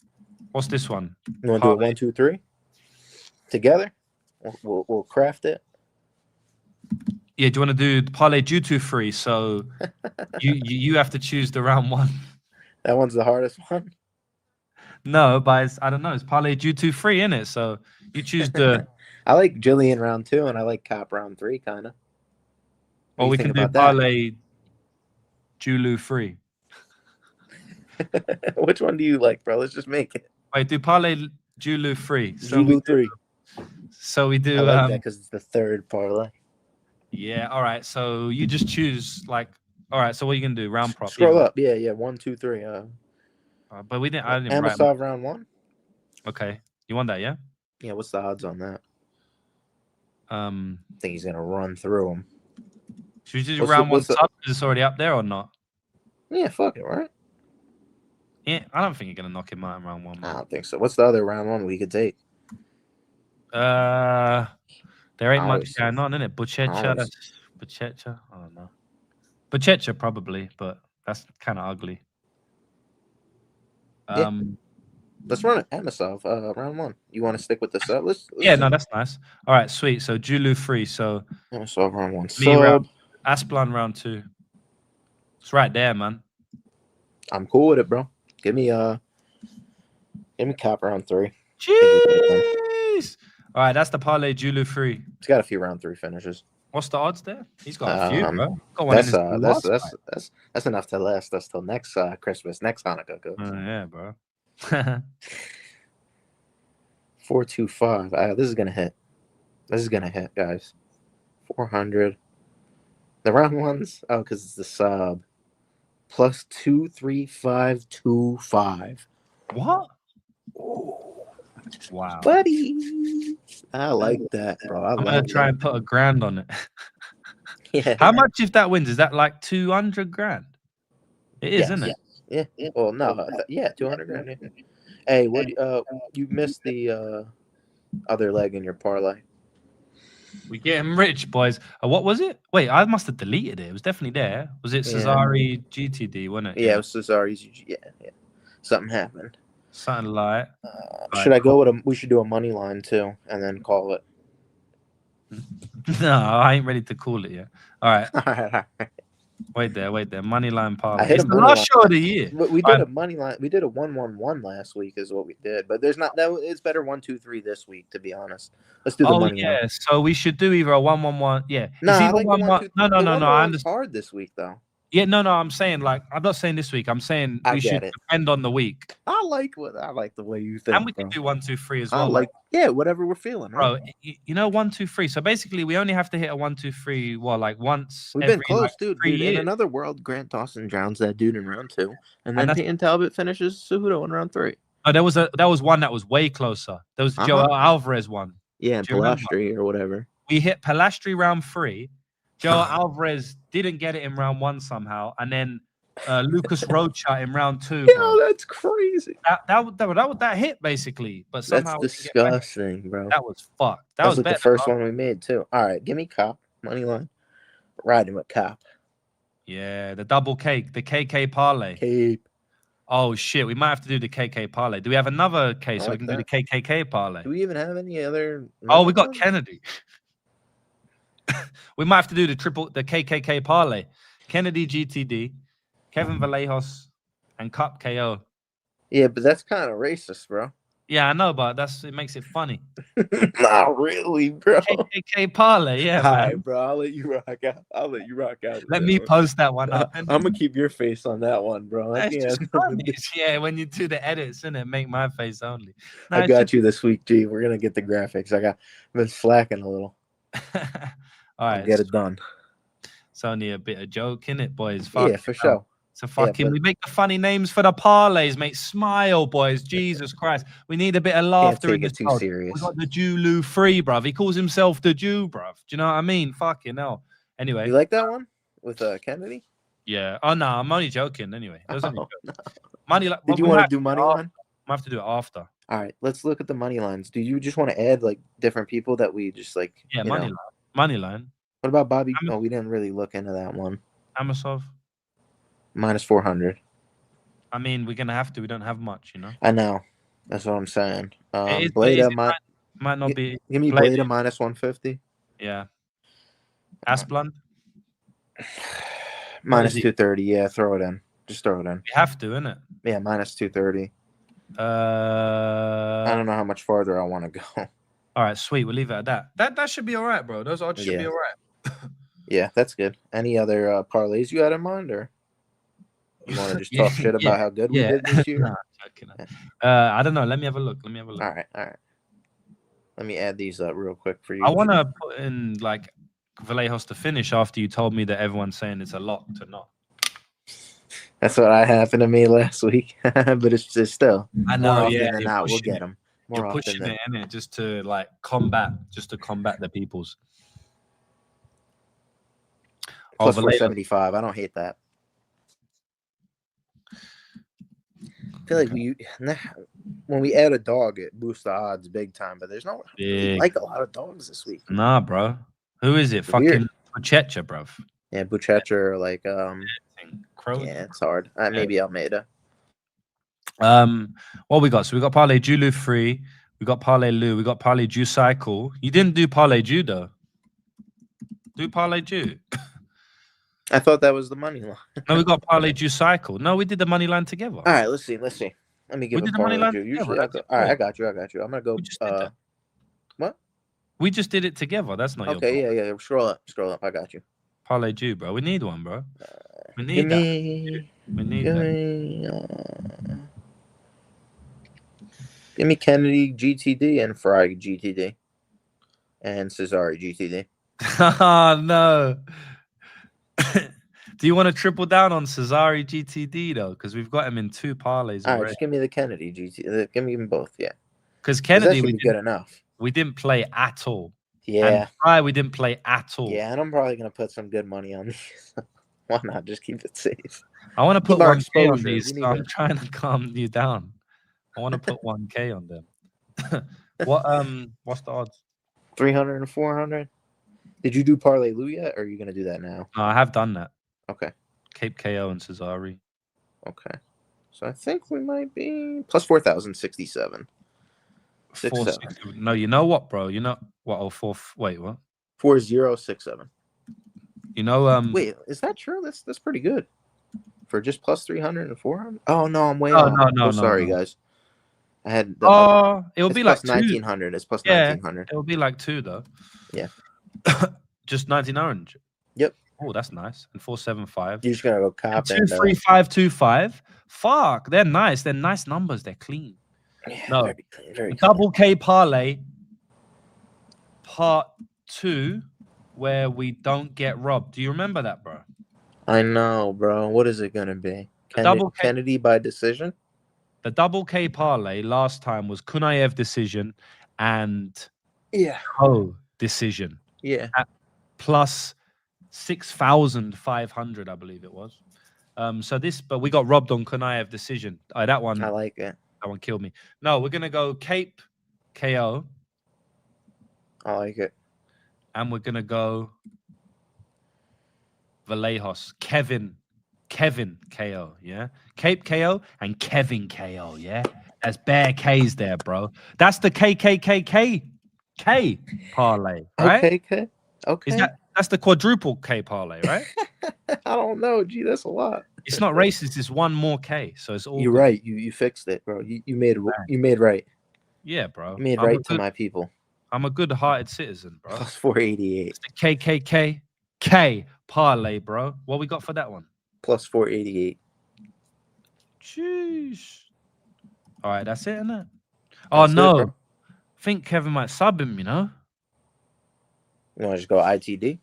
What's this one? You want to do it 1, 2, 3 together? We'll craft it. Yeah, do you want to do parlay Jew 2 free? So you have to choose the round 1. That one's the hardest one. No, but I don't know. It's parlay Jew 2 free, isn't it? So you choose the. I like Jillian round 2, and I like Kape round 3, kind of. Or we can do parlay Julu free. Which one do you like, bro? Let's just make it. Wait, do parlay Julu free. Julu 3. So we do. I like that because it's the third parlay. Yeah. All right. So you just choose all right. So what are you gonna do? Round prop. Scroll up. Yeah. 1, 2, 3. But we didn't. I didn't write. Amosov round 1. Okay. You want that? Yeah. Yeah. What's the odds on that? I think he's gonna run through him. Should we do round 1 sub? Is this already up there or not? Yeah. Fuck it. Right. Yeah. I don't think you're gonna knock him out in round 1. I don't think so. What's the other round 1 we could take? There ain't much going on, innit? Buchecha. I don't know. Buchecha probably, but that's kind of ugly. Let's run it. Amosov, round 1. You want to stick with the sub? Let's no, that's nice. All right, sweet. So Julu 3. So Amosov round 1. Sub. Asplan round 2. It's right there, man. I'm cool with it, bro. Give me Kape round 3. Jeez. All right, that's the parlay Julu 3. He's got a few round 3 finishes. What's the odds there? He's got a few, bro. That's enough to last us till next Christmas, next Hanukkah. Yeah, bro. 425. This is gonna hit. Guys. 400. The round 1s. Oh, because it's the sub. Plus 23525. What? Ooh. Wow, buddy. I like that, bro. I'm gonna try and put $1,000 on it. Yeah. How much if that wins? Is that like 200 grand? It is, isn't it? Yeah. Well, no. 200 grand. Hey, what? You missed the other leg in your parlay. We getting rich, boys. What was it? Wait, I must have deleted it. It was definitely there. Was it Cesare GTD? Wasn't it? Yeah, it was Cesare's. Yeah. Something happened. Something like. Should I go with we should do a money line too, and then call it. No, I ain't ready to call it yet. All right. All right. Wait there. Money line parlay. I hit It's a the money last line. show of the year. We did a money line. We did a 1-1-1 last week, is what we did. But there's not that. It's better 1-2-3 this week, to be honest. Let's do the money line. So we should do either a 1-1-1. Yeah. No, It's I either like the 1-1. 1-2. No. The I 1-1's understand. hard this week, though. Yeah, no. I'm saying I'm not saying this week. I'm saying we should depend on the week. I like the way you think. And we can do 1-2-3 as well. Whatever we're feeling, right? Bro, 1-2-3. So basically, we only have to hit a 1-2-3. Well, once. We've been close, dude. In another world, Grant Dawson drowns that dude in round 2, and then Peyton Talbot finishes Cejudo in round 3. Oh, there was one that was way closer. There was Joel Alvarez one. Yeah, and Palastri or whatever. We hit Palastri round 3. Joel Alvarez didn't get it in round 1 somehow, and then Lucas Rocha in round 2. Bro. That's crazy. That hit basically, but somehow that's disgusting, bro. That was fucked. That was the first one we made too. All right, give me Kape money line. Riding with Kape. Yeah, the double cake, the KK parlay. Kape. Oh shit, we might have to do the KK parlay. Do we have another case so we can do the KKK parlay? Do we even have any other? Oh, we got Kennedy. We might have to do the KKK parlay. Kennedy GTD, Kevin Vallejos, and Cup KO. Yeah, but that's kind of racist, bro. Yeah, I know, but it makes it funny. Not really, bro. KKK parlay, yeah, all man. right, bro. I'll let you rock out. Let me post that one up. I'm gonna keep your face on that one, bro. Yeah, when you do the edits, innit, make my face only. I got you this week, G. We're gonna get the graphics. I've been slacking a little. All right, get it done. It's only a bit of joke, innit, boys? Yeah, for sure. So we make the funny names for the parlays, mate. Smile, boys. Jesus Christ. We need a bit of laughter in this. Too serious. We got the Julu free, bruv. He calls himself the Jew, bruv. Do you know what I mean? Fucking hell. Anyway. You like that one? With Kennedy? Yeah. Oh no, I'm only joking anyway. No. Money Did you want to do money line? I have to do it after. All right, let's look at the money lines. Do you just want to add different people that we just money line. What about Bobby? We didn't really look into that one. Amasov. Minus 400. I mean, we're gonna have to. We don't have much, you know. I know. That's what I'm saying. Blada might not be. Give me Blada minus 150. Yeah. Asplund. Minus 230. Yeah, throw it in. Just throw it in. We have to, innit? Yeah, minus 230. I don't know how much farther I want to go. All right, sweet. We'll leave it at that. That should be all right, bro. Those odds should be all right. Yeah, that's good. Any other parlays you had in mind, or you want to just talk shit about how good we did this year? Nah, I don't know. Let me have a look. All right. Let me add these up real quick for you. I want to put in Vallejos to finish after you told me that everyone's saying it's a lock to not. That's what happened to me last week, but it's just still. I know. We'll get them. You're pushing it, innit? Just to combat the peoples. Plus 475. I don't hate that. I feel like when we add a dog, it boosts the odds big time. But there's no like a lot of dogs this week. Nah, bro. Who is it? Fucking Buchecha, bro. Yeah, Buchecha or Crow. Yeah, it's hard. Maybe Almeida. What we got? So we got Parlay Julu free. We got Parlay Lou. We got Parlay Jew Cycle. You didn't do Parlay Jew though. Do Parlay Jew. I thought that was the money line. No, we got Parlay Jew Cycle. No, we did the money line together. All right, let's see. Let me give a Parlay Jew. Usually, all right, I got you. I'm gonna go. What? We just did it together. That's not okay. Yeah. Scroll up. I got you. Parlay Jew, bro. We need one, bro. We need that. We need that. Give me Kennedy GTD and Fry GTD and Cesare GTD. Oh no. Do you want to triple down on Cesare GTD though? Because we've got him in 2 parlays. All right, just give me the Kennedy GTD. Give me them both, yeah. Because Kennedy, we good enough. We didn't play at all. Yeah. And Fry, we didn't play at all. Yeah, and I'm probably gonna put some good money on these. Why not? Just keep it safe. I want to put 1K on these. So I'm trying to calm you down. I want to put 1K on them. What's the odds? 300 and 400. Did you do Parlay Lou yet, or are you gonna do that now? No, I have done that. Okay. Kape KO and Cesare. Okay. So I think we might be plus 4,067. 4, 6, no, you know what, bro? You know what? Wait, what? 4067. You know, wait, is that true? That's pretty good for just plus 300 and 400. Oh no, I'm way no, off. no, Sorry, no. guys. I had the. It'll be plus like 1900. It's plus yeah, 1900. It'll be like 2 though. Yeah. Just 1900. Yep. Oh, that's nice. And 475. You're just gonna go Kape 23525. Fuck, they're nice. They're nice numbers. They're clean. Yeah, No, very, very double K parlay part 2, where we don't get robbed. Do you remember that, bro? I know, bro. What is it gonna be? Kennedy by decision. The double K parlay last time was Kunaev decision and Ho decision. Yeah. At plus 6,500, I believe it was. But we got robbed on Kunaev decision. That one. I like it. That one killed me. No, we're gonna go Kape KO. I like it. And we're gonna go Vallejos. Kevin KO. Yeah. Kape KO and Kevin KO. Yeah. That's bare K's there, bro. That's the KKKK parlay, right? Okay. That's the quadruple K parlay, right? I don't know. Gee, that's a lot. It's not racist. It's one more K, so it's all. You're good. right. You fixed it, bro. You made right. Yeah, bro. You made right to my people. I'm a good-hearted citizen, bro. Plus 488. It's the KKK parlay, bro. What we got for that one? Plus 488. Jeez. All right, that's it, isn't it? Oh no, I think Kevin might sub him. You know. You want to just go ITD?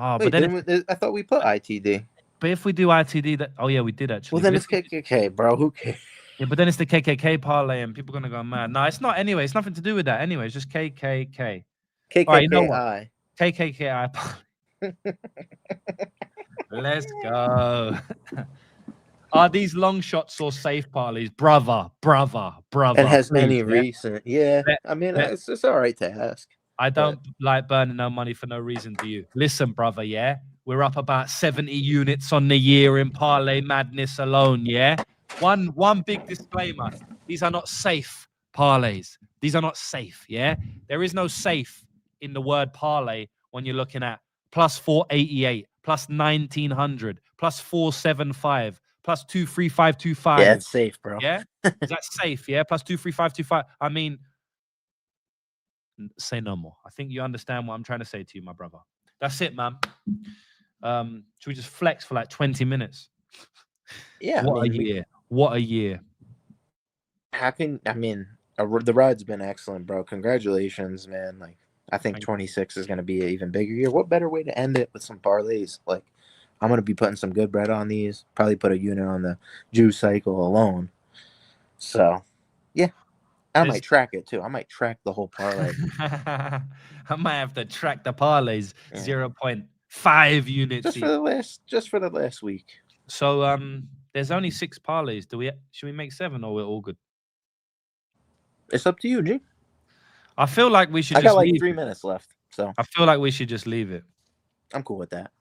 Oh, wait, but then I thought we put ITD. But if we do ITD, yeah, we did actually. Well, then it's KKK, bro. Who cares? Yeah, but then it's the KKK parlay, and people are gonna go mad. No, it's not. Anyway, it's nothing to do with that. Anyway, it's just KKK. KKKI. Right, you know what? KKKI parlay. Let's go. Are these long shots or safe parlays? Brother. It has any recent. Yeah. I mean, it's all right to ask. I don't like burning no money for no reason, do you? Listen, brother, yeah? We're up about 70 units on the year in parlay madness alone, yeah? One big disclaimer. These are not safe parlays. These are not safe, yeah? There is no safe in the word parlay when you're looking at plus 488, plus 1900, plus 475, plus 23525. Yeah, it's safe, bro. Yeah? Is that safe, yeah? Plus 23525. I mean, say no more. I think you understand what I'm trying to say to you, my brother. That's it, man. Should we just flex for like 20 minutes? Yeah. What a year. The ride's been excellent, bro. Congratulations, man. Like, I think 26 is going to be an even bigger year. What better way to end it with some parlays? Like, I'm going to be putting some good bread on these. Probably put a unit on the Jew cycle alone. So, yeah. I might track it too. I might track the whole parlay. I might have to track the parlays 0.5 units just for the last week. So there's only 6 parlays. Should we make 7 or we're all good? It's up to you, G. I feel like we should. I got like 3 minutes left, so I feel like we should just leave it. I'm cool with that.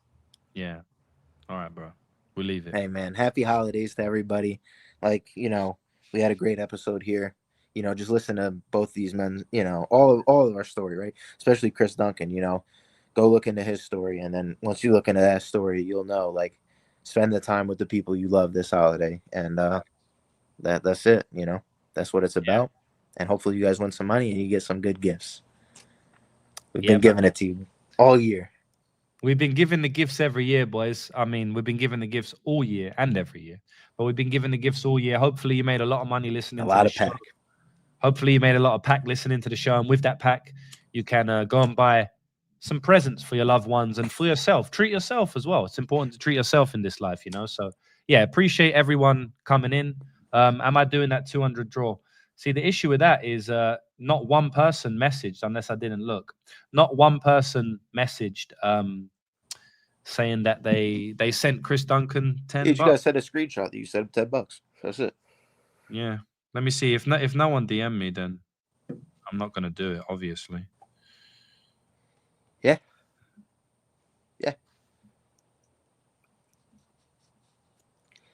Yeah. All right, bro. We'll leave it. Hey, man. Happy holidays to everybody. Like, we had a great episode here. Just listen to both these men, all of our story, right? Especially Chris Duncan, go look into his story. And then once you look into that story, you'll know, like, spend the time with the people you love this holiday. And that's it, that's what it's about. And hopefully you guys win some money and you get some good gifts. We've been giving it to you all year. We've been giving the gifts every year, boys. I mean, we've been giving the gifts all year and every year. But we've been giving the gifts all year. Hopefully you made a lot of money listening to the show. Hopefully you made a lot of pack listening to the show. And with that pack, you can go and buy some presents for your loved ones and for yourself. Treat yourself as well. It's important to treat yourself in this life, So, yeah, appreciate everyone coming in. Am I doing that 200 draw? See, the issue with that is not one person messaged, unless I didn't look. Not one person messaged saying that they sent Chris Duncan $10. You guys sent a screenshot that you said $10. That's it. Yeah. Let me see. If no one DM me, then I'm not gonna do it, obviously. Yeah.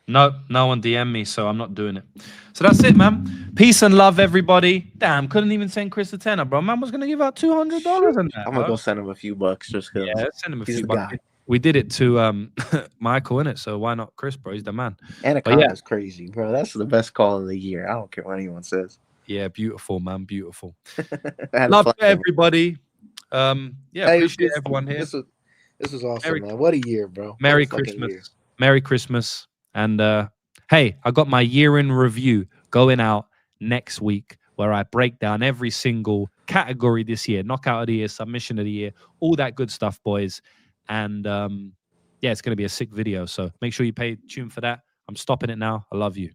No, no one DM me, so I'm not doing it. So that's it, man. Peace and love, everybody. Damn, couldn't even send Chris a tenner, bro. Man was gonna give out $200 and that. I'm gonna go send him a few bucks just because. Yeah, send him a he's few the bucks. guy. We did it to Michael, innit? So why not Chris, bro? He's the man. Anaconda's crazy, bro. That's the best call of the year. I don't care what anyone says. Yeah, beautiful, man. Beautiful. Love Love everybody. Appreciate everyone here. This was awesome, man. What a year, bro. Merry Christmas. Merry Christmas. And hey, I got my year in review going out next week where I break down every single category this year, knockout of the year, submission of the year, all that good stuff, boys. And it's going to be a sick video. So make sure you pay tune for that. I'm stopping it now. I love you.